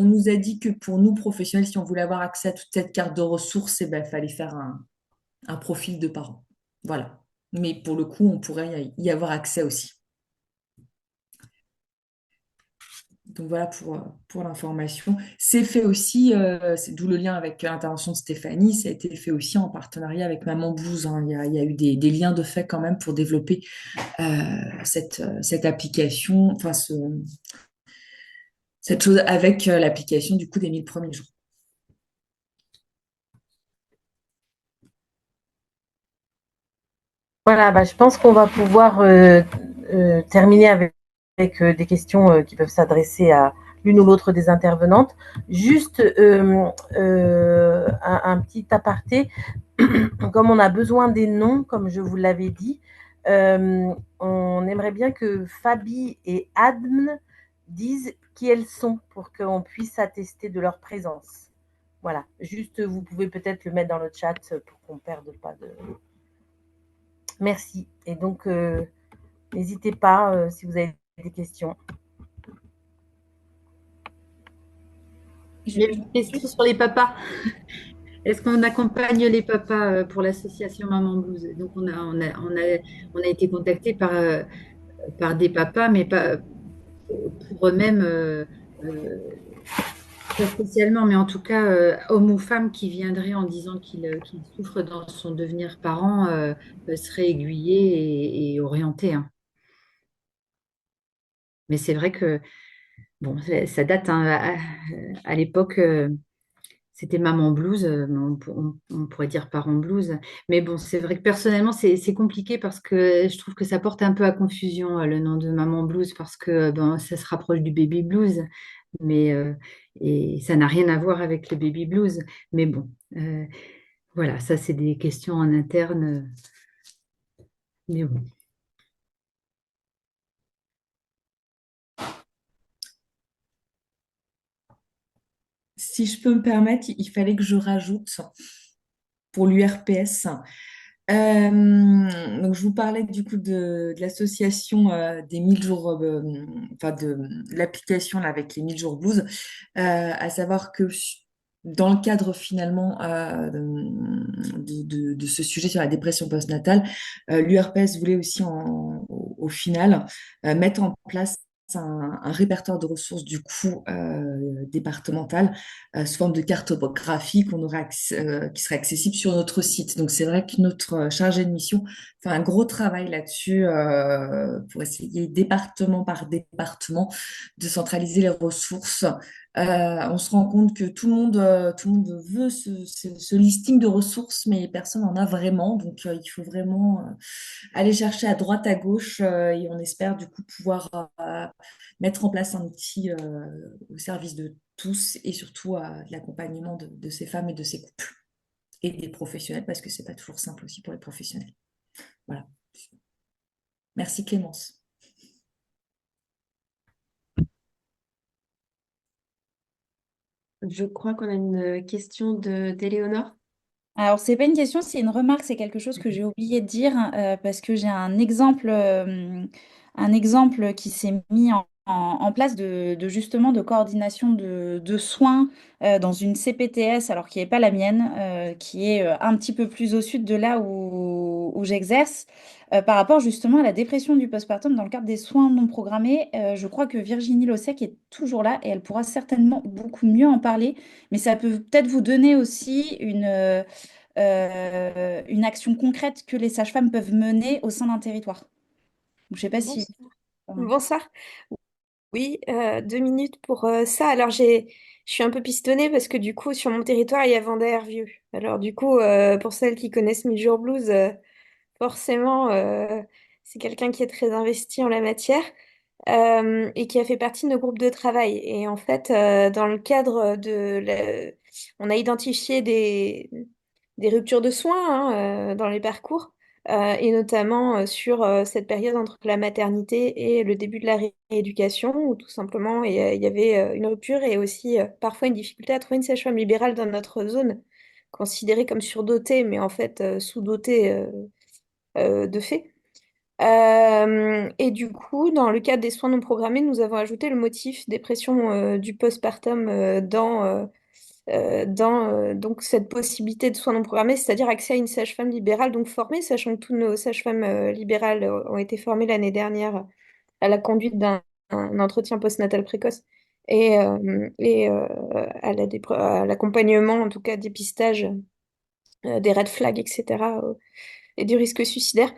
nous a dit que pour nous professionnels, si on voulait avoir accès à toute cette carte de ressources, il fallait faire un profil de parent. Voilà. Mais pour le coup, on pourrait y avoir accès aussi. Donc voilà pour l'information. C'est fait aussi, c'est d'où le lien avec l'intervention de Stéphanie, ça a été fait aussi en partenariat avec Maman Blues. Hein. Il y a eu des liens de fait quand même pour développer cette application, enfin cette chose avec l'application du coup des 1000 premiers jours. Voilà, je pense qu'on va pouvoir terminer avec des questions qui peuvent s'adresser à l'une ou l'autre des intervenantes. Juste un petit aparté, comme on a besoin des noms, comme je vous l'avais dit, on aimerait bien que Fabi et Adm disent qui elles sont pour qu'on puisse attester de leur présence. Voilà, juste vous pouvez peut-être le mettre dans le chat pour qu'on ne perde pas de... Merci. Et donc, n'hésitez pas si vous avez des questions. J'ai une question sur les papas. Est-ce qu'on accompagne les papas pour l'association Maman Blues? Donc, on a été contacté par des papas, mais pas pour eux-mêmes, pas spécialement, mais en tout cas, hommes ou femmes qui viendraient en disant qu'ils souffrent dans son devenir parent, seraient aiguillés et orientés, hein. Mais c'est vrai que, bon, ça date, hein, à l'époque. C'était Maman Blues, mais on pourrait dire Parent Blues. Mais bon, c'est vrai que personnellement, c'est compliqué parce que je trouve que ça porte un peu à confusion, le nom de Maman Blues, parce que ben, ça se rapproche du baby blues, mais et ça n'a rien à voir avec le baby blues. Mais bon, voilà, ça, c'est des questions en interne. Mais bon. Si je peux me permettre, il fallait que je rajoute pour l'URPS. Donc, je vous parlais du coup de l'association des 1000 jours, enfin de l'application là, avec les 1000 jours blues, à savoir que dans le cadre finalement de ce sujet sur la dépression postnatale, l'URPS voulait aussi au final mettre en place un répertoire de ressources du coup départemental sous forme de cartographie qui serait accessible sur notre site. Donc c'est vrai que notre chargé de mission fait un gros travail là-dessus pour essayer département par département de centraliser les ressources. On se rend compte que tout le monde veut ce listing de ressources, mais personne n'en a vraiment. Donc il faut vraiment aller chercher à droite, à gauche, et on espère du coup pouvoir mettre en place un outil au service de tous et surtout à l'accompagnement de ces femmes et de ces couples et des professionnels parce que c'est pas toujours simple aussi pour les professionnels. Voilà. Merci Clémence. Je crois qu'on a une question d'Éléonore. Alors, c'est pas une question, c'est une remarque, c'est quelque chose que j'ai oublié de dire parce que j'ai un exemple qui s'est mis en place de justement de coordination de soins dans une CPTS, alors qui n'est pas la mienne, qui est un petit peu plus au sud de là où j'exerce, par rapport justement à la dépression du postpartum dans le cadre des soins non programmés. Je crois que Virginie Lossec est toujours là et elle pourra certainement beaucoup mieux en parler, mais ça peut peut-être vous donner aussi une action concrète que les sages-femmes peuvent mener au sein d'un territoire. Je ne sais pas si... Bonsoir. Bonsoir. Oui, 2 minutes pour ça. Alors je suis un peu pistonnée parce que du coup sur mon territoire il y a Vanda Hervieux. Alors du coup pour celles qui connaissent Mille Jours Blues, forcément c'est quelqu'un qui est très investi en la matière et qui a fait partie de nos groupes de travail. Et en fait dans le cadre on a identifié des ruptures de soins hein, dans les parcours et notamment sur cette période entre la maternité et le début de la rééducation, où tout simplement il y avait une rupture et aussi parfois une difficulté à trouver une sage-femme libérale dans notre zone, considérée comme surdotée, mais en fait sous-dotée de fait. Et du coup, dans le cadre des soins non programmés, nous avons ajouté le motif dépression du postpartum dans donc cette possibilité de soins non programmés, c'est-à-dire accès à une sage-femme libérale donc formée, sachant que toutes nos sages-femmes libérales ont été formées l'année dernière à la conduite d'un entretien postnatal précoce et à l'accompagnement, en tout cas dépistage des red flags, etc. Et du risque suicidaire.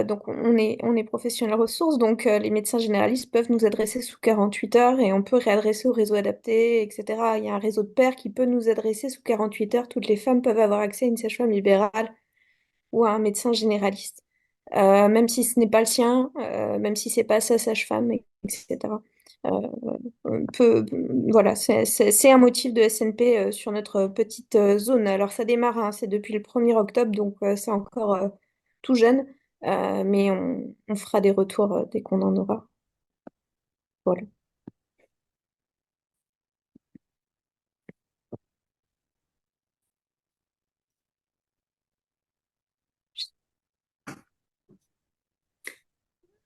Donc on est professionnels ressources, donc les médecins généralistes peuvent nous adresser sous 48 heures et on peut réadresser au réseau adapté, etc. Il y a un réseau de pairs qui peut nous adresser sous 48 heures. Toutes les femmes peuvent avoir accès à une sage-femme libérale ou à un médecin généraliste. même si ce n'est pas le sien, même si c'est pas sa sage-femme, etc. Euh, voilà, c'est un motif de SNP sur notre petite zone. Alors ça démarre, hein, c'est depuis le 1er octobre, donc c'est encore tout jeune, mais on fera des retours dès qu'on en aura. Voilà.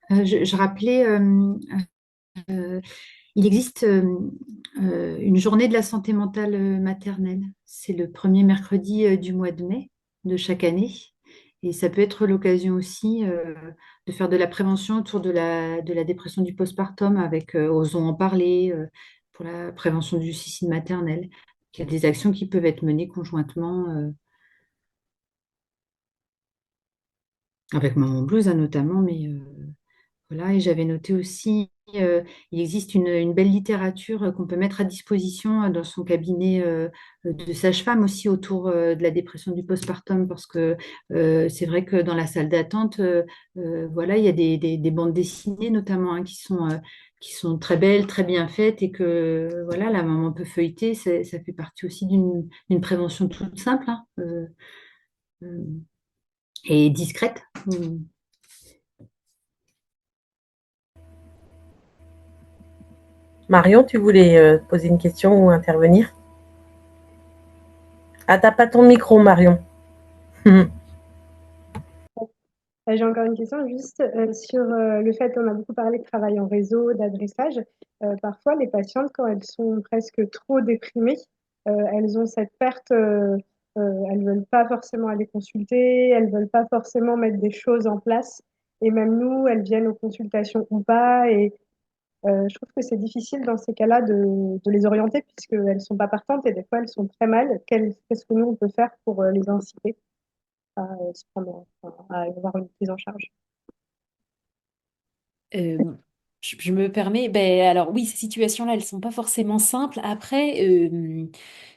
Je rappelais, euh, il existe une journée de la santé mentale maternelle. C'est le premier mercredi du mois de mai de chaque année. Et ça peut être l'occasion aussi de faire de la prévention autour de la dépression du postpartum avec Osons en parler pour la prévention du suicide maternel. Il y a des actions qui peuvent être menées conjointement avec Maman Blues, hein, notamment, mais voilà, et j'avais noté aussi, il existe une belle littérature qu'on peut mettre à disposition dans son cabinet de sage-femme aussi autour de la dépression du postpartum, parce que c'est vrai que dans la salle d'attente, voilà, il y a des bandes dessinées notamment hein, qui sont très belles, très bien faites, et que voilà, la maman peut feuilleter, ça fait partie aussi d'une prévention toute simple hein, euh, et discrète. Marion, tu voulais poser une question ou intervenir? Ah, t'as pas ton micro, Marion. J'ai encore une question juste sur le fait, on a beaucoup parlé de travail en réseau, d'adressage. Parfois, les patientes, quand elles sont presque trop déprimées, elles ont cette perte, elles veulent pas forcément aller consulter, elles veulent pas forcément mettre des choses en place. Et même nous, elles viennent aux consultations ou pas. Et je trouve que c'est difficile dans ces cas-là de les orienter puisqu'elles sont pas partantes et des fois, elles sont très mal. Qu'est-ce que nous, on peut faire pour les inciter à, se prendre, à avoir une prise en charge? Euh, je me permets, ben alors oui, ces situations-là, elles sont pas forcément simples. Après,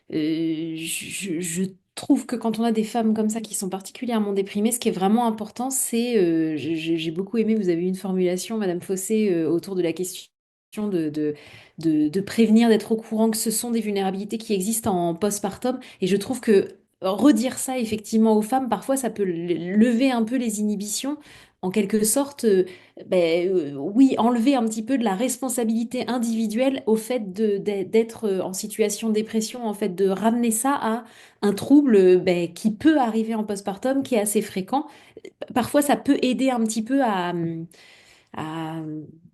je trouve que quand on a des femmes comme ça qui sont particulièrement déprimées, ce qui est vraiment important, c'est, j'ai beaucoup aimé, vous avez eu une formulation, Madame Fossé, autour de la question de prévenir, d'être au courant que ce sont des vulnérabilités qui existent en postpartum. Et je trouve que redire ça effectivement aux femmes, parfois, ça peut lever un peu les inhibitions. En quelque sorte, oui, enlever un petit peu de la responsabilité individuelle au fait d'être en situation de dépression, en fait, de ramener ça à un trouble qui peut arriver en postpartum, qui est assez fréquent. Parfois, ça peut aider un petit peu à,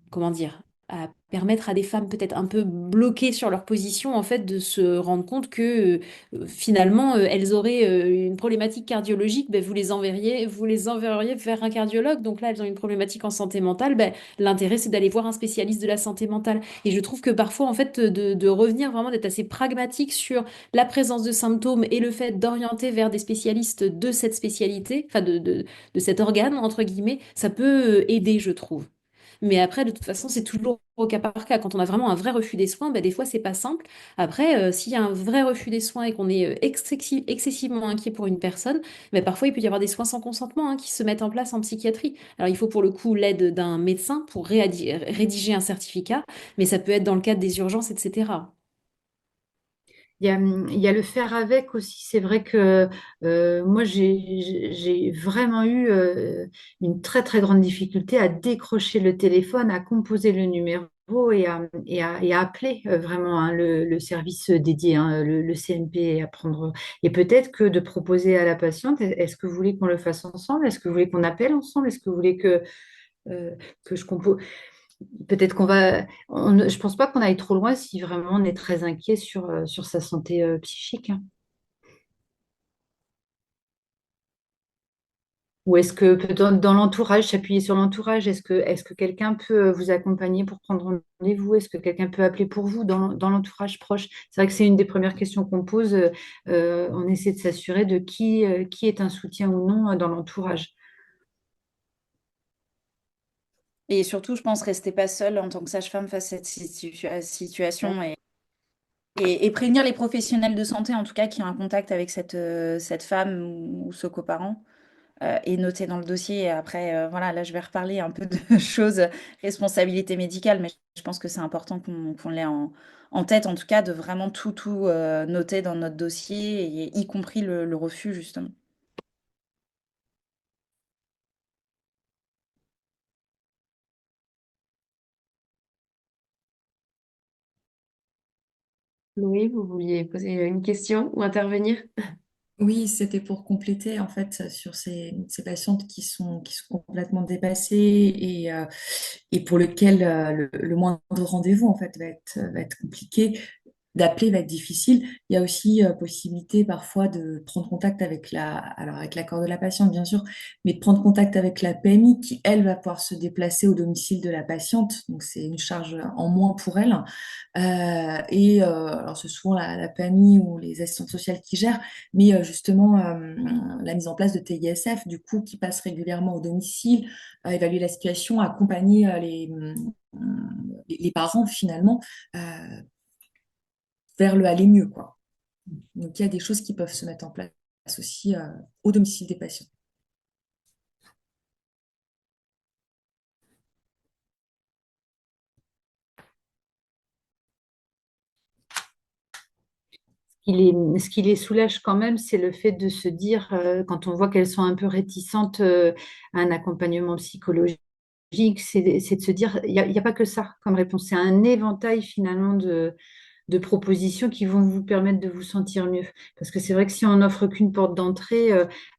comment dire, à permettre à des femmes peut-être un peu bloquées sur leur position, en fait, de se rendre compte que finalement, elles auraient une problématique cardiologique, vous les enverriez vers un cardiologue. Donc là, elles ont une problématique en santé mentale, l'intérêt, c'est d'aller voir un spécialiste de la santé mentale. Et je trouve que parfois, en fait, de revenir vraiment, d'être assez pragmatique sur la présence de symptômes et le fait d'orienter vers des spécialistes de cette spécialité, enfin de cet organe, entre guillemets, ça peut aider, je trouve. Mais après, de toute façon, c'est toujours au cas par cas. Quand on a vraiment un vrai refus des soins, des fois, c'est pas simple. Après, s'il y a un vrai refus des soins et qu'on est excessivement inquiet pour une personne, parfois, il peut y avoir des soins sans consentement hein, qui se mettent en place en psychiatrie. Alors, il faut pour le coup l'aide d'un médecin pour rédiger un certificat, mais ça peut être dans le cadre des urgences, etc. Il y a le faire avec aussi. C'est vrai que moi, j'ai vraiment eu une très, très grande difficulté à décrocher le téléphone, à composer le numéro et à appeler vraiment hein, le service dédié, hein, le CNP, et à prendre. Et peut-être que de proposer à la patiente, est-ce que vous voulez qu'on le fasse ensemble? Est-ce que vous voulez qu'on appelle ensemble? Est-ce que vous voulez que je compose? Peut-être je pense pas qu'on aille trop loin si vraiment on est très inquiet sur sa santé psychique, hein. Ou est-ce que dans l'entourage, s'appuyer sur l'entourage, est-ce que quelqu'un peut vous accompagner pour prendre rendez-vous? Est-ce que quelqu'un peut appeler pour vous dans l'entourage proche? C'est vrai que c'est une des premières questions qu'on pose. On essaie de s'assurer de qui est un soutien ou non dans l'entourage. Et surtout, je pense, rester pas seule en tant que sage-femme face à cette situation et prévenir les professionnels de santé, en tout cas, qui ont un contact avec cette femme ou ce coparent, est noté dans le dossier. Et après, voilà, là, je vais reparler un peu de choses, responsabilité médicale, mais je pense que c'est important qu'on l'ait en tête, en tout cas, de vraiment tout noter dans notre dossier, et y compris le refus, justement. Chloé, vous vouliez poser une question ou intervenir? Oui, c'était pour compléter en fait sur ces patientes qui sont complètement dépassées et pour lesquelles le moindre rendez-vous en fait va être compliqué. D'appeler va être difficile. Il y a aussi possibilité parfois de prendre contact avec alors avec l'accord de la patiente bien sûr, mais de prendre contact avec la PMI qui elle va pouvoir se déplacer au domicile de la patiente. Donc c'est une charge en moins pour elle. Alors c'est souvent la PMI ou les assistantes sociales qui gèrent, mais justement la mise en place de TISF du coup qui passe régulièrement au domicile, évaluer la situation, accompagner les parents finalement. euh, Vers le aller mieux, quoi. Donc, il y a des choses qui peuvent se mettre en place aussi au domicile des patients. Ce qui les soulage quand même, c'est le fait de se dire, quand on voit qu'elles sont un peu réticentes à un accompagnement psychologique, c'est de se dire, il y a pas que ça comme réponse, c'est un éventail finalement de propositions qui vont vous permettre de vous sentir mieux. Parce que c'est vrai que si on n'offre qu'une porte d'entrée,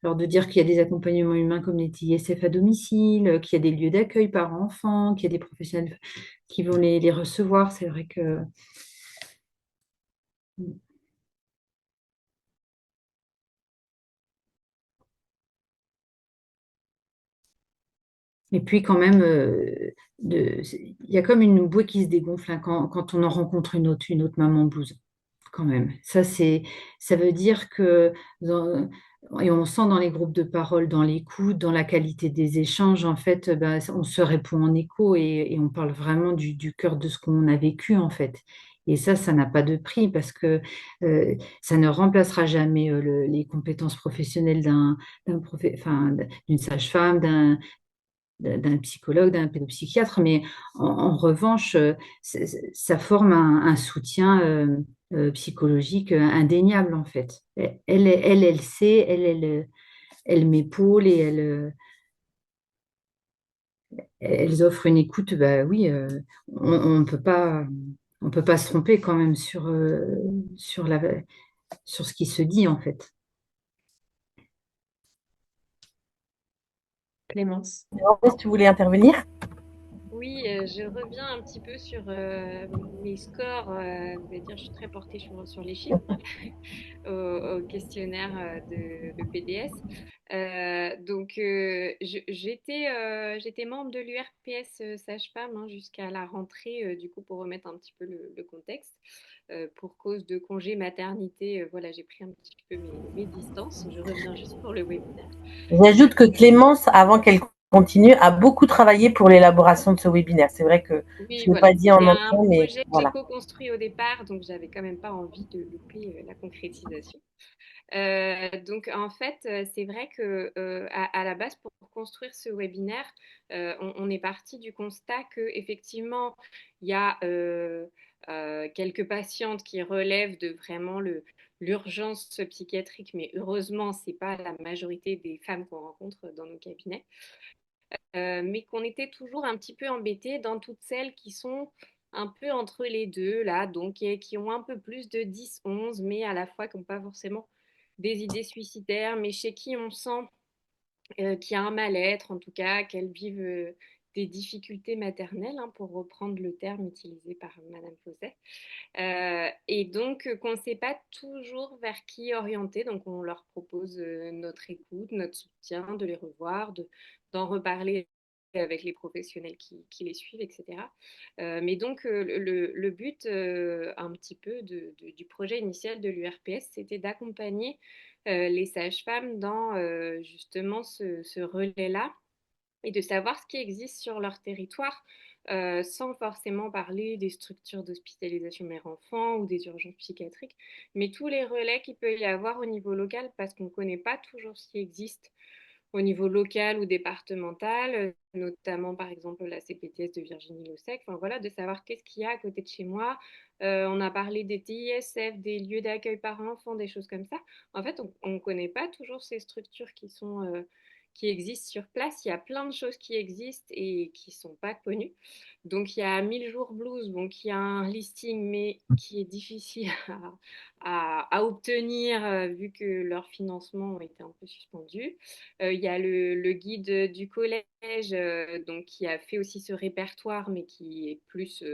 alors de dire qu'il y a des accompagnements humains comme les TISF à domicile, qu'il y a des lieux d'accueil par enfant, qu'il y a des professionnels qui vont les recevoir, c'est vrai que... Et puis quand même, il y a comme une bouée qui se dégonfle hein, quand on en rencontre une autre maman blues, quand même. Ça veut dire que, et on sent dans les groupes de parole, dans l'écoute, dans la qualité des échanges, en fait, ben, on se répond en écho et on parle vraiment du cœur de ce qu'on a vécu, en fait. Et ça n'a pas de prix parce que ça ne remplacera jamais les compétences professionnelles enfin, d'une sage-femme, d'un psychologue, d'un pédopsychiatre, mais en revanche, ça forme un soutien psychologique indéniable en fait. Elle sait, elle m'épaule et elles offrent une écoute. Bah oui, on peut pas se tromper quand même sur ce qui se dit en fait. Clémence. Clémence, tu voulais intervenir? Oui, je reviens un petit peu sur mes scores. Vous allez dire, je suis très portée sur les chiffres au questionnaire de PDS. J'étais membre de l'URPS Sage-Femme hein, jusqu'à la rentrée, du coup, pour remettre un petit peu le contexte. Pour cause de congé maternité, voilà, j'ai pris un petit peu mes distances. Je reviens juste pour le webinaire. J'ajoute que Clémence, avant qu'elle continue, a beaucoup travaillé pour l'élaboration de ce webinaire. C'est vrai que Oui, je ne l'ai voilà, pas dit en c'était un entrée, mais projet que j'ai voilà. co-construit au départ, donc j'avais quand même pas envie de louper la concrétisation. Donc en fait, c'est vrai que à la base, pour construire ce webinaire, on est parti du constat que effectivement, il y a quelques patientes qui relèvent de vraiment l'urgence psychiatrique, mais heureusement, c'est pas la majorité des femmes qu'on rencontre dans nos cabinets. Mais qu'on était toujours un petit peu embêtés dans toutes celles qui sont un peu entre les deux, là, donc qui ont un peu plus de 10-11, mais à la fois qui n'ont pas forcément des idées suicidaires, mais chez qui on sent qu'il y a un mal-être, en tout cas, qu'elles vivent des difficultés maternelles, hein, pour reprendre le terme utilisé par Madame Fosset. Et donc, qu'on ne sait pas toujours vers qui orienter. Donc, on leur propose notre écoute, notre soutien, de les revoir, d'en reparler avec les professionnels qui les suivent, etc. Mais donc, le but un petit peu du projet initial de l'URPS, c'était d'accompagner les sages-femmes dans justement ce relais-là et de savoir ce qui existe sur leur territoire sans forcément parler des structures d'hospitalisation mère-enfant ou des urgences psychiatriques, mais tous les relais qu'il peut y avoir au niveau local parce qu'on ne connaît pas toujours ce qui existe au niveau local ou départemental, notamment par exemple la CPTS de Virginie-Laussec. Enfin voilà, de savoir qu'est-ce qu'il y a à côté de chez moi. On a parlé des TISF, des lieux d'accueil parents-enfants, des choses comme ça. En fait, on ne connaît pas toujours ces structures qui existent sur place. Il y a plein de choses qui existent et qui ne sont pas connues. Donc, il y a 1000 jours blues, bon, qui a un listing, mais qui est difficile à obtenir vu que leurs financements ont été un peu suspendus. Il y a le guide du collège, donc, qui a fait aussi ce répertoire, mais qui est plus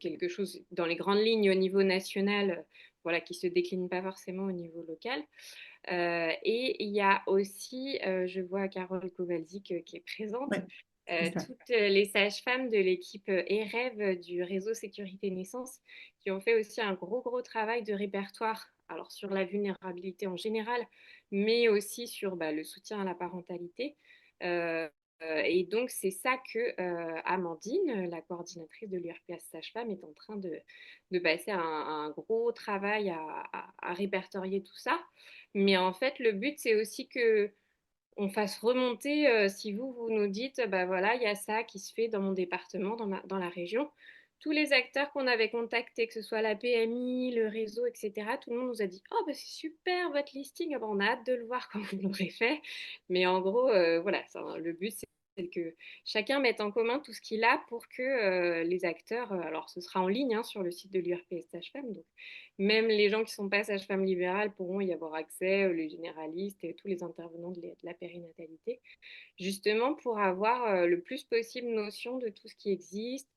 quelque chose dans les grandes lignes au niveau national, voilà, qui ne se décline pas forcément au niveau local. Et il y a aussi, je vois Carole Kowalczyk qui est présente, Oui, c'est ça. toutes les sages-femmes de l'équipe EREV du réseau Sécurité Naissance qui ont fait aussi un gros travail de répertoire, alors sur la vulnérabilité en général, mais aussi sur le soutien à la parentalité. Euh, et donc, c'est ça que Amandine, la coordinatrice de l'URPS Sage-Femme, est en train de passer un gros travail à répertorier tout ça. Mais en fait, le but, c'est aussi que on fasse remonter, si vous nous dites, bah voilà, il y a ça qui se fait dans mon département, dans la région. Tous les acteurs qu'on avait contactés, que ce soit la PMI, le réseau, etc., tout le monde nous a dit, oh, bah, c'est super votre listing, ah bah, on a hâte de le voir quand vous l'aurez fait. Mais en gros, voilà, le but, c'est que chacun mette en commun tout ce qu'il a pour que les acteurs, alors ce sera en ligne sur le site de l'URPS Sage-Femme, donc même les gens qui ne sont pas sages-femmes libérales pourront y avoir accès, les généralistes et tous les intervenants de la périnatalité, justement pour avoir le plus possible notion de tout ce qui existe.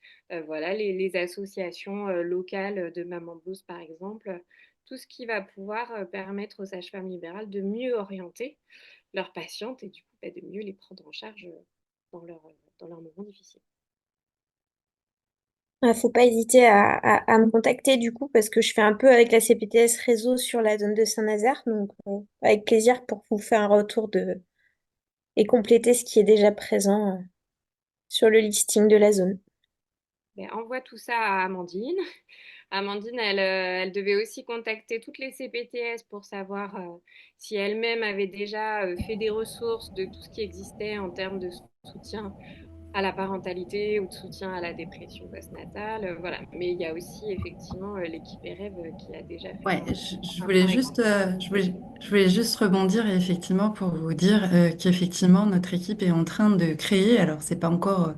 Voilà, les associations locales de Maman Blues, par exemple, tout ce qui va pouvoir permettre aux sages-femmes libérales de mieux orienter leurs patientes et du coup de mieux les prendre en charge dans leur moment difficile. Faut pas hésiter à me contacter du coup parce que je fais un peu avec la CPTS réseau sur la zone de Saint-Nazaire, donc avec plaisir pour vous faire un retour et compléter ce qui est déjà présent sur le listing de la zone. Envoie tout ça à Amandine. Amandine, elle devait aussi contacter toutes les CPTS pour savoir si elle-même avait déjà fait des ressources de tout ce qui existait en termes de soutien à la parentalité ou de soutien à la dépression postnatale. Voilà. Mais il y a aussi effectivement l'équipe EREV qui a déjà fait Ouais, je un voulais travail juste, considérable. je voulais juste rebondir effectivement pour vous dire qu'effectivement notre équipe est en train de créer, alors c'est pas encore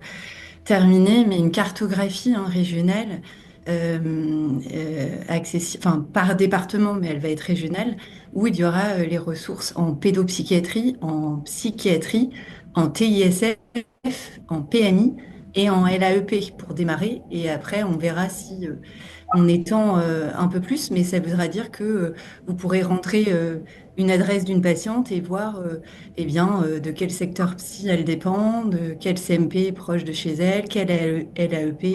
terminé, mais une cartographie régionale enfin, par département, mais elle va être régionale, où il y aura les ressources en pédopsychiatrie, en psychiatrie, en TISF, en PMI et en LAEP pour démarrer. Et après, on verra si on étend un peu plus, mais ça voudra dire que vous pourrez rentrer une adresse d'une patiente et voir eh bien, de quel secteur psy elle dépend, de quel CMP est proche de chez elle, quel LAEP,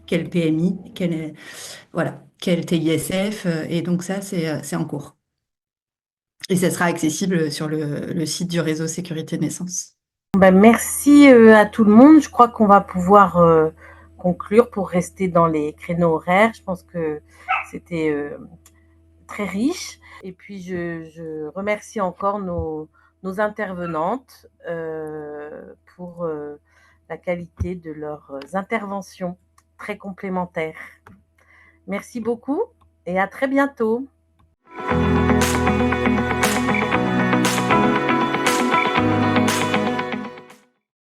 quel PMI, voilà, quel TISF. Et donc ça, c'est en cours. Et ça sera accessible sur le site du réseau Sécurité Naissance. Merci à tout le monde. Je crois qu'on va pouvoir conclure pour rester dans les créneaux horaires. Je pense que c'était très riche. Et puis, je remercie encore nos intervenantes pour la qualité de leurs interventions très complémentaires. Merci beaucoup et à très bientôt.